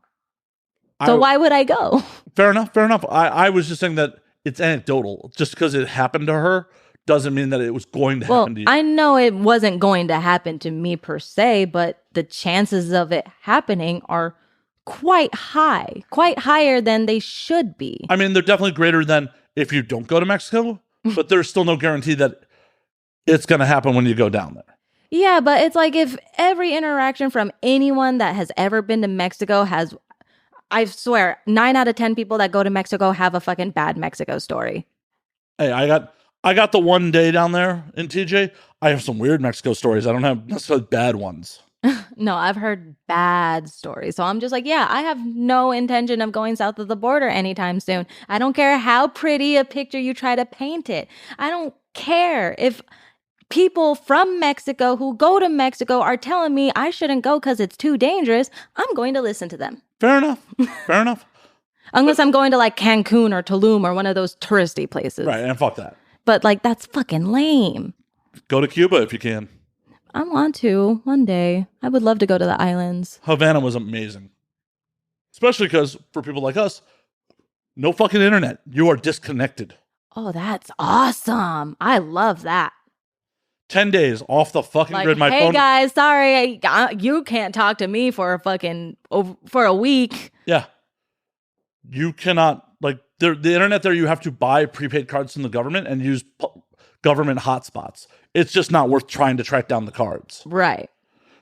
So why would I go? Fair enough. I was just saying that it's anecdotal. Just because it happened to her doesn't mean that it was going to happen to you. I know it wasn't going to happen to me per se, but the chances of it happening are quite higher than they should be. I mean, they're definitely greater than if you don't go to Mexico, but there's still no guarantee that it's going to happen when you go down there. Yeah, but it's like if every interaction from anyone that has ever been to Mexico has, I swear, 9 out of 10 people that go to Mexico have a fucking bad Mexico story. Hey, I got the one day down there in TJ. I have some weird Mexico stories. I don't have necessarily bad ones. No, I've heard bad stories. So I'm just like, yeah, I have no intention of going south of the border anytime soon. I don't care how pretty a picture you try to paint it. I don't care if people from Mexico who go to Mexico are telling me I shouldn't go because it's too dangerous. I'm going to listen to them. Fair enough. Unless I'm going to like Cancun or Tulum or one of those touristy places. Right, and fuck that. But like, that's fucking lame. Go to Cuba if you can. I want to one day. I would love to go to the islands. Havana was amazing. Especially because for people like us, no fucking internet. You are disconnected. Oh, that's awesome. I love that. 10 days off the fucking grid. My hey phone. Guys, sorry, you can't talk to me for a week. Yeah, you cannot the internet there. You have to buy prepaid cards from the government and use government hotspots. It's just not worth trying to track down the cards. Right.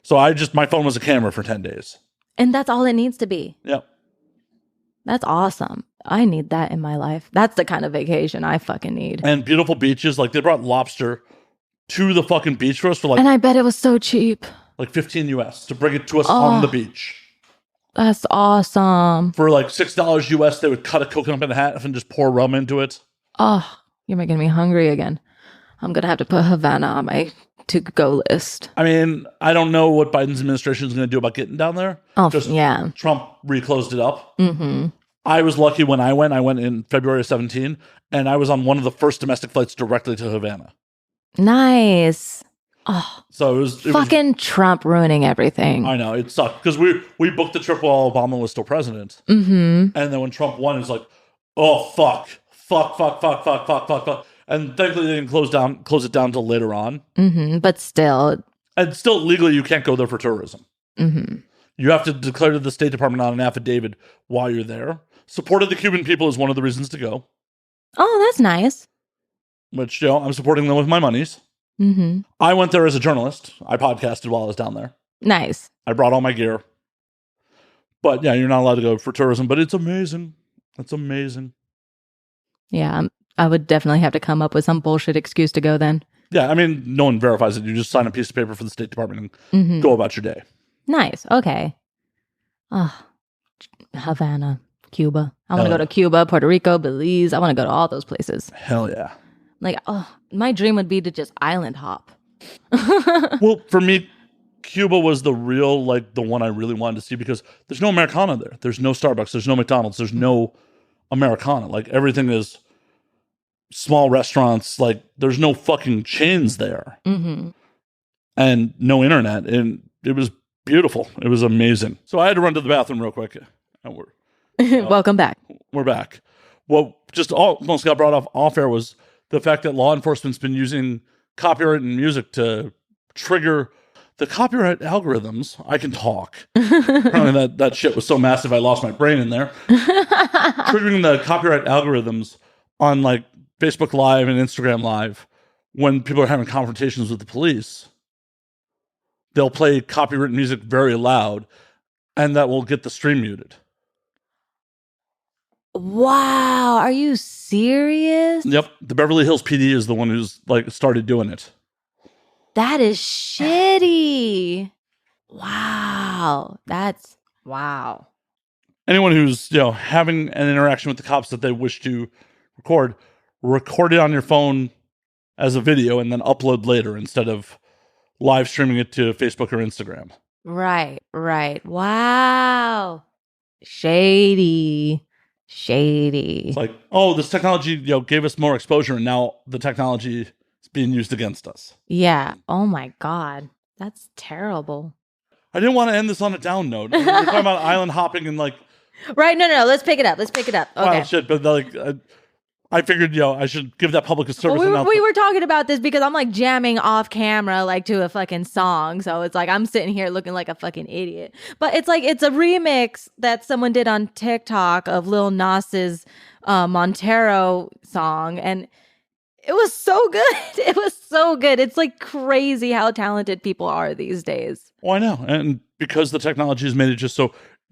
So my phone was a camera for 10 days, and that's all it needs to be. Yep. That's awesome. I need that in my life. That's the kind of vacation I fucking need. And beautiful beaches. Like they brought lobster to the fucking beach for us for and I bet it was so cheap. Like $15 US to bring it to us on the beach. That's awesome. For like $6 US, they would cut a coconut in half and just pour rum into it. Oh, you're making me hungry again. I'm going to have to put Havana on my to-go list. I mean, I don't know what Biden's administration is going to do about getting down there. Oh, yeah. Trump reclosed it up. Mm-hmm. I was lucky when I went. I went in February of 2017, and I was on one of the first domestic flights directly to Havana. Nice. Oh, so it was fucking Trump ruining everything. I know, it sucked because we booked the trip while Obama was still president, mm-hmm. and then when Trump won, it was like, oh fuck, and thankfully they didn't close it down till later on. Mm-hmm. But still, And still legally, you can't go there for tourism. Mm-hmm. You have to declare to the State Department on an affidavit why you're there. Support of the Cuban people is one of the reasons to go. Oh, that's nice. Which, I'm supporting them with my monies. Mm-hmm. I went there as a journalist. I podcasted while I was down there. Nice. I brought all my gear. But yeah, you're not allowed to go for tourism, but it's amazing. It's amazing. Yeah, I would definitely have to come up with some bullshit excuse to go then. Yeah, I mean, no one verifies it. You just sign a piece of paper for the State Department and go about your day. Nice. Okay. Oh, Havana, Cuba. I want to go to Cuba, Puerto Rico, Belize. I want to go to all those places. Hell yeah. Like, my dream would be to just island hop. Well, for me, Cuba was the real, the one I really wanted to see because there's no Americana there. There's no Starbucks. There's no McDonald's. There's no Americana. Everything is small restaurants. There's no fucking chains there. Mm-hmm. And no internet. And it was beautiful. It was amazing. So I had to run to the bathroom real quick. And Welcome back. We're back. What just almost got brought off air was the fact that law enforcement's been using copyright in music to trigger the copyright algorithms. I can talk. Apparently that shit was so massive I lost my brain in there. Triggering the copyright algorithms on Facebook Live and Instagram Live when people are having confrontations with the police. They'll play copyrighted music very loud, and that will get the stream muted. Wow, are you serious? Yep, the Beverly Hills PD is the one who's started doing it. That is shitty. Wow, wow. Anyone who's having an interaction with the cops that they wish to record it on your phone as a video and then upload later instead of live streaming it to Facebook or Instagram. Right. Wow. Shady. It's this technology, gave us more exposure, and now the technology is being used against us. Yeah. Oh my God. That's terrible. I didn't want to end this on a down note. We're talking about island hopping and Right. No. Let's pick it up. Okay. Wow, shit. But I figured, I should give that public a service announcement. We were talking about this because I'm jamming off camera to a fucking song. So it's I'm sitting here looking like a fucking idiot. But it's it's a remix that someone did on TikTok of Lil Nas's Montero song. And it was so good. It was so good. It's crazy how talented people are these days. Oh, I know. And because the technology has made it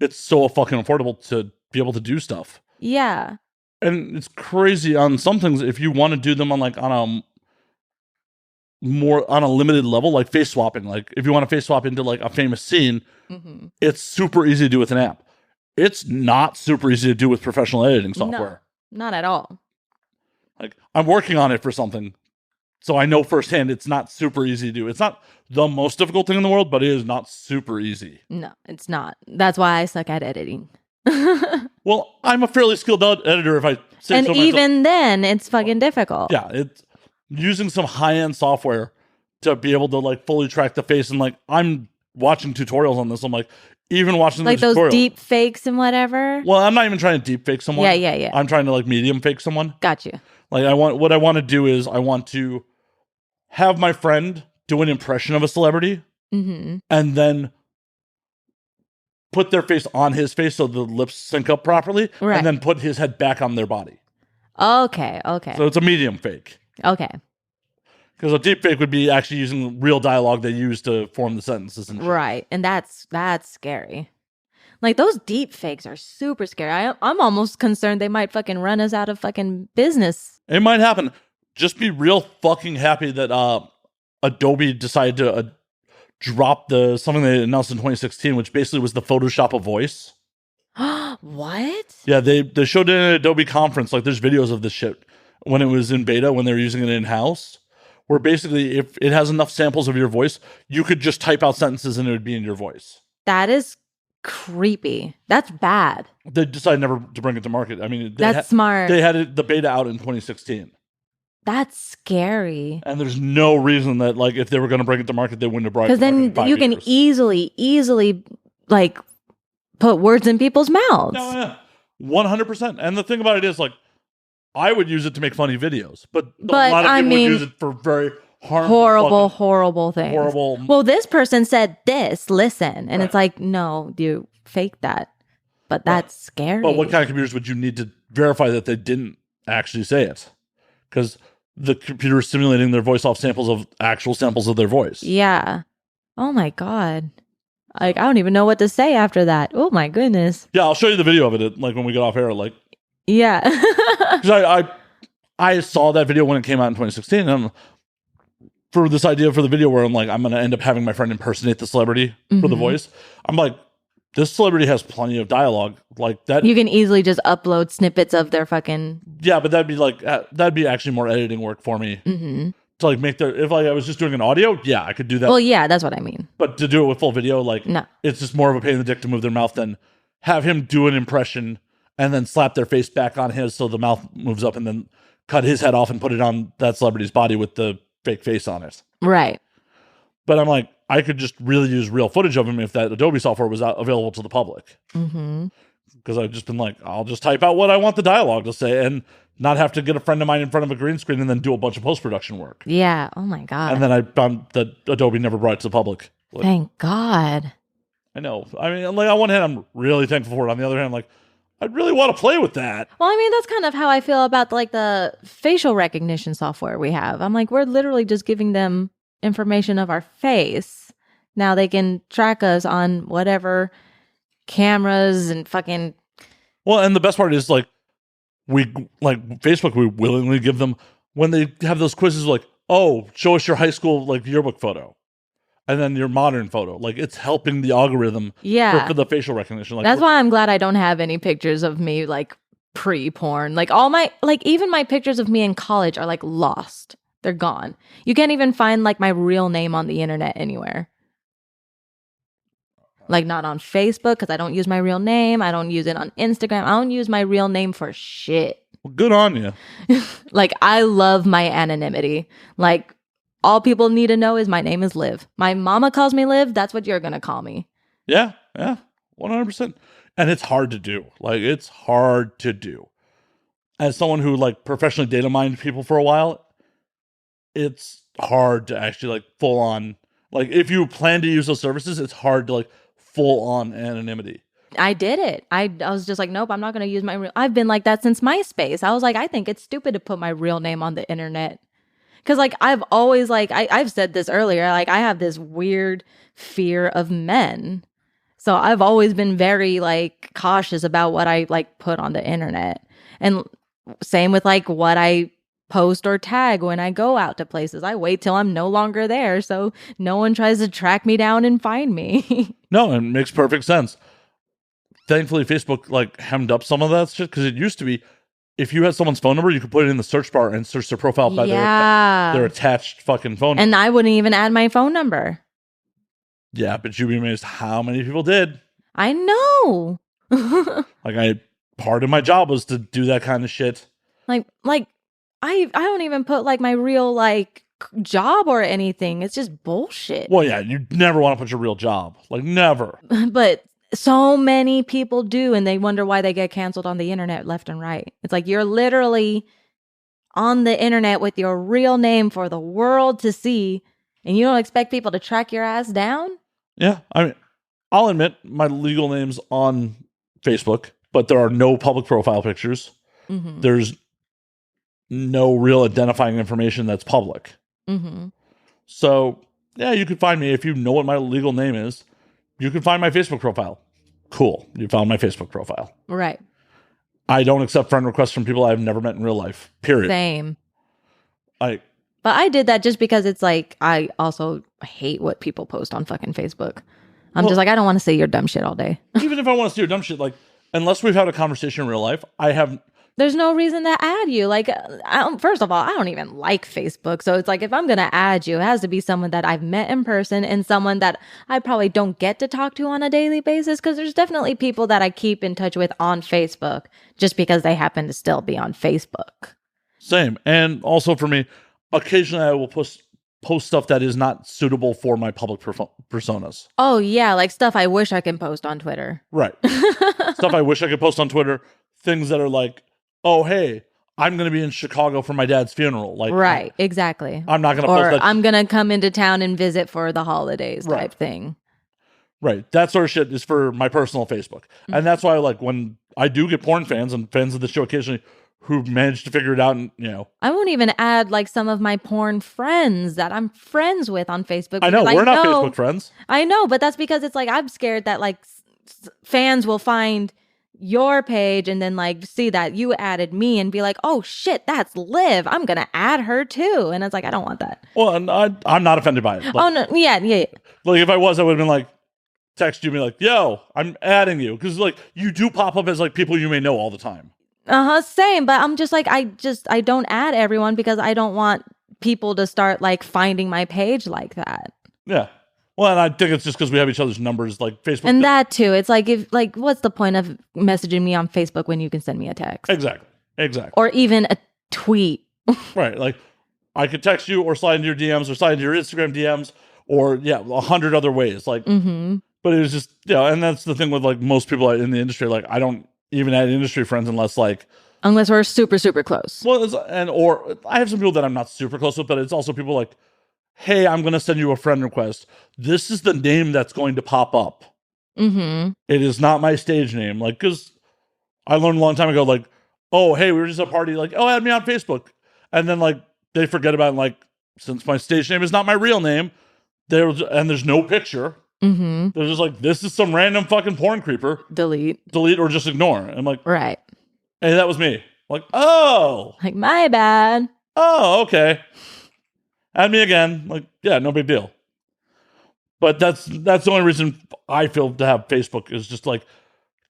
it's so fucking affordable to be able to do stuff. Yeah. And it's crazy on some things if you want to do them on on a limited level, face swapping. If you want to face swap into a famous scene, it's super easy to do with an app. It's not super easy to do with professional editing software. No, not at all. I'm working on it for something, so I know firsthand it's not super easy to do. It's not the most difficult thing in the world, but it is not super easy. No, it's not. That's why I suck at editing. Well, I'm a fairly skilled editor if I say and so myself. even then, it's fucking difficult. Yeah, it's using some high-end software to be able to fully track the face. And I'm watching tutorials on this. I'm even watching the those tutorial. deep fakes and whatever. Well, I'm not even trying to deep fake someone. Yeah. I'm trying to medium fake someone. Got you. What I want to do is I want to have my friend do an impression of a celebrity and then put their face on his face so the lips sync up properly, and then put his head back on their body. Okay. So it's a medium fake. Okay. Because a deep fake would be actually using real dialogue they use to form the sentences and shit. Right. And that's scary. Those deep fakes are super scary. I'm almost concerned they might fucking run us out of fucking business. It might happen. Just be real fucking happy that Adobe decided to drop something they announced in 2016, which basically was the Photoshop of voice. What? Yeah, they showed it in an Adobe conference. There's videos of this shit when it was in beta, when they were using it in-house, where basically if it has enough samples of your voice, you could just type out sentences and it would be in your voice. That is creepy. That's bad. They decided never to bring it to market. I mean, that's smart. They had the beta out in 2016. That's scary. And there's no reason that if they were going to bring it to market, they wouldn't have brought it to market. Because then you can easily put words in people's mouths. No, yeah. 100%. And the thing about it is I would use it to make funny videos, but a lot of people would use it for very horrible things. Horrible. Well, this person said this, listen. And it's like, no, you fake that. But that's scary. But what kind of computers would you need to verify that they didn't actually say it? Because the computer is simulating their voice off actual samples of their voice. Yeah. Oh my God. Like, I don't even know what to say after that. Oh my goodness. Yeah, I'll show you the video of it, like when we get off air. Like, yeah. Because I saw that video when it came out in 2016, and for this idea for the video where I'm like, I'm going to end up having my friend impersonate the celebrity for the voice. I'm like, this celebrity has plenty of dialogue like that. You can easily just upload snippets of their fucking. Yeah, but that'd be actually more editing work for me to like make if like I was just doing an audio. Yeah, I could do that. Well, yeah, that's what I mean. But to do it with full video, like, no, it's just more of a pain in the dick to move their mouth than have him do an impression and then slap their face back on his so the mouth moves up and then cut his head off and put it on that celebrity's body with the fake face on it. Right. But I'm like, I could just really use real footage of him if that Adobe software was available to the public. Because I've just been like, I'll just type out what I want the dialogue to say and not have to get a friend of mine in front of a green screen and then do a bunch of post-production work. Yeah. Oh my God. And then I found that Adobe never brought it to the public. Like, thank God. I know. I mean, like on one hand, I'm really thankful for it. On the other hand, like, I'd really want to play with that. Well, I mean, that's kind of how I feel about like the facial recognition software we have. I'm like, we're literally just giving them information of our face. Now they can track us on whatever cameras and fucking. Well, and the best part is like Facebook, we willingly give them when they have those quizzes like, oh, show us your high school like yearbook photo. And then your modern photo. Like, it's helping the algorithm for the facial recognition. Like, that's why I'm glad I don't have any pictures of me, like, pre-porn. Like, even my pictures of me in college are, like, lost. They're gone. You can't even find, like, my real name on the internet anywhere. Like, not on Facebook, because I don't use my real name. I don't use it on Instagram. I don't use my real name for shit. Well, good on you. Like, I love my anonymity. Like, all people need to know is my name is Liv. My mama calls me Liv. That's what you're going to call me. Yeah, 100%. And it's hard to do. Like, it's hard to do. As someone who, like, professionally data mined people for a while, it's hard to actually, like, full on. Like, if you plan to use those services, it's hard to, like, full on anonymity. I did it. I was just like, nope, I'm not going to use my real. I've been like that since MySpace. I was like, I think it's stupid to put my real name on the internet. Because, like, I've always, like, I've said this earlier, like, I have this weird fear of men. So I've always been very, like, cautious about what I, like, put on the internet. And same with, like, what I post or tag when I go out to places. I wait till I'm no longer there so no one tries to track me down and find me. No, it makes perfect sense. Thankfully, Facebook, like, hemmed up some of that shit because it used to be, if you had someone's phone number, you could put it in the search bar and search their profile by their attached fucking phone number. And I wouldn't even add my phone number. Yeah, but you'd be amazed how many people did. I know. Like, part of my job was to do that kind of shit. Like I don't even put, like, my real, like, job or anything. It's just bullshit. Well, yeah, you never want to put your real job. Like, never. But so many people do, and they wonder why they get canceled on the internet left and right. It's like you're literally on the internet with your real name for the world to see, and you don't expect people to track your ass down? Yeah, I mean, I'll admit my legal name's on Facebook, but there are no public profile pictures. Mm-hmm. There's no real identifying information that's public. Mm-hmm. So, yeah, you could find me if you know what my legal name is. You can find my Facebook profile. Cool. You found my Facebook profile. Right. I don't accept friend requests from people I've never met in real life. Period. Same. But I did that just because it's like, I also hate what people post on fucking Facebook. I'm just like, I don't want to see your dumb shit all day. Even if I want to see your dumb shit, like, unless we've had a conversation in real life, there's no reason to add you. Like, first of all, I don't even like Facebook. So it's like, if I'm going to add you, it has to be someone that I've met in person and someone that I probably don't get to talk to on a daily basis. Because there's definitely people that I keep in touch with on Facebook just because they happen to still be on Facebook. Same. And also for me, occasionally I will post stuff that is not suitable for my public personas. Oh, yeah. Like stuff I wish I can post on Twitter. Right. Stuff I wish I could post on Twitter. Things that are like, oh, hey, I'm going to be in Chicago for my dad's funeral. Like, Right, exactly. I'm not going to post Or that. I'm going to come into town and visit for the holidays Right. type thing. Right. That sort of shit is for my personal Facebook. And that's why, like, when I do get porn fans and fans of the show occasionally who manage to figure it out and, I won't even add, like, some of my porn friends that I'm friends with on Facebook. I know, because we're not Facebook friends. I know, but that's because it's like, I'm scared that, like, fans will find your page and then, like, see that you added me and be like, oh, shit, that's Liv. I'm going to add her, too. And it's like, I don't want that. Well, and I'm not offended by it. Like, Oh, no. Yeah. like, if I was, I would have been like, text you, be like, yo, I'm adding you. Because, like, you do pop up as, like, people you may know all the time. Same. But I'm just like, I don't add everyone because I don't want people to start, like, finding my page like that. Yeah. Well, and I think it's just because we have each other's numbers, like Facebook. And that too. It's like, what's the point of messaging me on Facebook when you can send me a text? Exactly. Or even a tweet. Right. Like, I could text you or slide into your DMs or slide into your Instagram DMs or 100 other ways. Like, but it was just, and that's the thing with, like, most people in the industry. Like, I don't even add industry friends unless we're super, super close. Well, or I have some people that I'm not super close with, but it's also people like, hey, I'm going to send you a friend request. This is the name that's going to pop up. It is not my stage name. Like, because I learned a long time ago, like, oh, hey, we were just at a party. Like, oh, add me on Facebook. And then, like, they forget about it. Like, since my stage name is not my real name, there's no picture. They're just like, this is some random fucking porn creeper. Delete or just ignore. I'm like, right. Hey, that was me. Like, oh. Like, my bad. Oh, okay. Add me again. Like, yeah, no big deal. But that's the only reason I feel to have Facebook is just like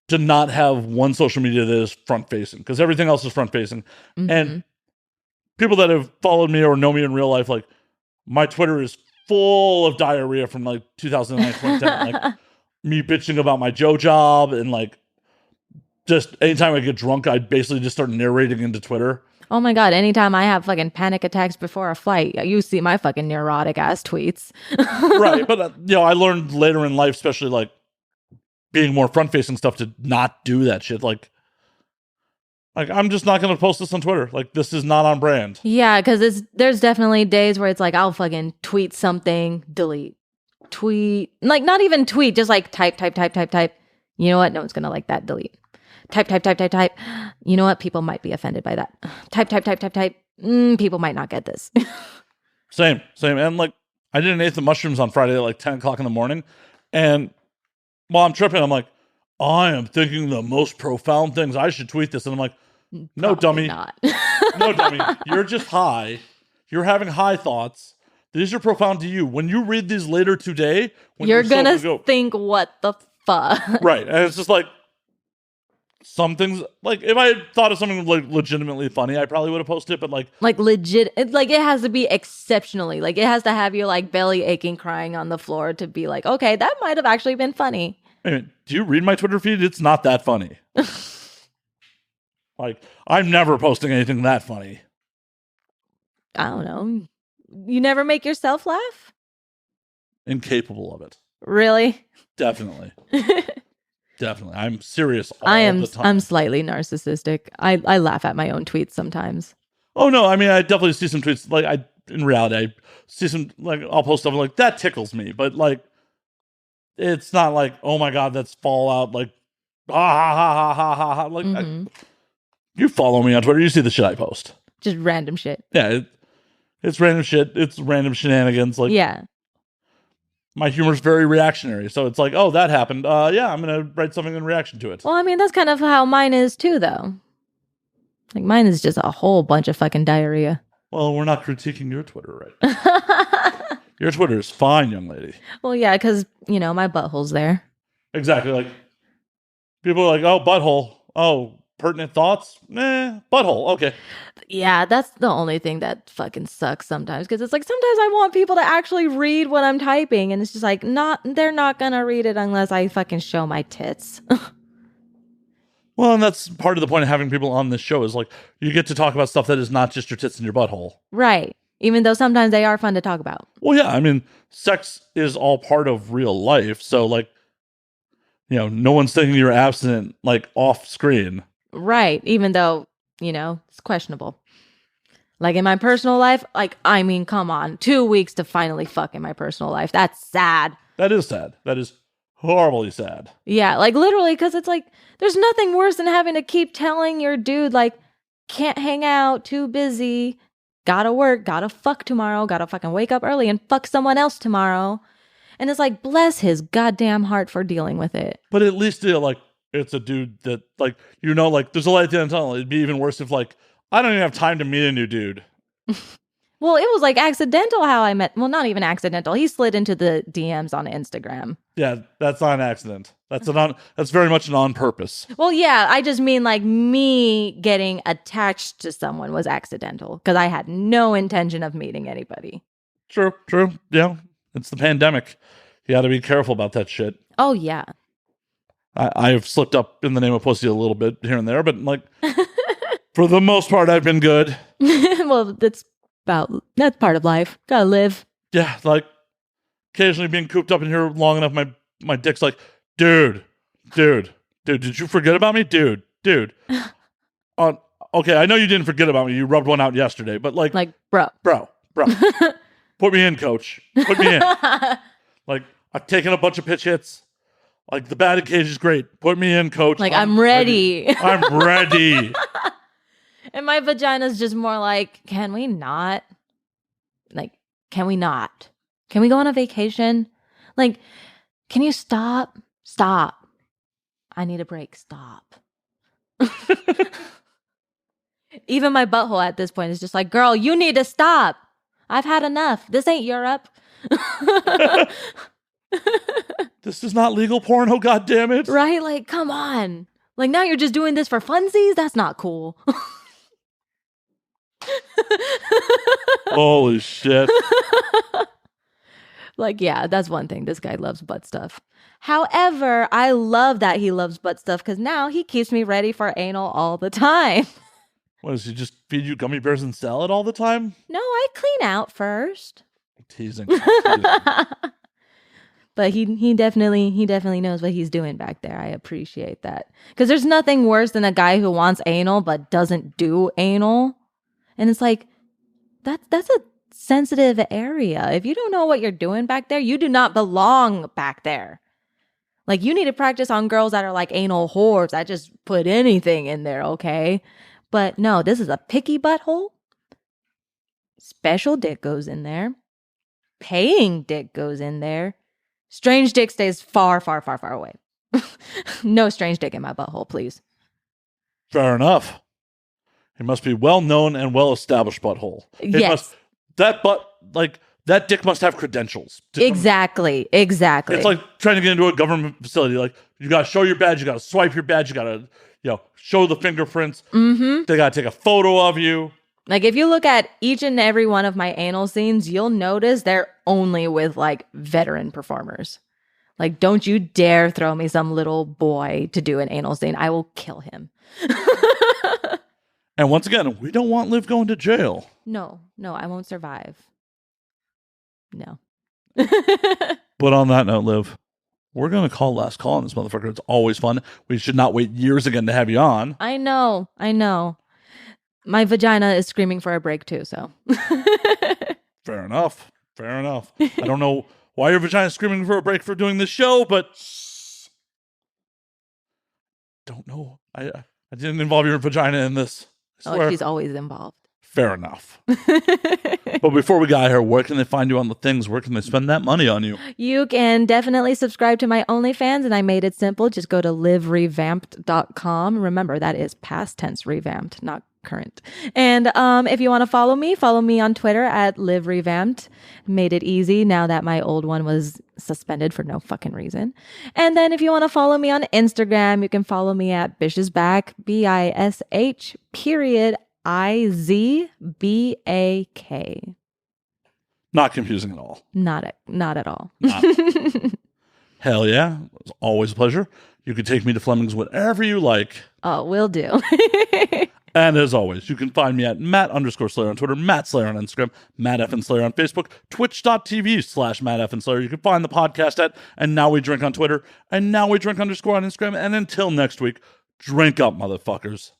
to not have one social media that is front facing, because everything else is front facing. And people that have followed me or know me in real life, like, my Twitter is full of diarrhea from like 2009, 2010. Like, me bitching about my Joe job, and like, just anytime I get drunk, I basically just start narrating into Twitter. Oh my God, anytime I have fucking panic attacks before a flight, you see my fucking neurotic ass tweets. Right. But, I learned later in life, especially like being more front facing stuff, to not do that shit. Like I'm just not going to post this on Twitter. Like, this is not on brand. Yeah, because there's definitely days where it's like, I'll fucking tweet something, delete, tweet. Like, not even tweet, just like type. You know what? No one's going to like that, delete. Type. You know what? People might be offended by that. Type. People might not get this. Same. And like, I did an eighth of mushrooms on Friday at like 10 o'clock in the morning. And while I'm tripping, I'm like, I am thinking the most profound things. I should tweet this. And I'm like, no, dummy. Not. No, dummy. You're just high. You're having high thoughts. These are profound to you. When you read these later today, when you're going to think, what the fuck? Right. And it's just like, some things, like, if I had thought of something like legitimately funny, I probably would have posted it, but like legit, it has to be exceptionally, like, it has to have you like belly aching, crying on the floor to be like, okay, that might have actually been funny. I mean, do you read my Twitter feed? It's not that funny. Like, I'm never posting anything that funny. I don't know. You never make yourself laugh? Incapable of it. Really? Definitely. Definitely. I'm serious all the time. I'm slightly narcissistic. I laugh at my own tweets sometimes. Oh, no. I mean, I definitely see some tweets. Like, in reality, I see some, like, I'll post stuff like, that tickles me. But, like, it's not like, oh, my God, that's Fallout. Like, ha, ha, ha, ha, ha, ha. Like, you follow me on Twitter. You see the shit I post. Just random shit. Yeah. It's random shit. It's random shenanigans. Like, yeah. My humor is very reactionary. So it's like, oh, that happened. Yeah, I'm going to write something in reaction to it. Well, I mean, that's kind of how mine is too, though. Like, mine is just a whole bunch of fucking diarrhea. Well, we're not critiquing your Twitter right. Your Twitter is fine, young lady. Well, yeah, because, my butthole's there. Exactly. Like, people are like, oh, butthole. Oh, pertinent thoughts? Butthole. Okay. Yeah, that's the only thing that fucking sucks sometimes, because it's like, sometimes I want people to actually read what I'm typing, and it's just like, they're not gonna read it unless I fucking show my tits. Well, and that's part of the point of having people on this show, is like, you get to talk about stuff that is not just your tits and your butthole. Right. Even though sometimes they are fun to talk about. Well, yeah, I mean, sex is all part of real life, so like, no one's thinking you're abstinent, like, off screen. Right. Even though it's questionable. Like in my personal life, come on, 2 weeks to finally fuck in my personal life. That's sad. That is sad. That is horribly sad. Yeah, like literally, because it's like, there's nothing worse than having to keep telling your dude, like, can't hang out, too busy, gotta work, gotta fuck tomorrow, gotta fucking wake up early and fuck someone else tomorrow. And it's like, bless his goddamn heart for dealing with it. But at least it's a dude that there's a light at the end of the tunnel. It'd be even worse if I don't even have time to meet a new dude. Well, it was accidental how I met. Well, not even accidental. He slid into the DMs on Instagram. Yeah, that's not an accident. That's very much an on purpose. Well, yeah, I just mean me getting attached to someone was accidental because I had no intention of meeting anybody. True. Yeah, it's the pandemic. You got to be careful about that shit. Oh, yeah. I've slipped up in the name of pussy a little bit here and there, but for the most part, I've been good. Well, that's part of life. Gotta live. Yeah, occasionally being cooped up in here long enough, my dick's like, dude, did you forget about me? Dude. Okay, I know you didn't forget about me. You rubbed one out yesterday, but bro. Put me in, coach. Put me in. I've taken a bunch of pitch hits. The batting cage is great. Put me in, coach. I'm ready. I'm ready. And my vagina's just more can we not? Can we not? Can we go on a vacation? Can you stop? Stop. I need a break. Stop. Even my butthole at this point is just girl, you need to stop. I've had enough. This ain't Europe. This is not legal porn. Oh, God damn it. Right? Come on. Now you're just doing this for funsies? That's not cool. Holy shit. Yeah, that's one thing. This guy loves butt stuff. However, I love that he loves butt stuff because now he keeps me ready for anal all the time. What, does he just feed you gummy bears and salad all the time? No, I clean out first. Teasing. But he definitely knows what he's doing back there. I appreciate that. Because there's nothing worse than a guy who wants anal but doesn't do anal. And it's that's a sensitive area. If you don't know what you're doing back there, you do not belong back there. You need to practice on girls that are anal whores that just put anything in there, okay? But no, this is a picky butthole. Special dick goes in there. Paying dick goes in there. Strange dick stays far, far, far, far away. No strange dick in my butthole, please. Fair enough. It must be well-known and well-established butthole. Yes. That dick must have credentials. Exactly. It's like trying to get into a government facility. You got to show your badge. You got to swipe your badge. You got to, show the fingerprints. Mm-hmm. They got to take a photo of you. If you look at each and every one of my anal scenes, you'll notice they're only with veteran performers. Don't you dare throw me some little boy to do an anal scene. I will kill him. And once again, we don't want Liv going to jail. No, I won't survive. No. But on that note, Liv, we're going to call last call on this motherfucker. It's always fun. We should not wait years again to have you on. I know. My vagina is screaming for a break too, so. Fair enough. I don't know why your vagina is screaming for a break for doing this show, but don't know. I didn't involve your vagina in this. Oh, she's always involved. Fair enough. But before we got here, where can they find you on the things? Where can they spend that money on you? You can definitely subscribe to my OnlyFans, and I made it simple. Just go to livrevamped.com. Remember, that is past tense revamped, not current. And if you want to follow me on Twitter at Liv Revamped. Made it easy now that my old one was suspended for no fucking reason. And then if you want to follow me on Instagram, you can follow me at Bishsback, BISH_IZBAK. Not confusing at all. Not at all. Hell yeah. It's always a pleasure. You can take me to Fleming's whatever you like. Oh, will do. And as always, you can find me at Matt_Slayer on Twitter, Matt Slayer on Instagram, Matt F. and Slayer on Facebook, twitch.tv/Matt F. and Slayer. You can find the podcast at And Now We Drink on Twitter, and Now We Drink _ on Instagram. And until next week, drink up, motherfuckers.